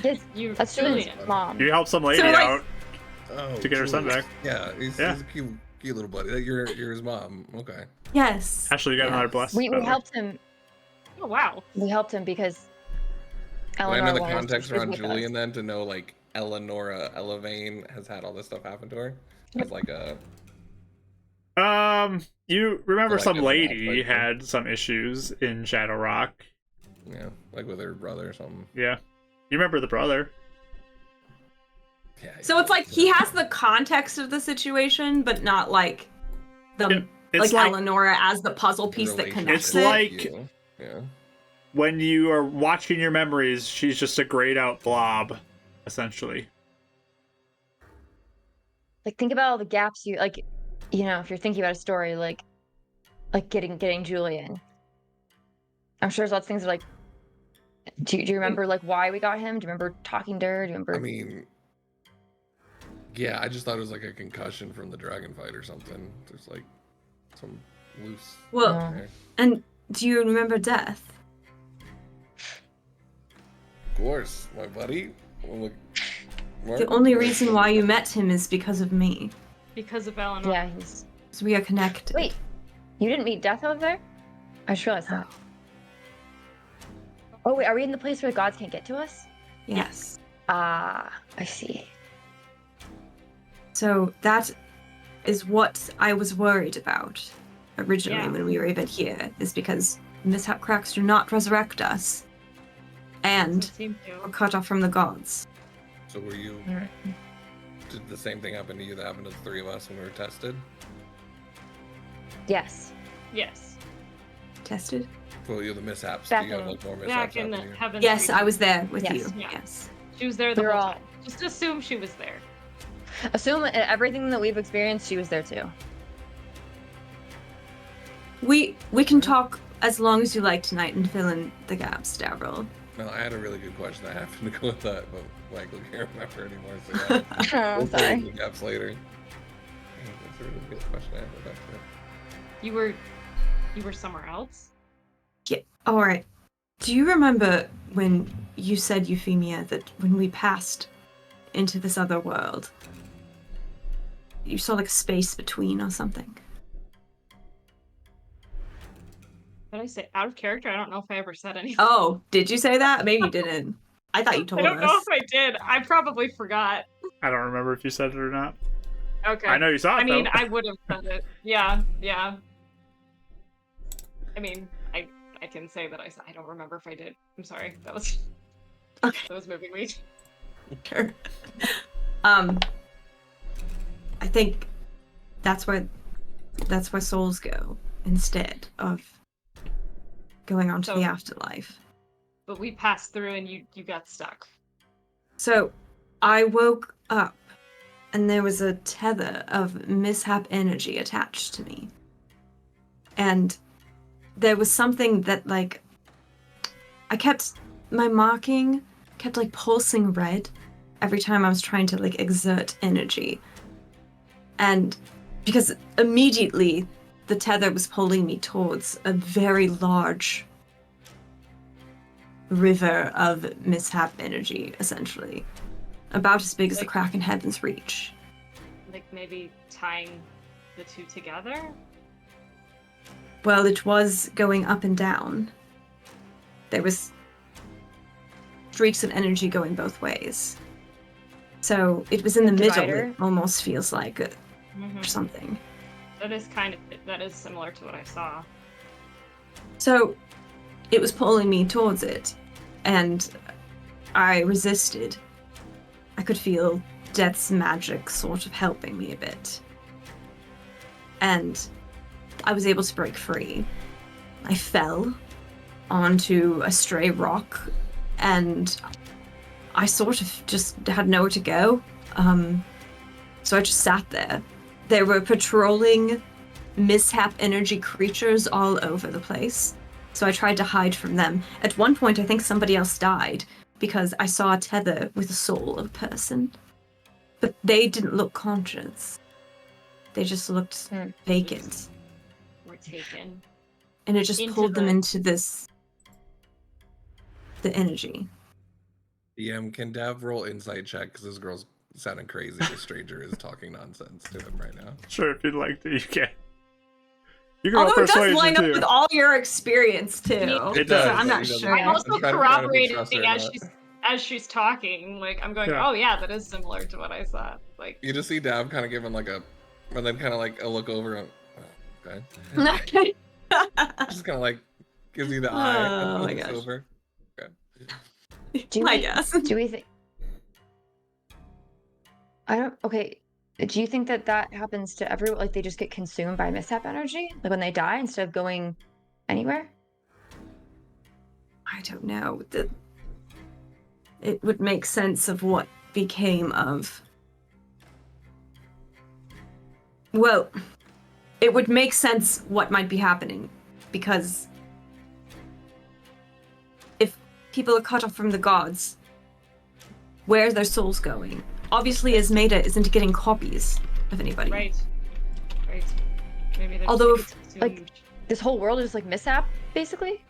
Yes, You, that's Julian's mom. You helped some lady So, like- out. Oh, To get her son Julius. back. Yeah, he's a cute little buddy. You're his mom. Okay. Yes. Actually, you got another bless. We by the way. helped him. Oh wow. We helped him because Do I Eleanor know the wanted us to context be around with us. Julian then to know like Eleanora Elevane has had all this stuff happen to her? As like a You remember Like some as an lady outsider. had some issues in Shadow Rock. Yeah, like with her brother or something. Yeah. You remember the brother. Yeah. So it's like he has the context of the situation, but not like the Yeah, it's like like Eleonora as the puzzle piece that connects It's it. like- Yeah. when you are watching your memories, she's just a grayed out blob, essentially. Like think about all the gaps you like, you know, if you're thinking about a story like getting Julian. I'm sure there's lots of things that like do you remember like why we got him? Do you remember talking to her? Do you remember I mean, yeah, I just thought it was like a concussion from the dragon fight or something. There's like some loose. Well, there. and do you remember Death? Of course, my buddy. Well, look, The only reason why you met him is because of me. Because of Eleanor. Yeah, he's Because we are connected. Wait, you didn't meet Death over there? I just realized that. Oh wait, are we in the place where the gods can't get to us? Yes. Ah, I see. So that is what I was worried about originally Yeah. when we were even here, is because mishap cracks do not resurrect us. And Doesn't seem to. we're cut off from the gods. So were you? Alright. Did the same thing happen to you that happened to the three of us when we were tested? Yes. Yes. Tested? Well, you the mishaps. Back Do you have in- like more mishaps Back in the happening? heaven. Yes, I was there with Yes. you. Yeah. Yes. She was there the We're whole all- time. Just assume she was there. Assume everything that we've experienced, she was there too. We can talk as long as you like tonight and fill in the gaps, Daryl. No, I had a really good question. I happened to go with that, but Michael can't remember anymore. So yeah, Oh, we'll fill in sorry. the gaps later. Dang, that's a really good question. I have to go back to it. You were somewhere else? Yeah. All right. Do you remember when you said, Euphemia, that when we passed into this other world, you saw like a space between or something? Did I say out of character? I don't know if I ever said anything. Oh, did you say that? Maybe you didn't. I thought you I told don't us. know if I did. I probably forgot. I don't remember if you said it or not. Okay. I know you saw it, I mean, though. I would have said it. Yeah, yeah. I mean, I can say that I don't remember if I did. I'm sorry. That was Okay. that was moving me. Sure. I think that's where souls go instead of going on to So- the afterlife. But we passed through and you got stuck. So I woke up and there was a tether of mishap energy attached to me. And there was something that like my marking kept like pulsing red every time I was trying to like exert energy. And because immediately the tether was pulling me towards a very large river of mishap energy, essentially. About as big as the Like- crack in Heaven's Reach. Like maybe tying the two together? Well, it was going up and down. There was streaks of energy going both ways. So it was in the middle, Divider? it almost feels like, Mhm. or something. That is similar to what I saw. So it was pulling me towards it, and I resisted. I could feel Death's magic sort of helping me a bit. And I was able to break free. I fell onto a stray rock, and I sort of just had nowhere to go. So I just sat there. There were patrolling mishap energy creatures all over the place. So I tried to hide from them. At one point, I think somebody else died because I saw a tether with the soul of a person. But they didn't look conscious. They just looked Hmm. vacant. We're taken. And it just Into pulled them the- into the energy. DM, can Dav roll insight check? Because this girl's sounding crazy. The stranger is talking nonsense to him right now. Sure, if you'd like to, you can. You can roll Although it does persuasion line up too. with all your experience too. It does. So I'm He not doesn't- sure. I'm also I'm trying to corroborating trust her or as not. she's talking. Like I'm going, Yeah. oh yeah, that is similar to what I saw. Like You just see Dav kind of giving like a, and then kind of like a look over Okay. Just kind of like gives you the eye. Oh my Looks gosh. over. Do I we, guess. do we think? I don't. Okay. Do you think that that happens to everyone? Like they just get consumed by mishap energy, like when they die instead of going anywhere? I don't know. It would make sense of what became of. Well, it would make sense what might be happening, because if people are cut off from the gods, where's their souls going? Obviously, Ismeda isn't getting copies of anybody. Right. Maybe they're Although just if, getting like, This whole world is just like mishap, basically.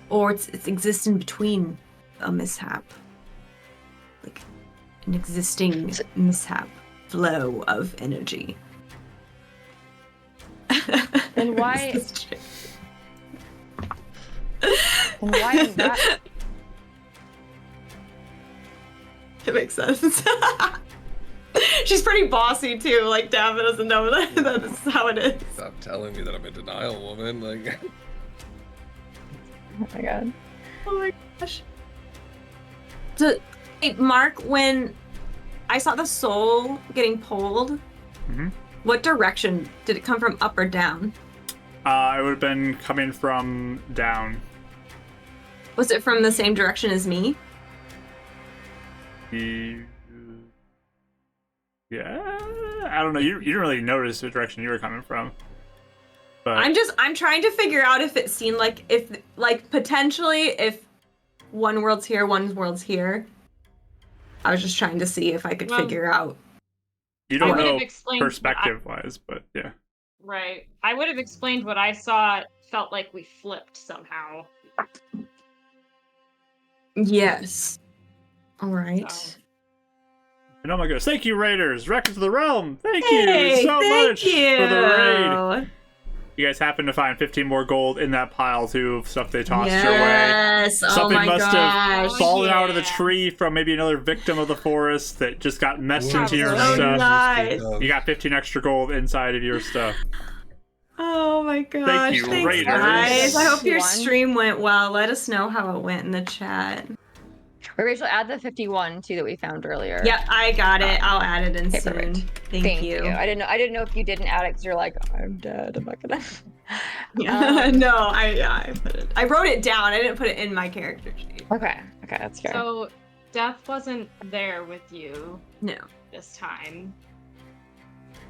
Or it's existing between a mishap, like an existing mishap flow of energy. Then why? This is true. Then why is that? It makes sense. She's pretty bossy too. Like Davin doesn't know that is how it is. Stop telling me that I'm in denial, woman. Like, Oh my god. Oh my gosh. So, hey, Mark, when I saw the soul getting pulled, what direction did it come from? Up or down? It would have been coming from down. Was it from the same direction as me? Yeah, I don't know. You didn't really notice the direction you were coming from. But I'm trying to figure out if it seemed like potentially if one world's here, one world's here. I was just trying to see if I could figure out. you don't I would know have explained what perspective-wise, but yeah. Right. I would have explained what I saw. It felt like we flipped somehow. Yes. All right. So. And oh my goodness, thank you, Raiders! Records of the Realm! Thank Hey, you so thank much you. for the raid! You guys happen to find 15 more gold in that pile, too, of stuff they tossed your way. Yes. Oh Something my must have gosh. fallen out of the yeah. tree from maybe another victim of the forest that just got messed Ooh, into your so stuff. nice. You got 15 extra gold inside of your stuff. Oh my gosh. you, Thanks, Raiders. guys. I hope your 51. stream went well. Let us know how it went in the chat. Wait, Rachel, add the 51 too that we found earlier. Yep, I got it. I'll add it in Okay, soon. perfect. Thank you. I didn't know if you didn't add it because you're like, I'm dead. I'm not gonna. Yeah. No, I put it. I wrote it down. I didn't put it in my character sheet. Okay, that's fair. So, Death wasn't there with you No. this time.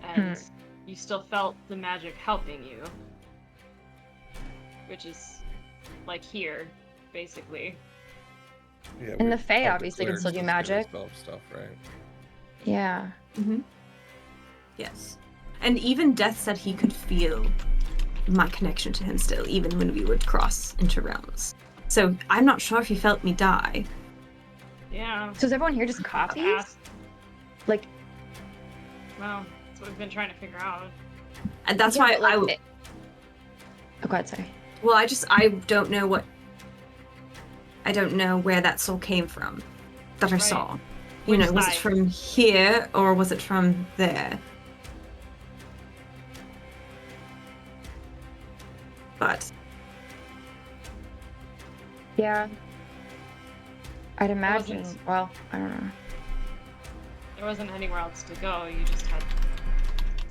And Hmm. you still felt the magic helping you. Which is, like, here, basically. yeah, And the we Fae talked to obviously can clerics still do to magic. spell stuff, right? Yeah. Mm-hmm. Yes. And even Death said he could feel my connection to him still, even when we would cross into realms. So I'm not sure if he felt me die. Yeah. So is everyone here just copies? Asked. Like, Well, that's what we've been trying to figure out. And that's yeah, why but, like, I. Oh, go ahead, sorry. Well, I don't know what. I don't know where that soul came from that I Right. saw. Which Was it side? from here or was it from there? But Yeah. I'd imagine. wasn't- Well, I don't know. There wasn't anywhere else to go. You just had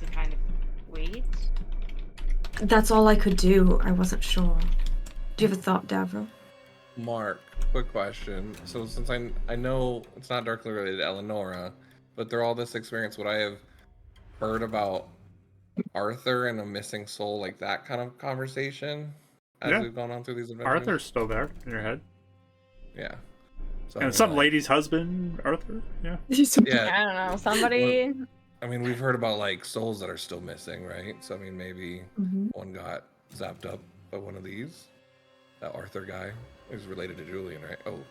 to kind of wait. that's all I could do. I wasn't sure. Do you have a thought, Davro? Mark, quick question. So since I know it's not directly related to Eleonora, but through all this experience, would I have heard about Arthur and a missing soul, like that kind of conversation as Yeah. we've gone on through these adventures? Arthur's still there in your head. Yeah. So, And some lady's husband, Arthur. Yeah. Yeah. I don't know. Somebody. I mean, we've heard about like souls that are still missing, right? So I mean, maybe Mhm. one got zapped up by one of these. That Arthur guy is related to Julian, right? Oh,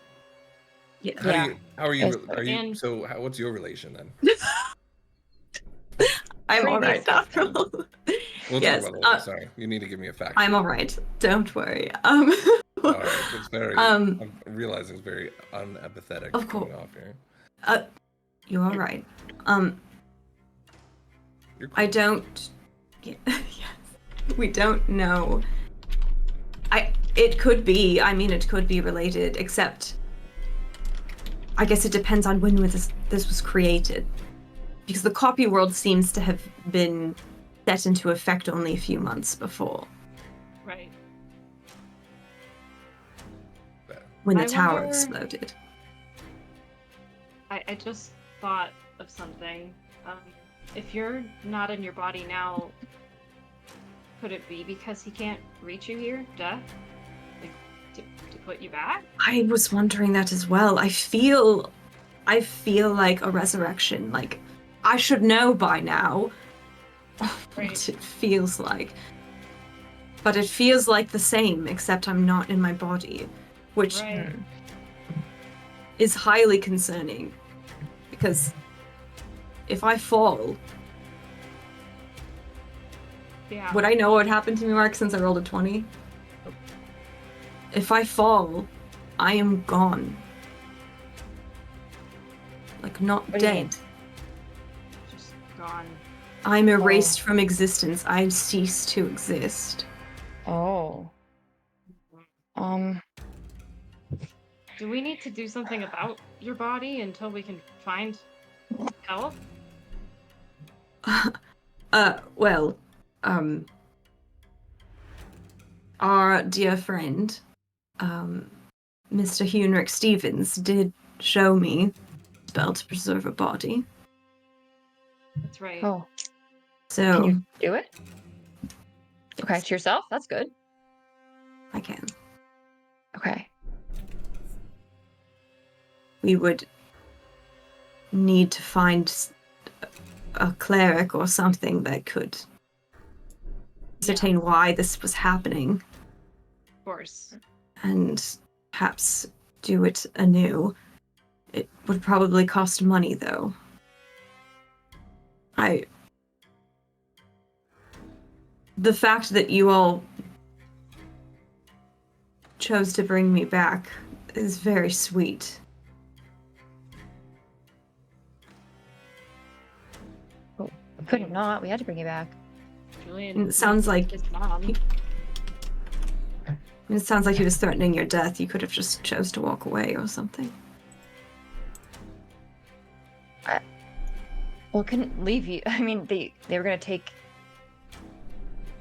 Yeah. Yeah. how are you? Yes, Are you? and- So what's your relation then? I'm all right, Previous Davro. We'll Yes, talk about it later. Sorry, you need to give me a fact. I'm all right. Don't worry. All right, it's very. Um, I'm realizing it's very unempathetic. Of course. coming off here. You're all right. You're cool. I don't Yeah, yes. We don't know. It could be. I mean, it could be related, except I guess it depends on when this was created. Because the copy world seems to have been set into effect only a few months before. Right. When the I tower wonder- exploded. I just thought of something. If you're not in your body now, could it be because he can't reach you here, Death? Like, to put you back? I was wondering that as well. I feel like a resurrection. Like, I should know by now Right. what it feels like. But it feels like the same, except I'm not in my body, which Right. is highly concerning. Because if I fall, Yeah. would I know what happened to me, Mark, since I rolled a 20? If I fall, I am gone. Like, not What do you mean? dead. Just gone. I'm erased from existence. I cease to exist. Oh. Do we need to do something about your body until we can find help? Well, our dear friend, Mr. Hunrick Stevens, did show me a spell to preserve a body. That's right. Oh. So Can you do it? Okay, to yourself? That's good. I can. Okay. We would need to find a cleric or something that could ascertain why this was happening Of course. and perhaps do it anew. It would probably cost money, though. The fact that you all chose to bring me back is very sweet. We couldn't not. We had to bring you back. Julian. It sounds like his mom. it sounds like he was threatening your death. You could have just chose to walk away or something. Well, couldn't leave you. I mean, they were gonna take.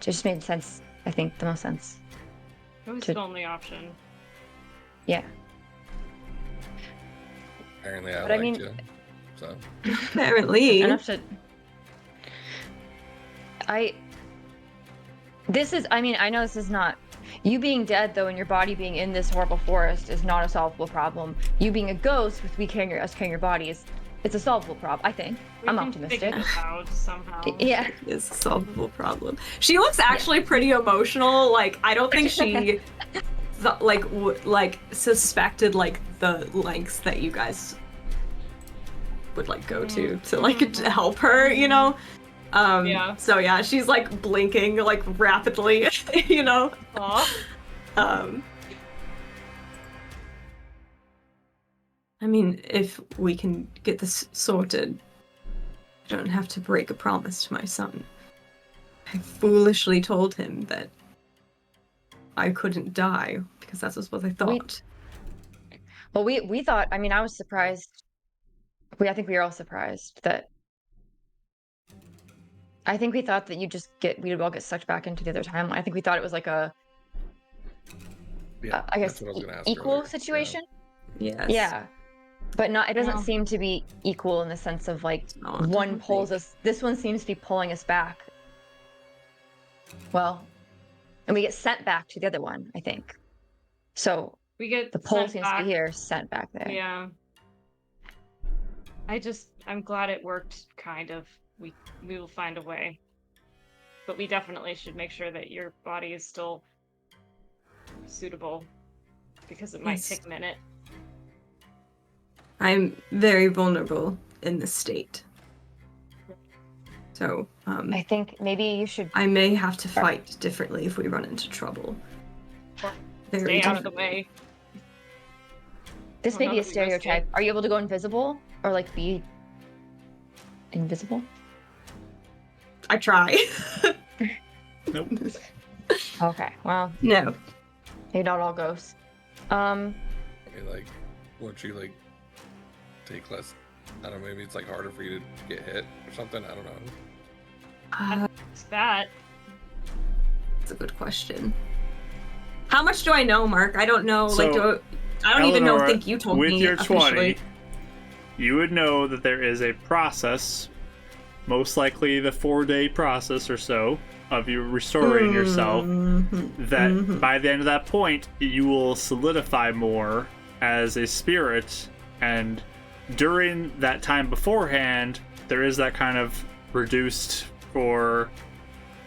Just made sense. I think the most sense. It was to- the only option. Yeah. Apparently, I But I liked mean- you. So Apparently. Enough to. This is. I mean, I know this is not. You being dead, though, and your body being in this horrible forest is not a solvable problem. You being a ghost with us carrying your body it's a solvable problem. I think. We I'm can optimistic. Figure this out somehow. Yeah. Is a solvable problem. She looks actually pretty emotional. Like, I don't think she suspected like the lengths that you guys would like go to like to help her, you know. Yeah. So yeah, she's like blinking like rapidly, you know. Aw. I mean, if we can get this sorted, I don't have to break a promise to my son. I foolishly told him that I couldn't die because that was what I thought. Well, we thought. I mean, I was surprised. I think we were all surprised that. I think we thought that we'd all get sucked back into the other timeline. I think we thought it was like a, yeah, I guess, that's what I was gonna ask equal earlier. situation. Yes. Yeah, but not. It doesn't Yeah. seem to be equal in the sense of like No, it one doesn't pulls think. us. This one seems to be pulling us back. Well, and we get sent back to the other one. I think. So We get the pull sent seems back. to be here, sent back there. Yeah. I'm glad it worked, kind of. We will find a way. But we definitely should make sure that your body is still suitable. Because it might Yes. take a minute. I'm very vulnerable in this state. So, I think maybe you should. I may have to fight differently if we run into trouble. Or Very Stay out of the differently. way. This Oh, may no, be a that'd be risky. stereotype. Are you able to go invisible or like be invisible? I try. Nope. Okay, well, No. maybe not all ghosts. I mean, like, won't you like take less? I don't know. Maybe it's like harder for you to get hit or something. I don't know. It's that. That's a good question. How much do I know, Mark? I don't know. So, I don't even know. Eleanor, Think you told with me your officially. 20, you would know that there is a process, most likely the 4-day process or so, of you restoring yourself, that by the end of that point, you will solidify more as a spirit, and during that time beforehand, there is that kind of reduced for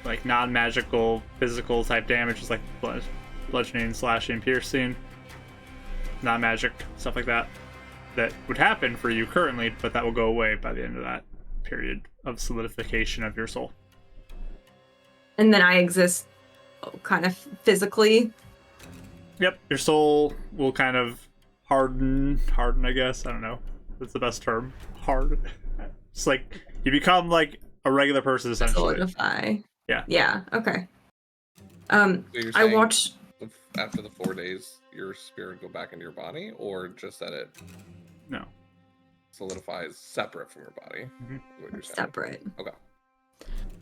like non-magical physical type damages like bludgeoning, slashing, piercing, non-magic stuff like that would happen for you currently, but that will go away by the end of that period of solidification of your soul. And then I exist kind of physically. Yep, your soul will kind of harden, I guess. I don't know. That's the best term. Hard. It's like you become like a regular person essentially. Solidify. Yeah. Yeah, okay. So you're I saying watched after the 4 days, your spirit go back into your body, or just that it No. solidifies separate from your body? Mhm. What you're saying? separate. Okay.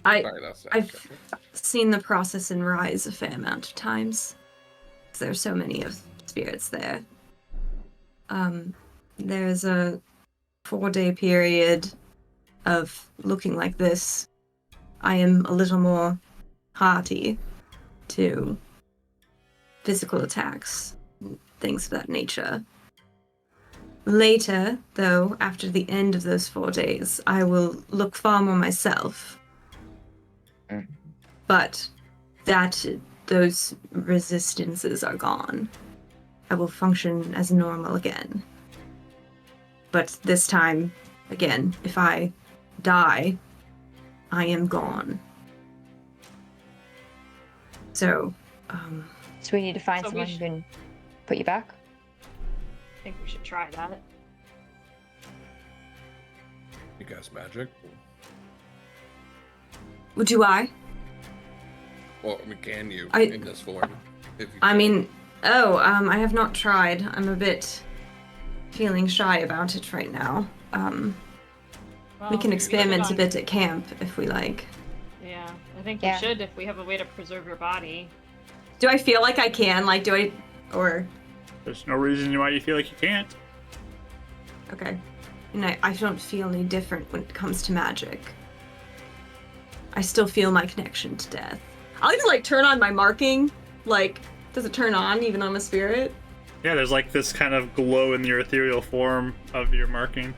I Sorry, that's I've seen the process in Rise a fair amount of times. 'Cause there's so many of spirits there. There's a 4-day period of looking like this. I am a little more hardy to physical attacks, things of that nature. Later, though, after the end of those 4 days, I will look far more myself. But those resistances are gone. I will function as normal again. But this time, again, if I die, I am gone. So, So we need to find So we someone who sh- can put you back. I think we should try that. You guys magic? do I? Well, I mean, can you I- in this form? If you I can. mean, I have not tried. I'm a bit feeling shy about it right now. We Well, can you experiment a on- bit at camp if we like. Yeah, I think Yeah. we should if we have a way to preserve your body. Do I feel like I can? Like, do I? Or There's no reason why you feel like you can't. okay, and I don't feel any different when it comes to magic. I still feel my connection to death. I'll even like turn on my marking. Like, does it turn on even on a spirit? Yeah, there's like this kind of glow in your ethereal form of your marking.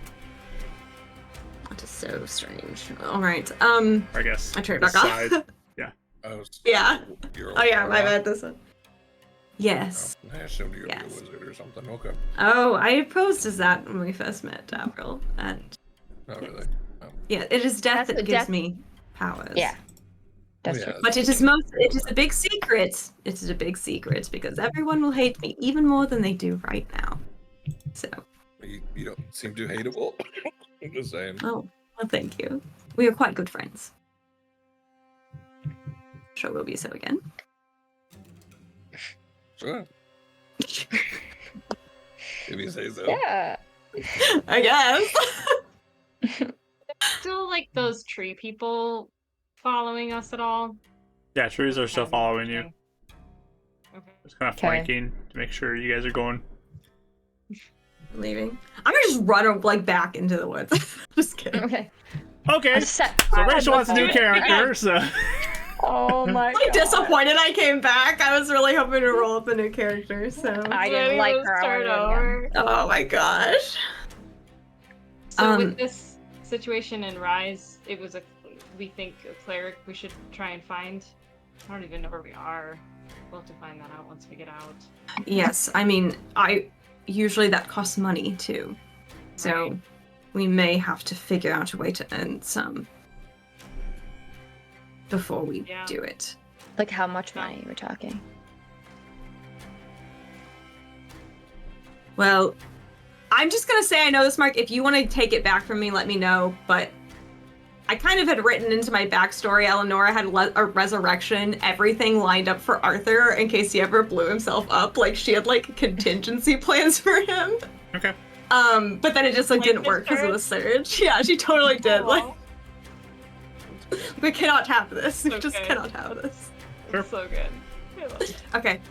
That is so strange. All right. I guess. I turn it this back side. off. Oh, Yeah. You're Oh yeah, my Aurora? bad. This one. Yes. Oh, I assumed you were Yes. a wizard or something. Okay. Oh, I posed as that when we first met, Avril. And Not really. Oh. yeah, it is death That's that what gives death- me powers. Yeah. That's yeah, true. But it is a big secret. It is a big secret because everyone will hate me even more than they do right now. So, you don't seem too hateable. I'm just saying. oh, well, thank you. We are quite good friends. Sure will be so again. Sure. If you say so. Yeah. I guess. Still like those tree people following us at all? Yeah, trees are still Kind of following you. interesting. Okay. Just kind of Okay. flanking to make sure you guys are going. Leaving. I'm gonna just run like back into the woods. Just kidding. Okay. Okay, I'm so set. Rachel wants a new do it character, so Oh my Like god. disappointed I came back. I was really hoping to roll up a new character. So. I didn't like her. I Start wanted over. Oh my gosh. So with this situation in Rise, we think a cleric we should try and find. I don't even know where we are. We'll have to find that out once we get out. Yes, I mean, usually that costs money too. So Right. we may have to figure out a way to earn some before we Yeah. do it. Like how much money we're talking? Well, I'm just gonna say I know this, Mark. If you want to take it back from me, let me know. But I kind of had written into my backstory, Eleonora had a resurrection, everything lined up for Arthur in case he ever blew himself up. Like, she had, like, contingency plans for him. Okay. But then it just, like, didn't the work because of the surge. Yeah, she totally did. Aw. Like, we cannot have this. We So just good. cannot have this. Sure. So good. I love it. Okay.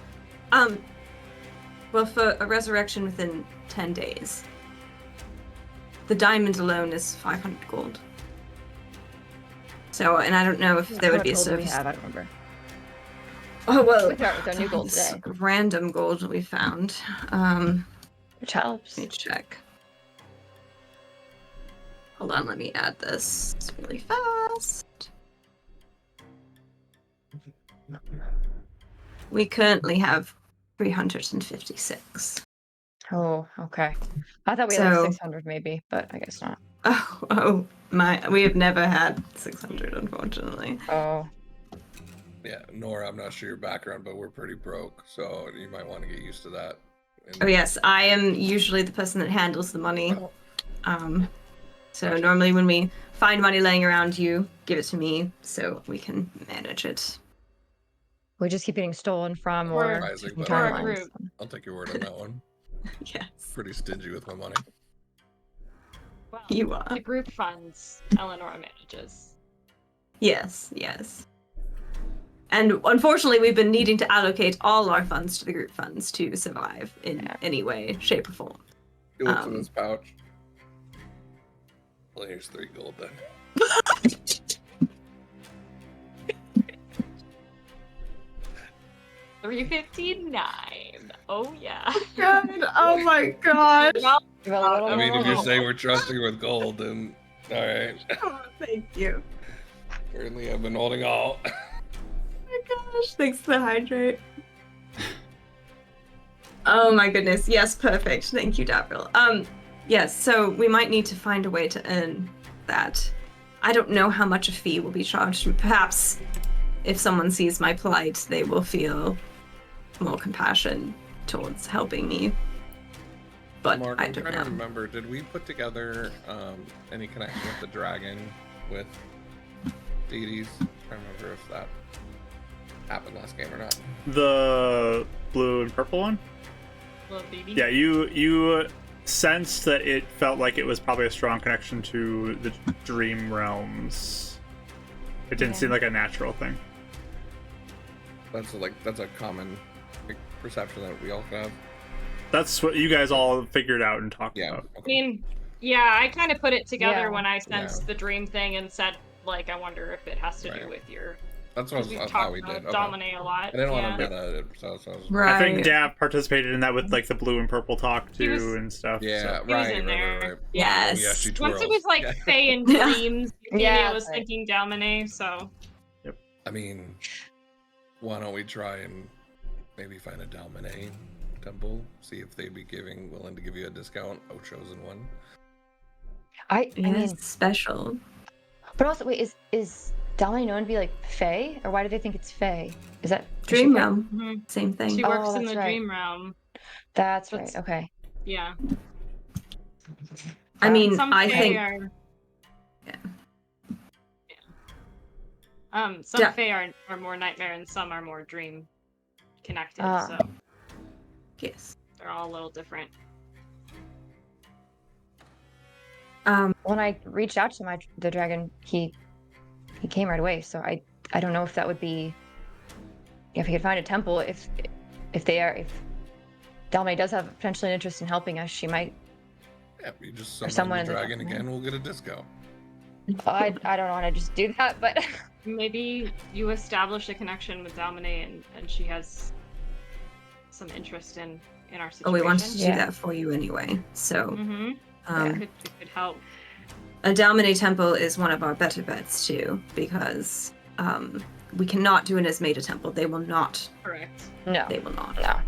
Well, for a resurrection within 10 days, the diamond alone is 500 gold. So, and I don't know if there would be a How much gold do we service. have? I don't remember. Oh, well. With our new gold this today. Random gold we found. Which helps. Let me check. Hold on, let me add this really fast. We currently have 356. Oh, okay. I thought we had like So- 600 maybe, but I guess not. Oh my! We have never had 600, unfortunately. Oh, Yeah, Nora, I'm not sure your background, but we're pretty broke, so you might want to get used to that. And Oh yes, I am usually the person that handles the money. So normally when we find money laying around, you give it to me so we can manage it. we just keep getting stolen from Or- or Isaac, taken but Or a timelines. group. I'll take your word on that one. Yes, Pretty stingy with my money. Well, you are. the group funds Eleanor manages. Yes, yes. And unfortunately, we've been needing to allocate all our funds to the group funds to survive in Yeah. any way, shape, or form. He looks in Um, his pouch. Well, here's 3 gold then. 359. Oh yeah. God, oh my god. Well, Well, a little I mean, if more. you're saying we're trusting with gold, then alright. Thank you. Apparently I've been holding all. Oh my gosh, thanks for the hydrate. Oh my goodness, yes, perfect. Thank you, Davril. Yes, so we might need to find a way to earn that. I don't know how much a fee will be charged. Perhaps if someone sees my plight, they will feel more compassion towards helping me. But Mark, I I'm don't trying to know. remember, did we put together any connection with the dragon with deities? I'm trying to remember if that happened last game or not. The blue and purple one? little baby. Yeah, you sensed that it felt like it was probably a strong connection to the dream realms. It didn't Yeah. seem like a natural thing. That's a common perception that we all have. That's what you guys all figured out and talked Yeah. about. I mean, yeah, I kind of put it together Yeah. when I sensed Yeah. the dream thing and said, like, I wonder if it has to do Right. with your. That's what We've I thought talked we did. about Okay. Dominate a lot. I didn't yeah. want to bring that up, so I was Right. I think Dav participated in that with like the blue and purple talk He too was- and stuff. Yeah, so. He was right, in right, there. right, right. Yes. Oh, yeah, she Once it twirls. was like Yeah. Faye and Yeah. dreams, Yeah, I was that's right. thinking Dominate, so I mean, why don't we try and maybe find a Dalmane temple? See if they'd be willing to give you a discount. Oh, chosen one. I Yeah, mean, special. but also, wait, is Dalmane known to be like Fae, or why do they think it's Fae? Is that is she Dream Fae? realm, Mhm. same thing. she Oh, works in that's the right. dream realm. That's That's- right. Okay. Yeah. I mean, Some I Fae think are. Yeah. Some Yeah. Fae are more nightmare and some are more dream connected, Ah. so yes. they're all a little different. When I reached out to the dragon, he came right away. So I don't know if that would be if he could find a temple. If Dalmane does have potentially an interest in helping us, she might. Yeah, you just Or summon someone the in the dragon Dalmane. again, we'll get a discount. I don't want to just do that, but Maybe you establish a connection with Dominate and she has some interest in our situation. Oh, we wanted to do Yeah. that for you anyway. So, Mm-hmm. um, It could help. a Dalmane temple is one of our better bets too, because we cannot do an Esmeda temple. They will not. Correct. no, They will not. no.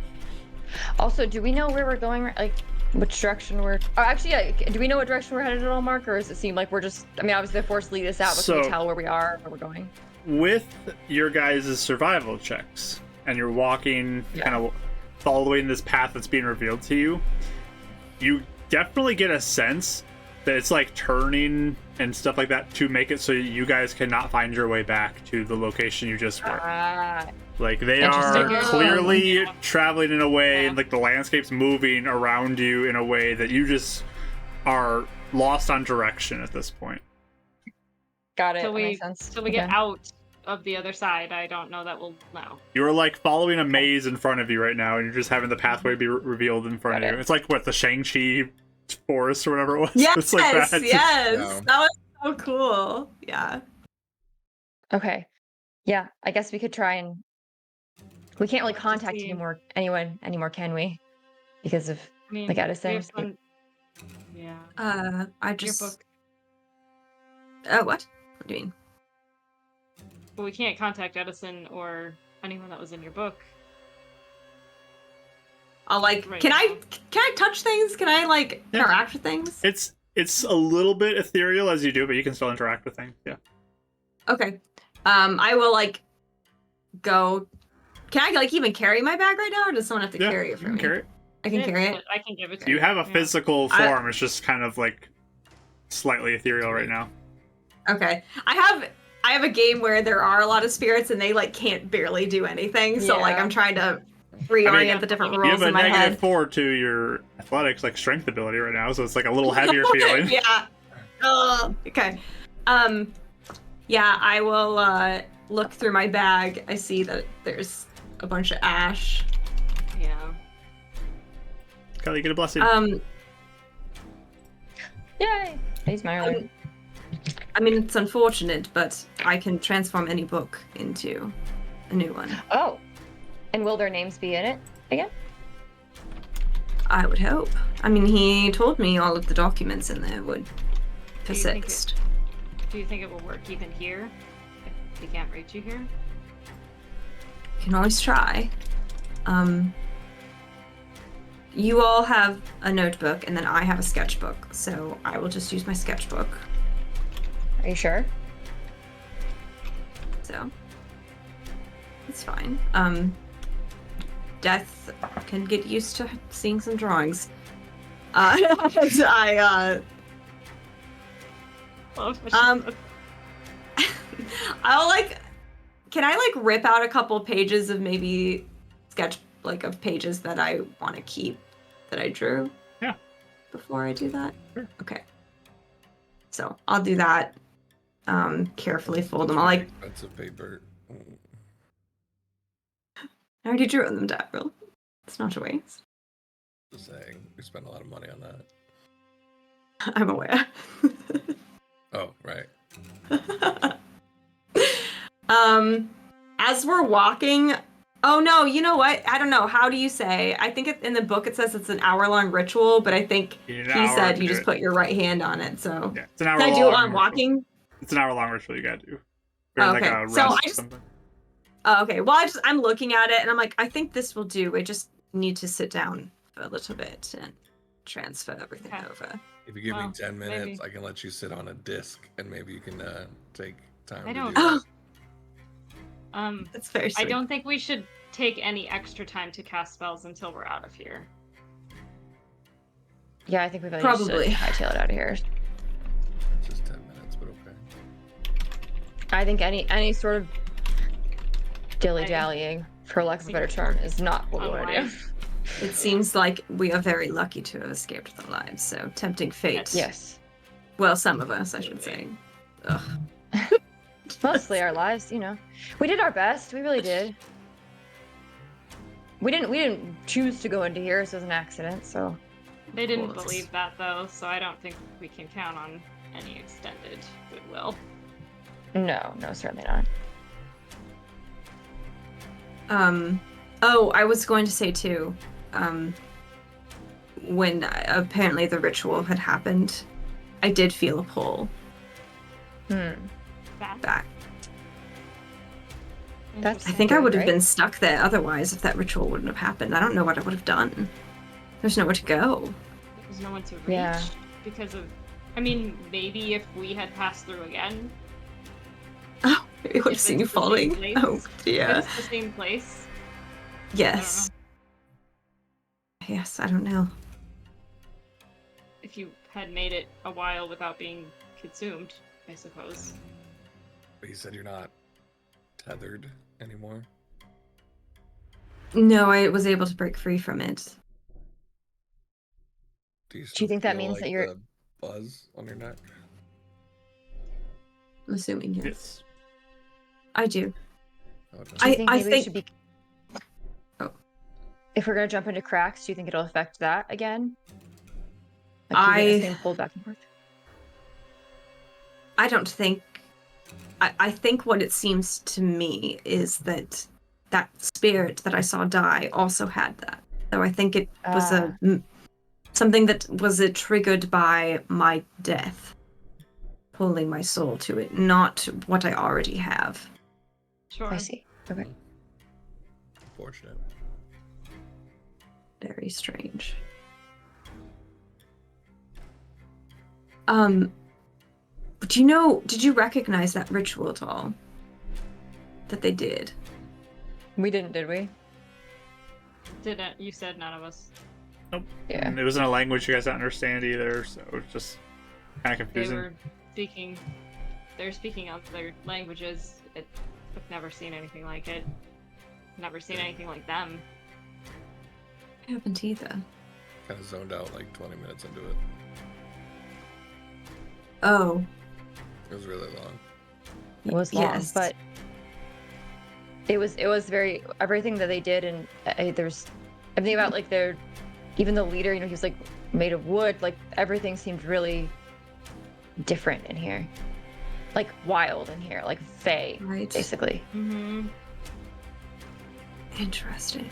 Also, do we know where we're going? Like, which direction we're? Oh, actually, yeah. Do we know what direction we're headed at all, Mark? Or does it seem like we're just? I mean, obviously, the Force lead us out, but can we So- tell where we are, where we're going? With your guys' survival checks, and you're walking, Yeah. kind of following this path that's being revealed to you, you definitely get a sense it's like turning and stuff like that to make it so you guys cannot find your way back to the location you just were. Like they are Interesting. clearly traveling in a way, and like the landscape's moving around you in a way that you just are lost on direction at this point. Got it. Till That we makes sense. till we get Okay. out of the other side. I don't know that we'll know. You're like following a maze in front of you right now, and you're just having the pathway be revealed in front Got of you. it. It's like what the Shang-Chi forest or whatever it was. Yes, It's like that. yes, No. that was so cool. Yeah. Okay. Yeah, I guess we could try and we can't really Just contact see. anyone anymore, can we? Because of I mean, like we Edison. have some. Yeah. I Your just. book. Oh, what? What do you mean? But we can't contact Edison or anyone that was in your book. I'll like. Right Can now. I touch things? Can I like Yeah. interact with things? It's a little bit ethereal as you do, but you can still interact with things. Yeah. Okay. I will like go. Can I like even carry my bag right now, or does someone have to Yeah, carry you it for can me? carry it. I can carry it. I can give it to You have a Yeah. physical I- form. It's just kind of like slightly ethereal right now. Okay. I have a game where there are a lot of spirits and they like can't barely do anything. So like Yeah. I'm trying to reorient the different You rules have a in my head. -4 to your athletics, like strength ability right now, so it's like a little heavier feeling. Yeah. Okay. Yeah, I will look through my bag. I see that there's a bunch of ash. Yeah. Kelly, get a blessing. Yay! He's my earlier. I mean, it's unfortunate, but I can transform any book into a new one. Oh. And will their names be in it again? I would hope. I mean, he told me all of the documents in there would Do you think persist. Do you think it will work even here? If he can't reach you here? You can always try. You all have a notebook, and then I have a sketchbook, so I will just use my sketchbook. Are you sure? So it's fine. Death can get used to seeing some drawings. I'll like. Can I like rip out a couple pages of maybe sketch like of pages that I want to keep that I drew? Yeah. Before I do that. Sure. Okay. So I'll do that. Carefully fold them. I'll like. Expensive paper. I already drew them, Daryl. It's not a waste. Just saying, we spent a lot of money on that. I'm aware. Oh, right. As we're walking, oh no, you know what? I don't know. How do you say? I think in the book it says it's an hour-long ritual, but I think You he need an hour said to you do just it. put your right hand on it. So Yeah, it's an hour can I long. do it while I'm ritual. walking? It's an hour-long ritual you gotta do. Or Oh, like okay. a So rest I or just- something. Oh, okay. Well, I'm looking at it and I'm like, I think this will do. I just need to sit down for a little bit and transfer everything Okay. over. If you give Well, me 10 minutes, maybe. I can let you sit on a disc, and maybe you can take time I to don't- do Oh, Um, that's very I sweet. don't think we should take any extra time to cast spells until we're out of here. Yeah, I think we really Probably. should hightail it out of here. It's just 10 minutes, but okay. I think any sort of dilly-dallying, for lack of a better term, is not what we want to do. Otherwise- It seems like we are very lucky to have escaped with our lives. So tempting fate. Yes. Well, some of us, I should say. Ugh. Mostly our lives, you know. We did our best. We really did. We didn't choose to go into here. This was an accident, so They didn't Well, it's- believe that though, so I don't think we can count on any extended goodwill. no, certainly not. Oh, I was going to say too, when apparently the ritual had happened, I did feel a pull Hmm. back. That's- I think I Good, would have right? been stuck there otherwise if that ritual wouldn't have happened. I don't know what I would have done. There's nowhere to go. There's no one to reach Yeah. because of. I mean, maybe if we had passed through again, Oh, I would have If seen you it's the same falling. place. Oh if dear. it's the same place. Yes. Yes, I don't know. If you had made it a while without being consumed, I suppose. But you said you're not tethered anymore. No, I was able to break free from it. Do you Do still you think that feel means like that you're? the buzz on your neck? I'm assuming yes. Yes. I do. Oh, no. Do you think I maybe think- it should be? Oh. If we're gonna jump into cracks, do you think it'll affect that again? Like keeping this thing pulled back and forth. I don't think. I think what it seems to me is that that spirit that I saw die also had that. So I think it was something that was triggered by my death, pulling my soul to it, not what I already have. Sure. I see. Okay. Unfortunate. Very strange. Did you recognize that ritual at all? That they did? We didn't, did we? Didn't you said none of us? Nope. Yeah. And it wasn't a language you guys don't understand either, so it was just kind of They confusing. were speaking. They're speaking other languages. I've never seen anything like it. Never seen anything like them. I haven't either. Kind of zoned out like 20 minutes into it. Oh, It was really long. It was long, yes. but it was very everything that they did, and there's everything about like their even the leader. You know, he was like made of wood. Like everything seemed really different in here, like wild in here, like fey, right. basically. Mm-hmm. Interesting.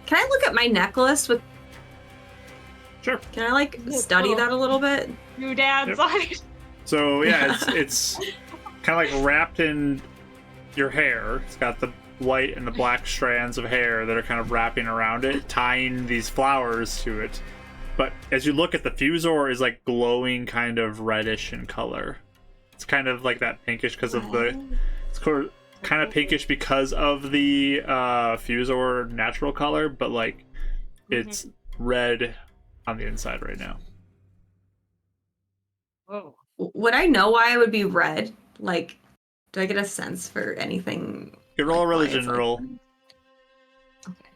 Can I look at my necklace with? Sure. Can I like Yeah, study cool. that a little bit? Your dad's Yep. on it. So yeah, it's kind of like wrapped in your hair. It's got the white and the black strands of hair that are kind of wrapping around it, tying these flowers to it. But as you look at the fusor, is like glowing, kind of reddish in color. It's kind of like that pinkish because of the. It's kind of pinkish because of the fusor natural color, but like it's red on the inside right now. Whoa. Would I know why it would be red? Like, do I get a sense for anything? You roll a like, why religion it's like roll. that? Okay.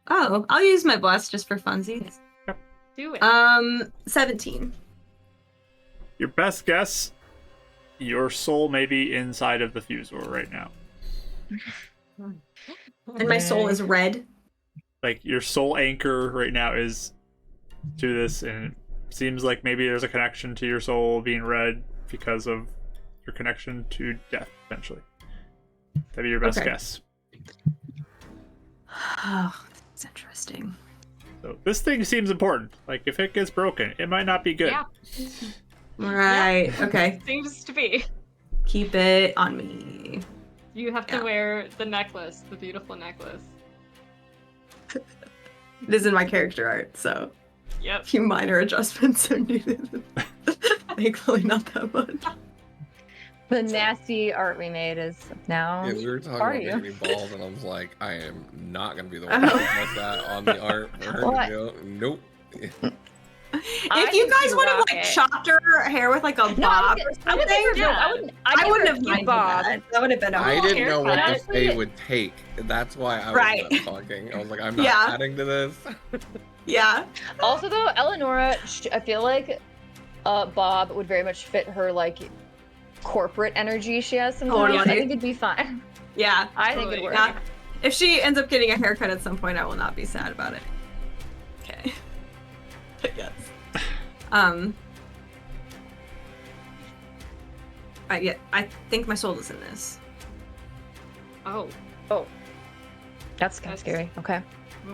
Oh, I'll use my bless just for funsies. Do it. 17. Your best guess, your soul may be inside of the fusor right now. And my soul is red. Like your soul anchor right now is to this, and it seems like maybe there's a connection to your soul being red because of your connection to death, potentially. That'd be your best Okay. guess. Oh, that's interesting. So this thing seems important. Like if it gets broken, it might not be good. Yeah. Right. Okay. Seems to be. Keep it on me. You have to Yeah. wear the necklace, the beautiful necklace. It is in my character art, so Yep. a few minor adjustments are needed. Thankfully, not that much. The nasty art we made is now. Yeah, we were talking part about of making you. me balls, and I was like, I am not gonna be the one to mess that on the art for her What? to do. Nope. If you think guys you would have rock like it. chopped her hair with like a bob or I would something, think Yeah. I wouldn't have minded minded Bob. that. That would have been I okay. didn't know what this Honestly- day would take. That's why I was Right. not talking. I was like, I'm not Yeah. adding to this. Yeah. Also, though, Eleonora, I feel like Bob would very much fit her like corporate energy she has sometimes. Totally. I think it'd be fine. Yeah. I think it'd Totally. work. Yeah. If she ends up getting a haircut at some point, I will not be sad about it. Okay. I guess. I think my soul is in this. Oh. That's kind That's- of scary. Okay. Ooh.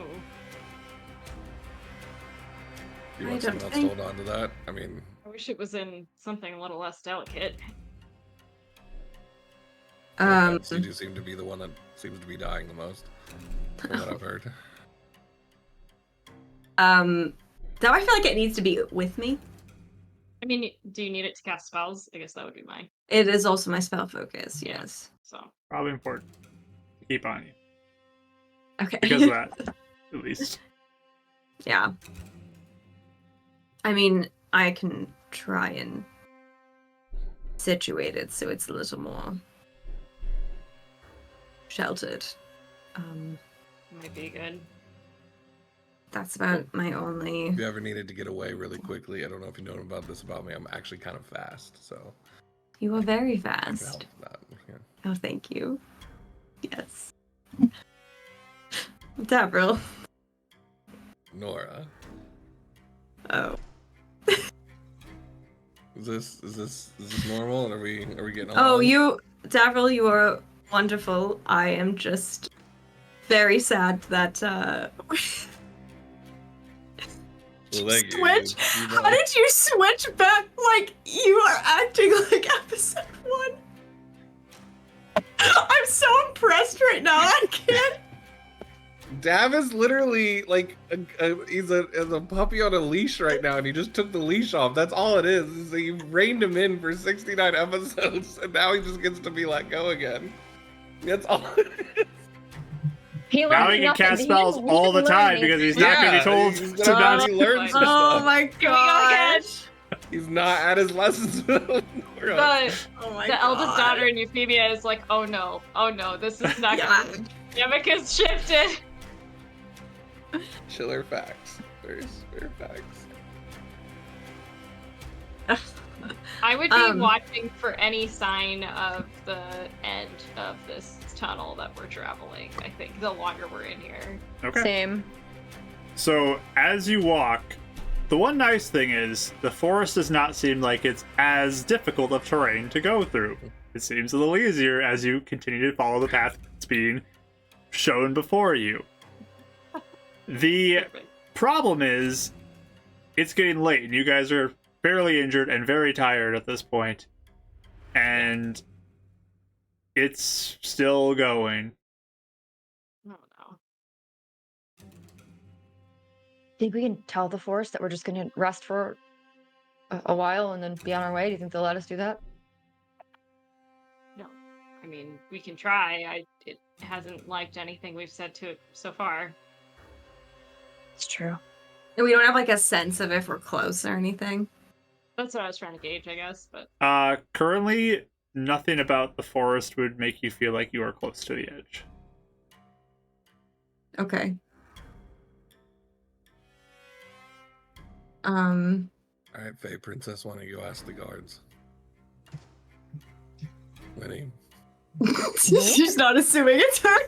You I want don't someone else to think- hold on to that? I mean, I wish it was in something a little less delicate. you do seem to be the one that seems to be dying the most, from what I've heard. Now I feel like it needs to be with me. I mean, do you need it to cast spells? I guess that would be mine. It is also my spell focus, yes. So. Probably important to keep on you Okay. because of that, at least. Yeah. I mean, I can try and situate it so it's a little more sheltered. Might be good. That's about my only. If you ever needed to get away really quickly, I don't know if you know about this about me. I'm actually kind of fast, so You are very I can help fast. with that. Yeah. Oh, thank you. Yes. Davril. Nora, Oh. is this normal? Are we getting along? Oh, Davril, you are wonderful. I am just very sad that Well, thank you. switch. You How did you switch back? Like you are acting like episode 1. I'm so impressed right now. I can't. Dav is literally like he's a puppy on a leash right now, and he just took the leash off. That's all it is that you reined him in for 69 episodes, and now he just gets to be let go again. That's all it is. He Now learns he can nothing. cast He spells didn't all the learn time because anything. he's not going to be told he's to gonna not. actually learn some Oh stuff. my Here we go again. gosh. He's not at his lessons. Nora. Oh my The eldest God. daughter in Euphemia is like, oh no, this is not Yeah. good. Yamik has shifted. Chiller facts. Very facts. I would be Um, watching for any sign of the end of this tunnel that we're traveling. I think the longer we're in here. Okay. Same. So as you walk, the one nice thing is the forest does not seem like it's as difficult of terrain to go through. It seems a little easier as you continue to follow the path that's being shown before you. The Perfect. problem is it's getting late and you guys are fairly injured and very tired at this point. And it's still going. Oh no. Think we can tell the forest that we're just going to rest for a while and then be on our way? Do you think they'll let us do that? No. I mean, we can try. It hasn't liked anything we've said to it so far. It's true. We don't have like a sense of if we're close or anything. That's what I was trying to gauge, I guess. But Currently, nothing about the forest would make you feel like you are close to the edge. Okay. All right, Faye Princess, why don't you ask the guards? Winnie. She's not assuming it's her.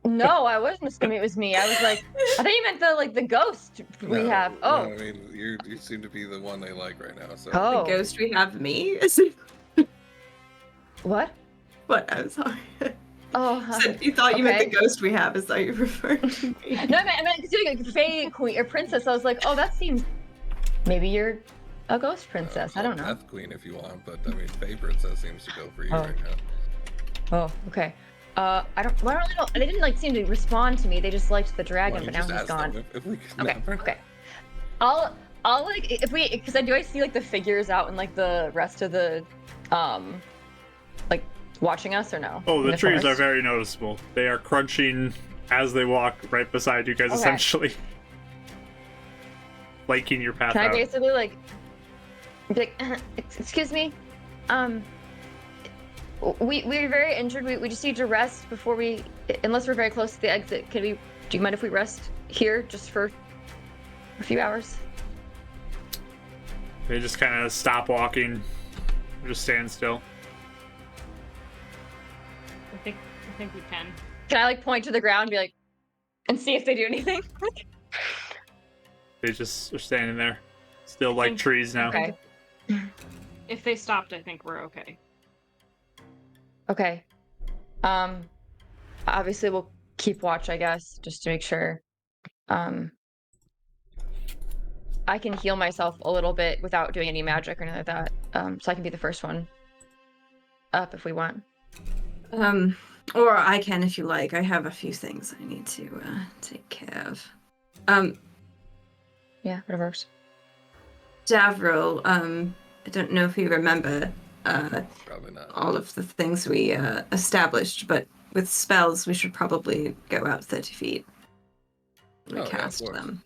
No, I wasn't assuming it was me. I was like, I thought you meant the ghost we No, have. no, Oh, I mean, you seem to be the one they like right now. So. Oh. The ghost we have me? Is it... what? What? I'm sorry. Oh, You thought you meant the okay. ghost we have. Is that you referred to me? No, I meant like Fae Queen or Princess. I was like, oh, that seems. Maybe you're a ghost princess. I don't know. Death Queen if you want, but I mean, Fae Princess seems to go for you Oh. right now. Oh, okay. I don't. Well, I don't know. They didn't like seem to respond to me. They just liked the dragon, Why but don't now you he's just ask gone. them if we can Okay. have her? Okay. I'll like if we because I see like the figures out in like the rest of the like watching us or no? Oh, In the trees are forest? very noticeable. They are crunching as they walk right beside you guys, Okay. essentially. Flanking your path Can I out. basically like be like, excuse me, we're very injured. We just need to rest before we, unless we're very close to the exit. Do you mind if we rest here just for a few hours? They just kind of stop walking, just stand still. I think we can. Can I like point to the ground and be like, and see if they do anything? They just are standing there, still like Thank- trees now. Okay. If they stopped, I think we're okay. Okay. Obviously we'll keep watch, I guess, just to make sure. I can heal myself a little bit without doing any magic or anything like that. So I can be the first one up if we want. Or I can if you like. I have a few things I need to take care of. Yeah, whatever works. Davril, I don't know if you remember Probably not. all of the things we established, but with spells, we should probably go out 30 feet. Oh, yeah, of Recast course. them.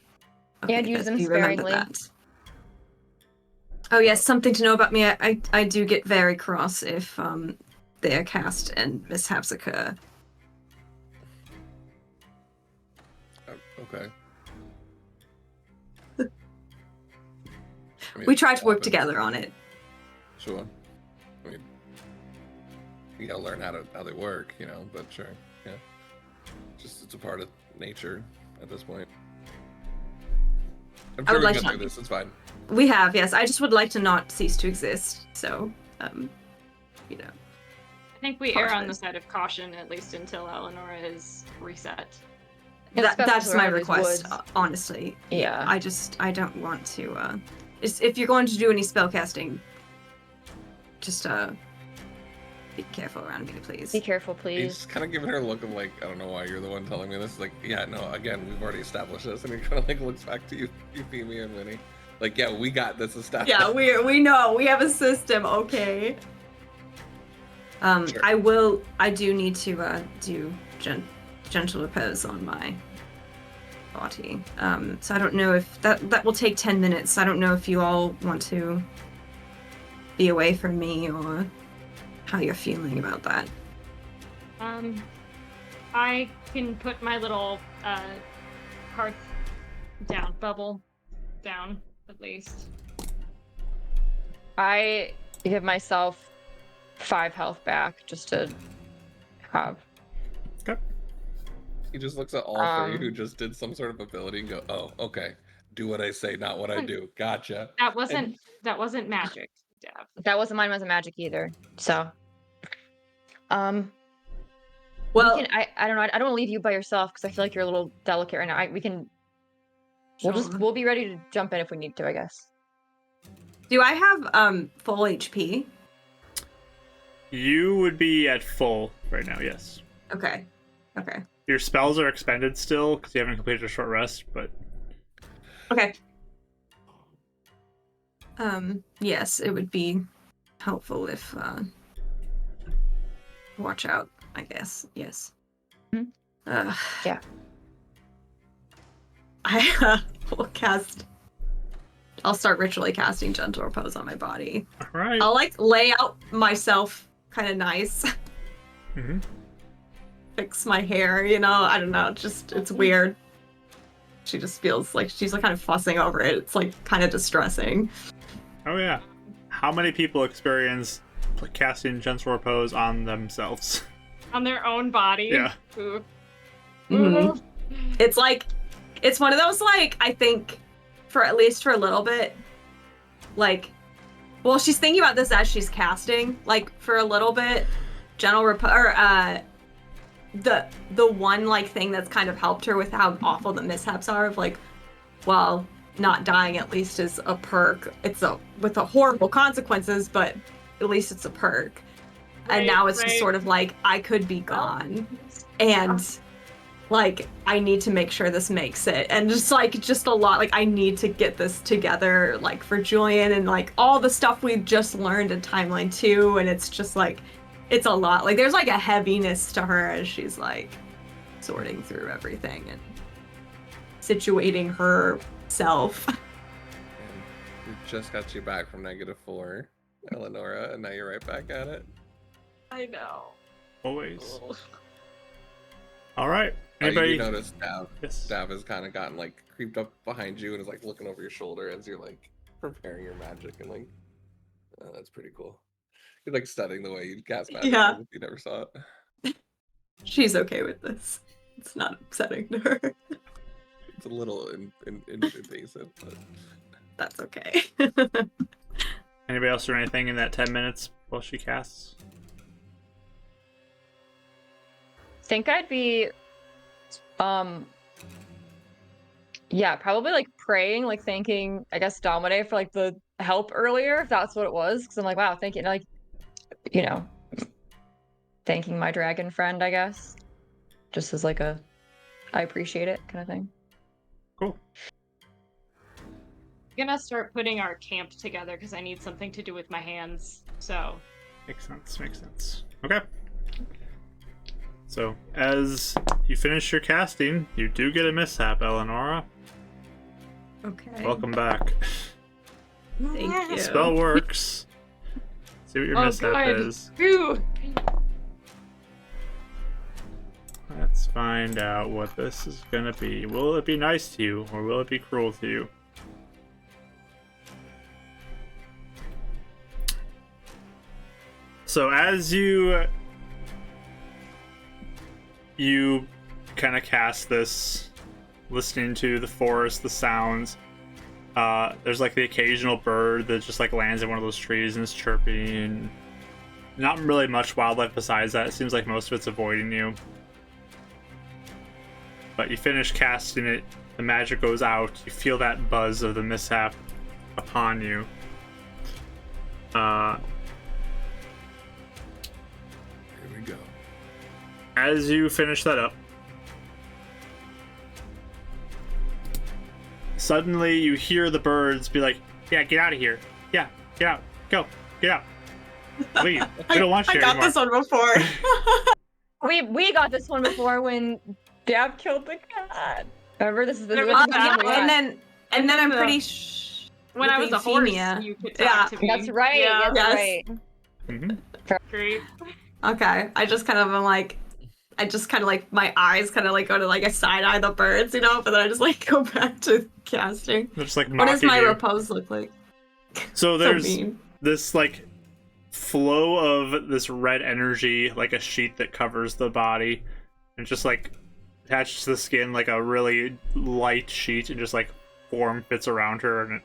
And use yes, them you remember sparingly. that. Oh yes, something to know about me. I do get very cross if they are cast and mishaps occur. Okay. I mean, We try to work happens. together on it. Sure. I mean, you gotta learn how they work, you know. But sure, yeah. Just it's a part of nature at this point. I'm I sure would we like can get to- through this. It's fine. We have, yes. I just would like to not cease to exist. So, you know. I think we err on Caution. the side of caution, at least until Eleonora is reset. That's my around these request, woods. honestly. Yeah. I don't want to, if you're going to do any spellcasting, just, be careful around me, please. Be careful, He's please. kind of giving her a look of like, I don't know why you're the one telling me this. Like, yeah, no, again, we've already established this, and he kind of like looks back to you, Euphemia and Winnie. Like, yeah, we got this established. Yeah, we know. We have a system, okay. Sure. I do need to, do gentle repose on my body. So I don't know if that will take 10 minutes. I don't know if you all want to be away from me or how you're feeling about that. I can put my little hearth down, bubble down, at least. I give myself 5 health back just to have. Okay. He just looks at all three who just did some sort of ability and go, oh, okay. Do what I say, not what I do. Gotcha. That wasn't magic, Dav. That wasn't mine. Wasn't magic either. So, Well, I don't know. I don't want to leave you by yourself because I feel like you're a little delicate right now. We can. sure. We'll be ready to jump in if we need to. I guess. Do I have full HP? You would be at full right now, yes. Okay. Your spells are expended still because you haven't completed a short rest, but Okay. Yes, it would be helpful if watch out, I guess. Yes. Mhm. Yeah. I will cast. I'll start ritually casting gentle repose on my body. all right. I'll like lay out myself kind of nice. Mhm. Fix my hair, you know. I don't know. Just it's weird. She just feels like she's like kind of fussing over it. It's like kind of distressing. Oh yeah. How many people experience casting gentle repose on themselves? On their own body. Yeah. Ooh. Mhm. It's like, it's one of those, like, I think, for at least for a little bit, like, well, she's thinking about this as she's casting, like, for a little bit, gentle repose, or, the one, like, thing that's kind of helped her with how awful the mishaps are, of, like, well, not dying at least is a perk. It's with the horrible consequences, but at least it's a perk. And Right, now it's right. just sort of like, I could be gone. And like, I need to make sure this makes it. And just a lot, like, I need to get this together, like, for Julian and like all the stuff we just learned in Timeline 2. And it's just like, it's a lot. Like, there's like a heaviness to her as she's like sorting through everything and situating herself. And we just got you back from -4, Eleonora, and now you're right back at it. I know. Always. All right. You Anybody? notice Dav Yes. has kind of gotten like creeped up behind you and is like looking over your shoulder as you're like preparing your magic and like, that's pretty cool. You're like studying the way you cast magic. Yeah. as if you never saw it. She's okay with this. It's not upsetting to her. It's a little invasive, but That's okay. Anybody else do anything in that 10 minutes while she casts? Think I'd be yeah, probably like praying, like thanking, I guess, Domine for like the help earlier, if that's what it was. Because I'm like, wow, thank you, like, you know, thanking my dragon friend, I guess, just as like a I appreciate it kind of thing. Cool. I'm gonna start putting our camp together because I need something to do with my hands. So Makes sense. Okay. So, as you finish your casting, you do get a mishap, Eleonora. Okay. Welcome back. Thank you. Spell works. See what your Oh, mishap good. is. Phew. Let's find out what this is gonna be. Will it be nice to you, or will it be cruel to you? So as you kind of cast this, listening to the forest, the sounds, there's like the occasional bird that just like lands in one of those trees and is chirping. Not really much wildlife besides that. It seems like most of it's avoiding you. But you finish casting it, the magic goes out, you feel that buzz of the mishap upon you. Here we go. As you finish that up, suddenly you hear the birds be like, yeah, get out of here. Yeah, get out. Go. Get out. Leave. We don't want you I got anymore. this one before. We got this one before when Dab killed the cat. Remember, this is the There this was is that the- one. and then I'm the- pretty When I was a horse, Euthymia. you could Yeah. talk to me. That's right. Yeah. That's Yes. right. Mhm. Great. Okay, I just kind of am like, my eyes kind of like go to like a side eye the birds, you know, but then I just like go back to casting. They're just like What does mocking my you. repose look like? So So there's mean. this like flow of this red energy, like a sheet that covers the body, and just like attached to the skin like a really light sheet, and just like form fits around her, and it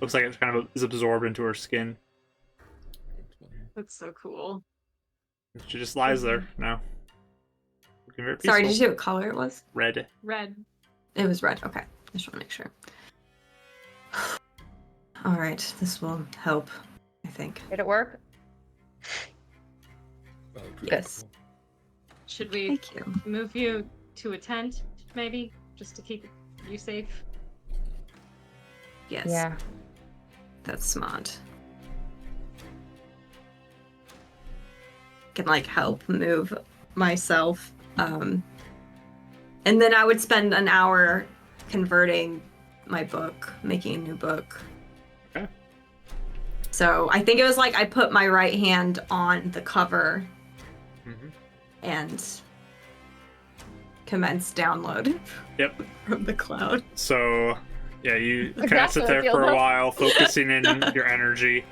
looks like it kind of is absorbed into her skin. That's so cool. She just lies there now. Looking very Sorry, did you peaceful. say what color it was? Red. Red. It was red. Okay, just want to make sure. All right, this will help, I think. Did it work? Yes. Should we Thank you. move you to a tent, maybe? Just to keep you safe? Yes. Yeah. That's smart. Can like help move myself. And then I would spend an hour converting my book, making a new book. Okay. So I think it was like I put my right hand on the cover Mm-hmm. and commence download Yep. from the cloud. So, yeah, you That's kind of sit how it there feels, for a huh? while, focusing in your energy,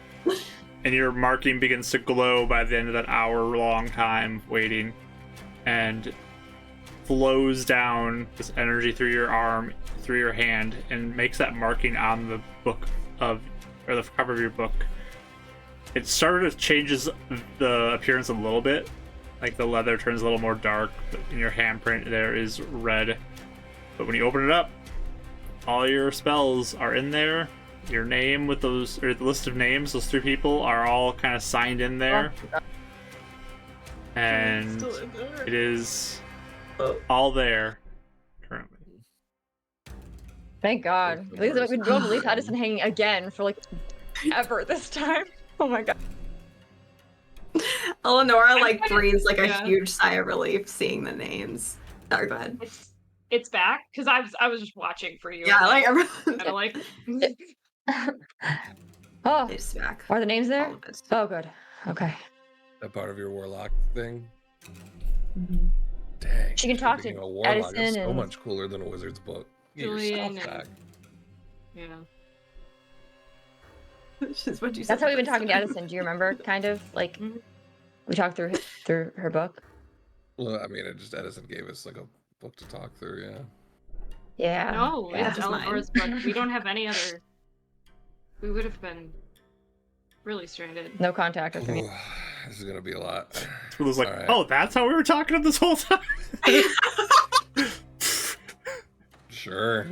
and your marking begins to glow by the end of that hour-long time waiting, and flows down this energy through your arm, through your hand, and makes that marking on the book or the cover of your book. It sort of changes the appearance a little bit. Like the leather turns a little more dark, but in your handprint there is red. But when you open it up, all your spells are in there. Your name with those, or the list of names, those 3 people are all kind of signed in there. And it is all there currently. Thank God. At least we don't leave Addison hanging again for like ever this time. Oh my God. Eleonora like kinda- breathes like yeah. a huge sigh of relief seeing the names. Sorry, go ahead. It's back because I was just watching for you. Yeah, like everyone. kind of like Oh, It's back. are the names there? All of it. Oh, good. Okay. That part of your warlock thing. Mhm. Dang. She can talk to being a warlock is Edison so and- much cooler than a wizard's book. Get your Julian stuff and- back. yeah. Which is what you said. That's how we've been first talking to time. Edison. Do you remember? Kind of like Mhm. we talked through her book. Well, I mean, Edison gave us like a book to talk through. Yeah. Yeah. No, Yeah. it's Just mine. Eleanor's book. We don't have any other. We would have been really stranded. No contact with me. Ooh, this is gonna be a lot. It was like, All right. oh, that's how we were talking this whole time? Sure.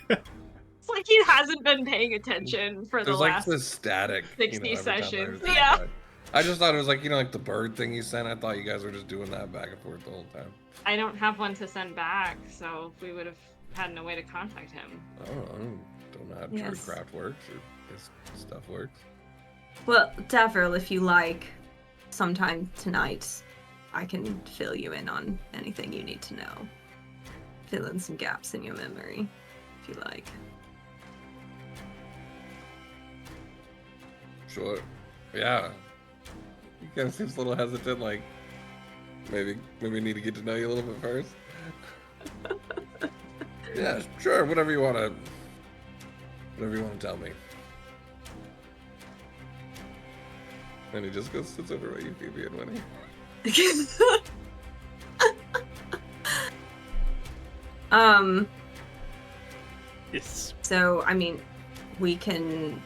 It's like he hasn't been paying attention for the There's like last. this static. 60 every time I sessions, was yeah. like- I just thought it was like like the bird thing you sent. I thought you guys were just doing that back and forth the whole time. I don't have one to send back, so we would have had no way to contact him. I don't know how Yes. true craft works or this stuff works. Well, Davril, if you like, sometime tonight, I can fill you in on anything you need to know. Fill in some gaps in your memory, if you like. Sure. Yeah. He kind of seems a little hesitant, like maybe need to get to know you a little bit first. Yeah, sure. Whatever you wanna tell me. And he just goes sits over by you, Phoebe and Winnie. Yes. So I mean, we can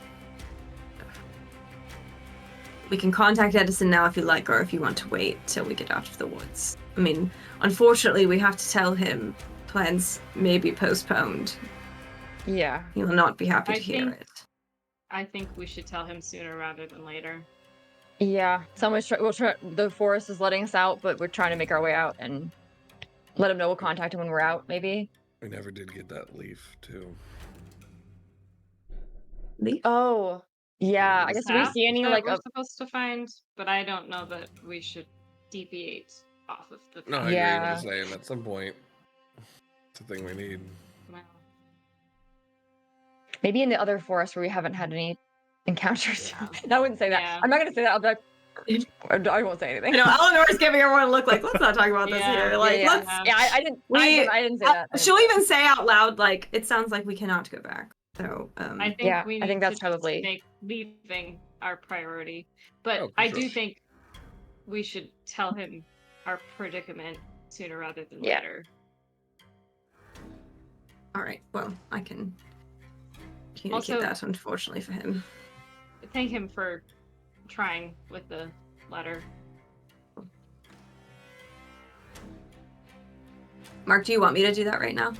contact Edison now if you like, or if you want to wait till we get out of the woods. I mean, unfortunately, we have to tell him plans may be postponed. Yeah. He will not be happy I to hear think- it. I think we should tell him sooner rather than later. Yeah. We'll try. The forest is letting us out, but we're trying to make our way out and let him know we'll contact him when we're out. Maybe. We never did get that leaf, too. Leaf? Oh. Yeah. I guess do we Sap see any that like we're a supposed to find, but I don't know that we should deviate off of the. No, I Yeah. agree. I'm just saying, at some point, it's a thing we need. Well, maybe in the other forest where we haven't had any encounters? Yeah. I wouldn't say that. Yeah. I'm not gonna say that. I'll be like, I won't say anything. You know, Eleanor's giving everyone a look like, let's not talk about this Yeah. here. Like, yeah, let's. yeah. I didn't. I didn't say that. She'll even say out loud, like, it sounds like we cannot go back. So, I think Yeah, we I think need that's to probably- make leaving our priority. But Oh, for I sure. do think we should tell him our predicament sooner rather than Yeah. later. all right. Well, I can communicate Also- that, unfortunately for him. Thank him for trying with the letter. Mark, do you want me to do that right now?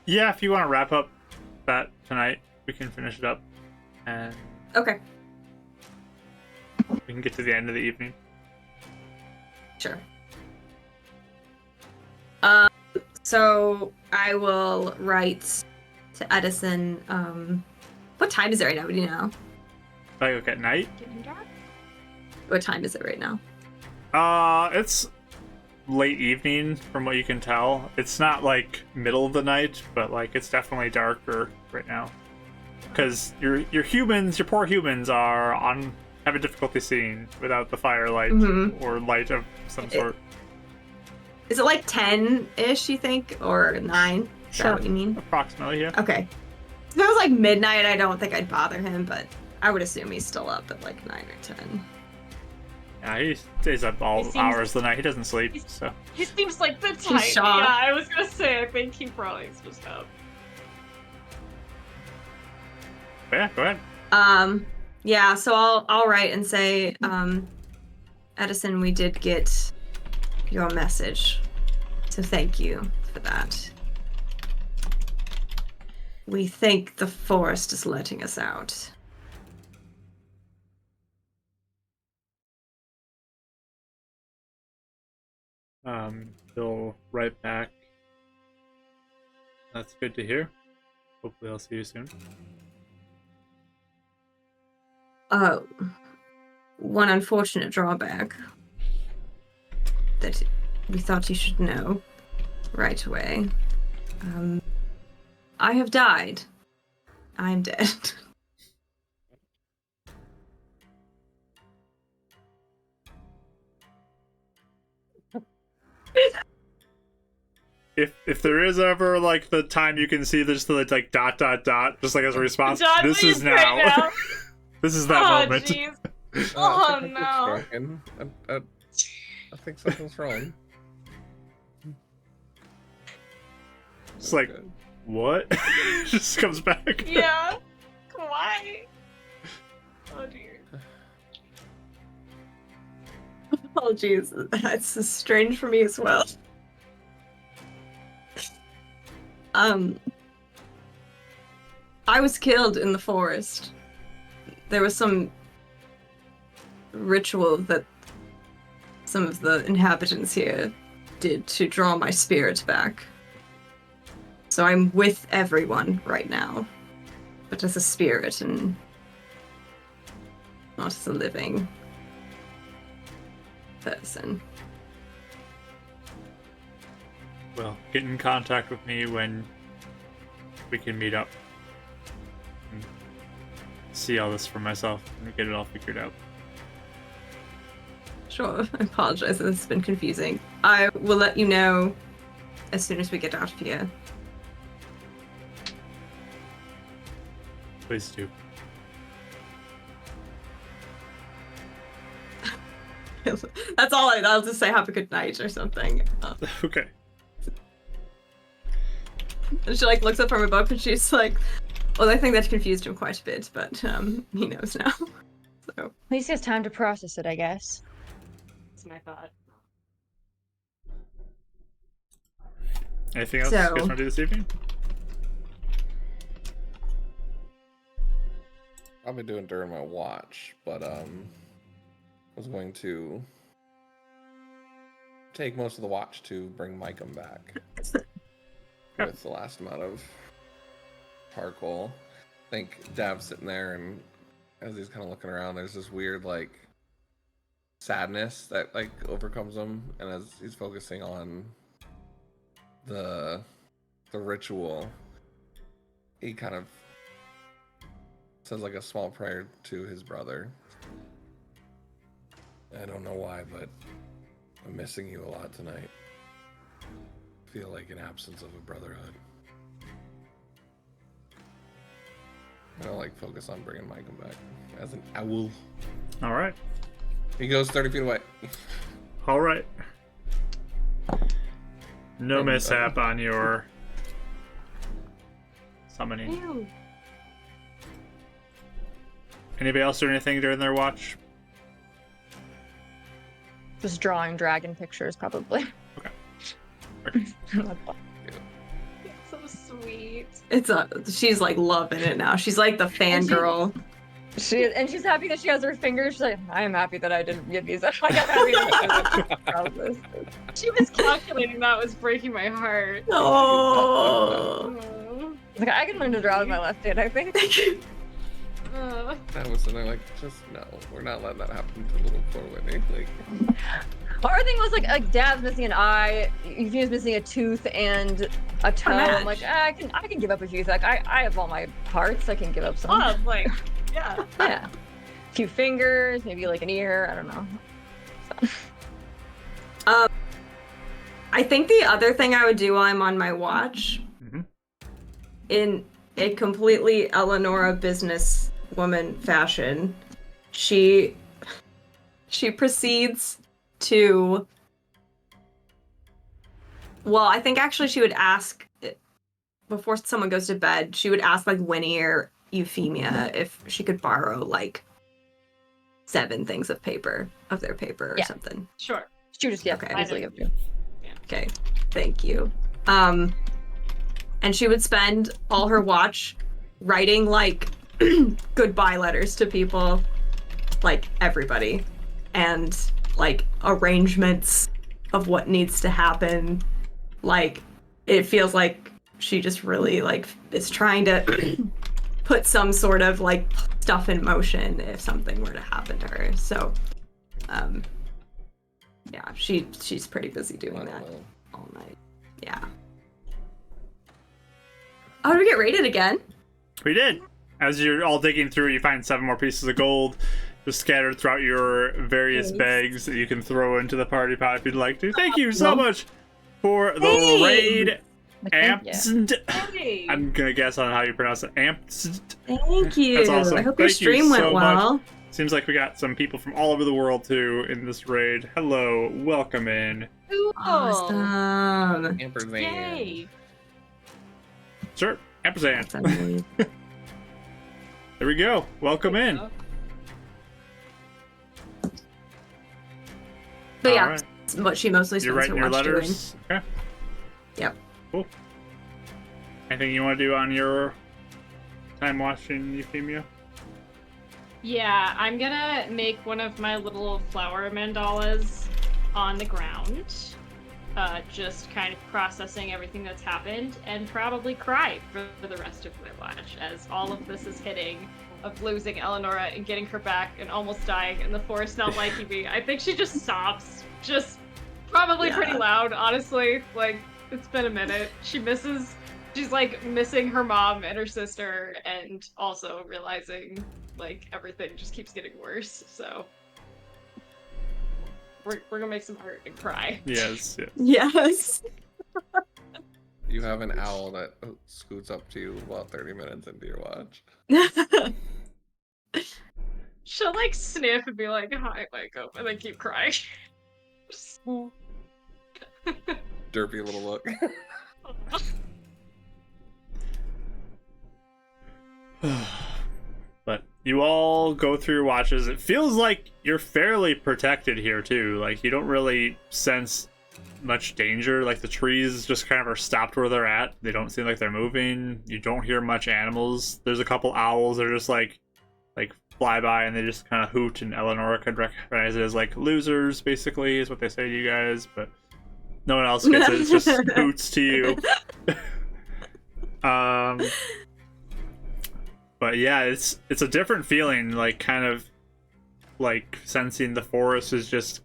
Yeah, if you want to wrap up that tonight, we can finish it up, and Okay, we can get to the end of the evening. sure. So I will write to Edison. What time is it right now? Do you know? Like at night. Getting dark? What time is it right now? It's late evening from what you can tell. It's not like middle of the night, but like it's definitely darker right now. Because your humans, your poor humans, are having difficulty seeing without the firelight Mhm. or light of some sort. Is it like 10-ish, you think? Or 9? Is that what you mean? Approximately, yeah. Okay. If it was like midnight, I don't think I'd bother him, but I would assume he's still up at like 9 or 10. Yeah, he stays up all He seems- hours of the night. He doesn't sleep, He's- so. He seems like the type. shocked. Yeah, I was gonna say, I think he probably is just up. But yeah, go ahead. Yeah, so I'll write and say, Edison, we did get your message. So thank you for that. We think the forest is letting us out. He'll write back. That's good to hear. Hopefully I'll see you soon. One unfortunate drawback that we thought you should know right away. I have died. I'm dead. If there is ever like the time you can see this like dot just like as a response, John, this please is right now. now. This is that Oh, moment. jeez. I Oh, think no. it's broken. I think something's wrong. It's like, Okay. what? Just comes back. Yeah. Why? Oh dear. Oh, jeez. That's strange for me as well. I was killed in the forest. There was some ritual that some of the inhabitants here did to draw my spirit back. So I'm with everyone right now, but as a spirit and not as a living person. Well, get in contact with me when we can meet up. And see all this for myself and get it all figured out. Sure, I apologize if this has been confusing. I will let you know as soon as we get out of here. Please do. That's all I'll just say have a good night or something. Okay. And she like looks up from her book and she's like, well, I think that confused him quite a bit, but he knows now. So At least he has time to process it, I guess. That's my thought. Anything else you So- guys want to do this evening? I'll be doing during my watch, but I was going to take most of the watch to bring Micah back with the last amount of charcoal. I think Dav's sitting there, and as he's kind of looking around, there's this weird like sadness that like overcomes him, and as he's focusing on the ritual, he kind of says like a small prayer to his brother. I don't know why, but I'm missing you a lot tonight. I feel like an absence of a brotherhood. I like focus on bringing Micah back as an owl. All right. He goes 30 feet away. All right. No From, mishap on your summoning. Ew. Anybody else do anything during their watch? Just drawing dragon pictures, probably. Okay. So sweet. she's like loving it now. She's like the fangirl. She's happy that she has her fingers. She's like, I am happy that I didn't get these. Like, I'm happy that she was She was calculating that was breaking my heart. Oh. Oh. like, I can learn to draw with my left hand, I think. That was, and they're like, just no, we're not letting that happen to little poor Whitney. Like, Our thing was like Dad's missing an eye, Euphemia's missing a tooth and a toe. I'm like, I can give up a few. Like I have all my parts. I can give up some. Oh, like, yeah. Yeah, a few fingers, maybe like an ear. I don't know. So. I think the other thing I would do while I'm on my watch, Mhm. in a completely Eleonora businesswoman fashion, she proceeds to. Well, I think actually she would ask before someone goes to bed. She would ask like Winnie or Euphemia if she could borrow like 7 things of their paper or Yeah. something. Sure. She just Okay. easily give you. Okay, thank you. And she would spend all her watch writing like goodbye letters to people, like everybody, and like arrangements of what needs to happen. Like it feels like she just really like is trying to put some sort of like stuff in motion if something were to happen to her. So yeah, she's pretty busy doing that well, all night. Yeah. Oh, did we get raided again? We did. As you're all digging through, you find 7 more pieces of gold just scattered throughout your various Nice. bags that you can throw into the party pot if you'd like to. Thank you so Well, much for the hey! raid. Thank you. Ampst. Hey. I'm gonna guess on how you pronounce it. Ampst. Thank you. That's awesome. I hope your Thank you stream went so much. well. Seems like we got some people from all over the world too in this raid. Hello, welcome in. Cool. Awesome. ampersand. Yay. Sure, ampersand. That's amazing. There we go. Welcome in. But yeah, Alright. what she mostly You're spends her writing your watch doing. letters. Okay. Yep. Cool. Anything you want to do on your time watching Euphemia? Yeah, I'm gonna make one of my little flower mandalas on the ground. Just kind of processing everything that's happened and probably cry for the rest of my watch as all of this is hitting of losing Eleonora and getting her back and almost dying and the forest not liking me. I think she just sobs. Just probably pretty Yeah. loud, honestly. Like, it's been a minute. She's like missing her mom and her sister and also realizing like everything just keeps getting worse. So we're gonna make some art and cry. Yes. Yes. You have an owl that scoots up to you about 30 minutes into your watch. She'll like sniff and be like, "Hi, Michael," and then keep crying. Derpy little look. But you all go through your watches. It feels like you're fairly protected here too. Like you don't really sense much danger. Like the trees just kind of are stopped where they're at. They don't seem like they're moving. You don't hear much animals. There's a couple owls that are just like fly by and they just kind of hoot, and Eleanor could recognize it as like losers, basically, is what they say to you guys, but no one else gets it. It's just hoots to you. But yeah, it's a different feeling, like kind of like sensing the forest is just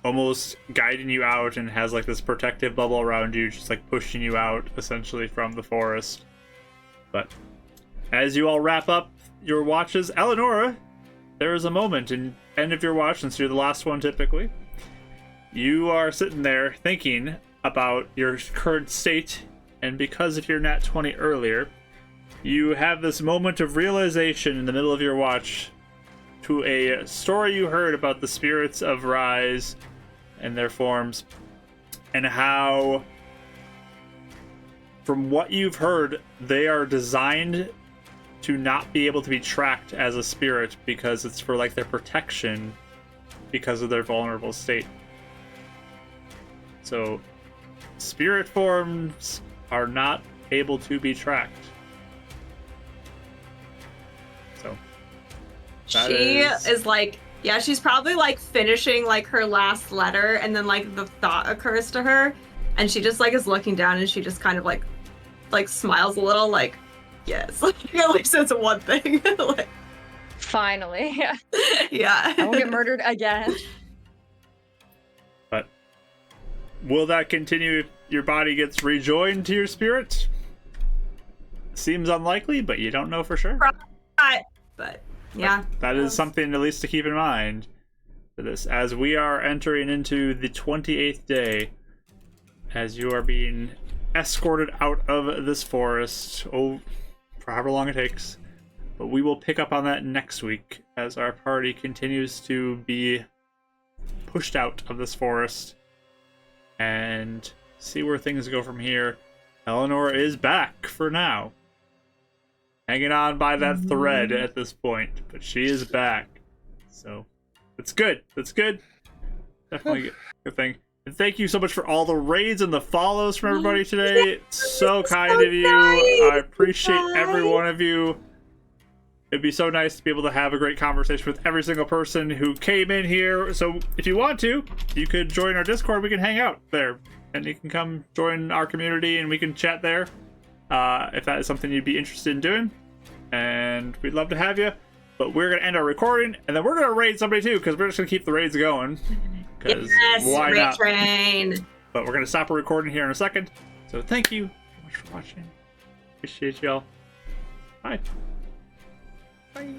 almost guiding you out and has like this protective bubble around you, just like pushing you out essentially from the forest. But as you all wrap up your watches, Eleonora, there is a moment in end of your watch, since you're the last one typically. You are sitting there thinking about your current state, and because of your nat 20 earlier, you have this moment of realization in the middle of your watch to a story you heard about the spirits of Rise and their forms, and how, from what you've heard, they are designed to not be able to be tracked as a spirit because it's for like their protection because of their vulnerable state. So spirit forms are not able to be tracked. So she is like, yeah, she's probably like finishing like her last letter, and then like the thought occurs to her, and she just like is looking down, and she just kind of like smiles a little, like, yes, like at least it's one thing. Like, Finally, yeah. yeah. I won't get murdered again. But will that continue if your body gets rejoined to your spirit? Seems unlikely, but you don't know for sure. But yeah, that is something at least to keep in mind for this, as we are entering into the 28th day, as you are being escorted out of this forest, for however long it takes. But we will pick up on that next week as our party continues to be pushed out of this forest and see where things go from here. Eleanor is back for now, hanging on by that thread at this point, but she is back. So it's good. It's good. Definitely a good thing. And thank you so much for all the raids and the follows from everybody today. It's so kind of you. I appreciate every one of you. It'd be so nice to be able to have a great conversation with every single person who came in here. So if you want to, you could join our Discord. We can hang out there, and you can come join our community and we can chat there if that is something you'd be interested in doing. And we'd love to have you. But we're going to end our recording, and then we're going to raid somebody too, because we're just going to keep the raids going. Yes, why raid not? Train. But we're going to stop recording here in a second. So thank you so much for watching. Appreciate y'all. Bye. Bye.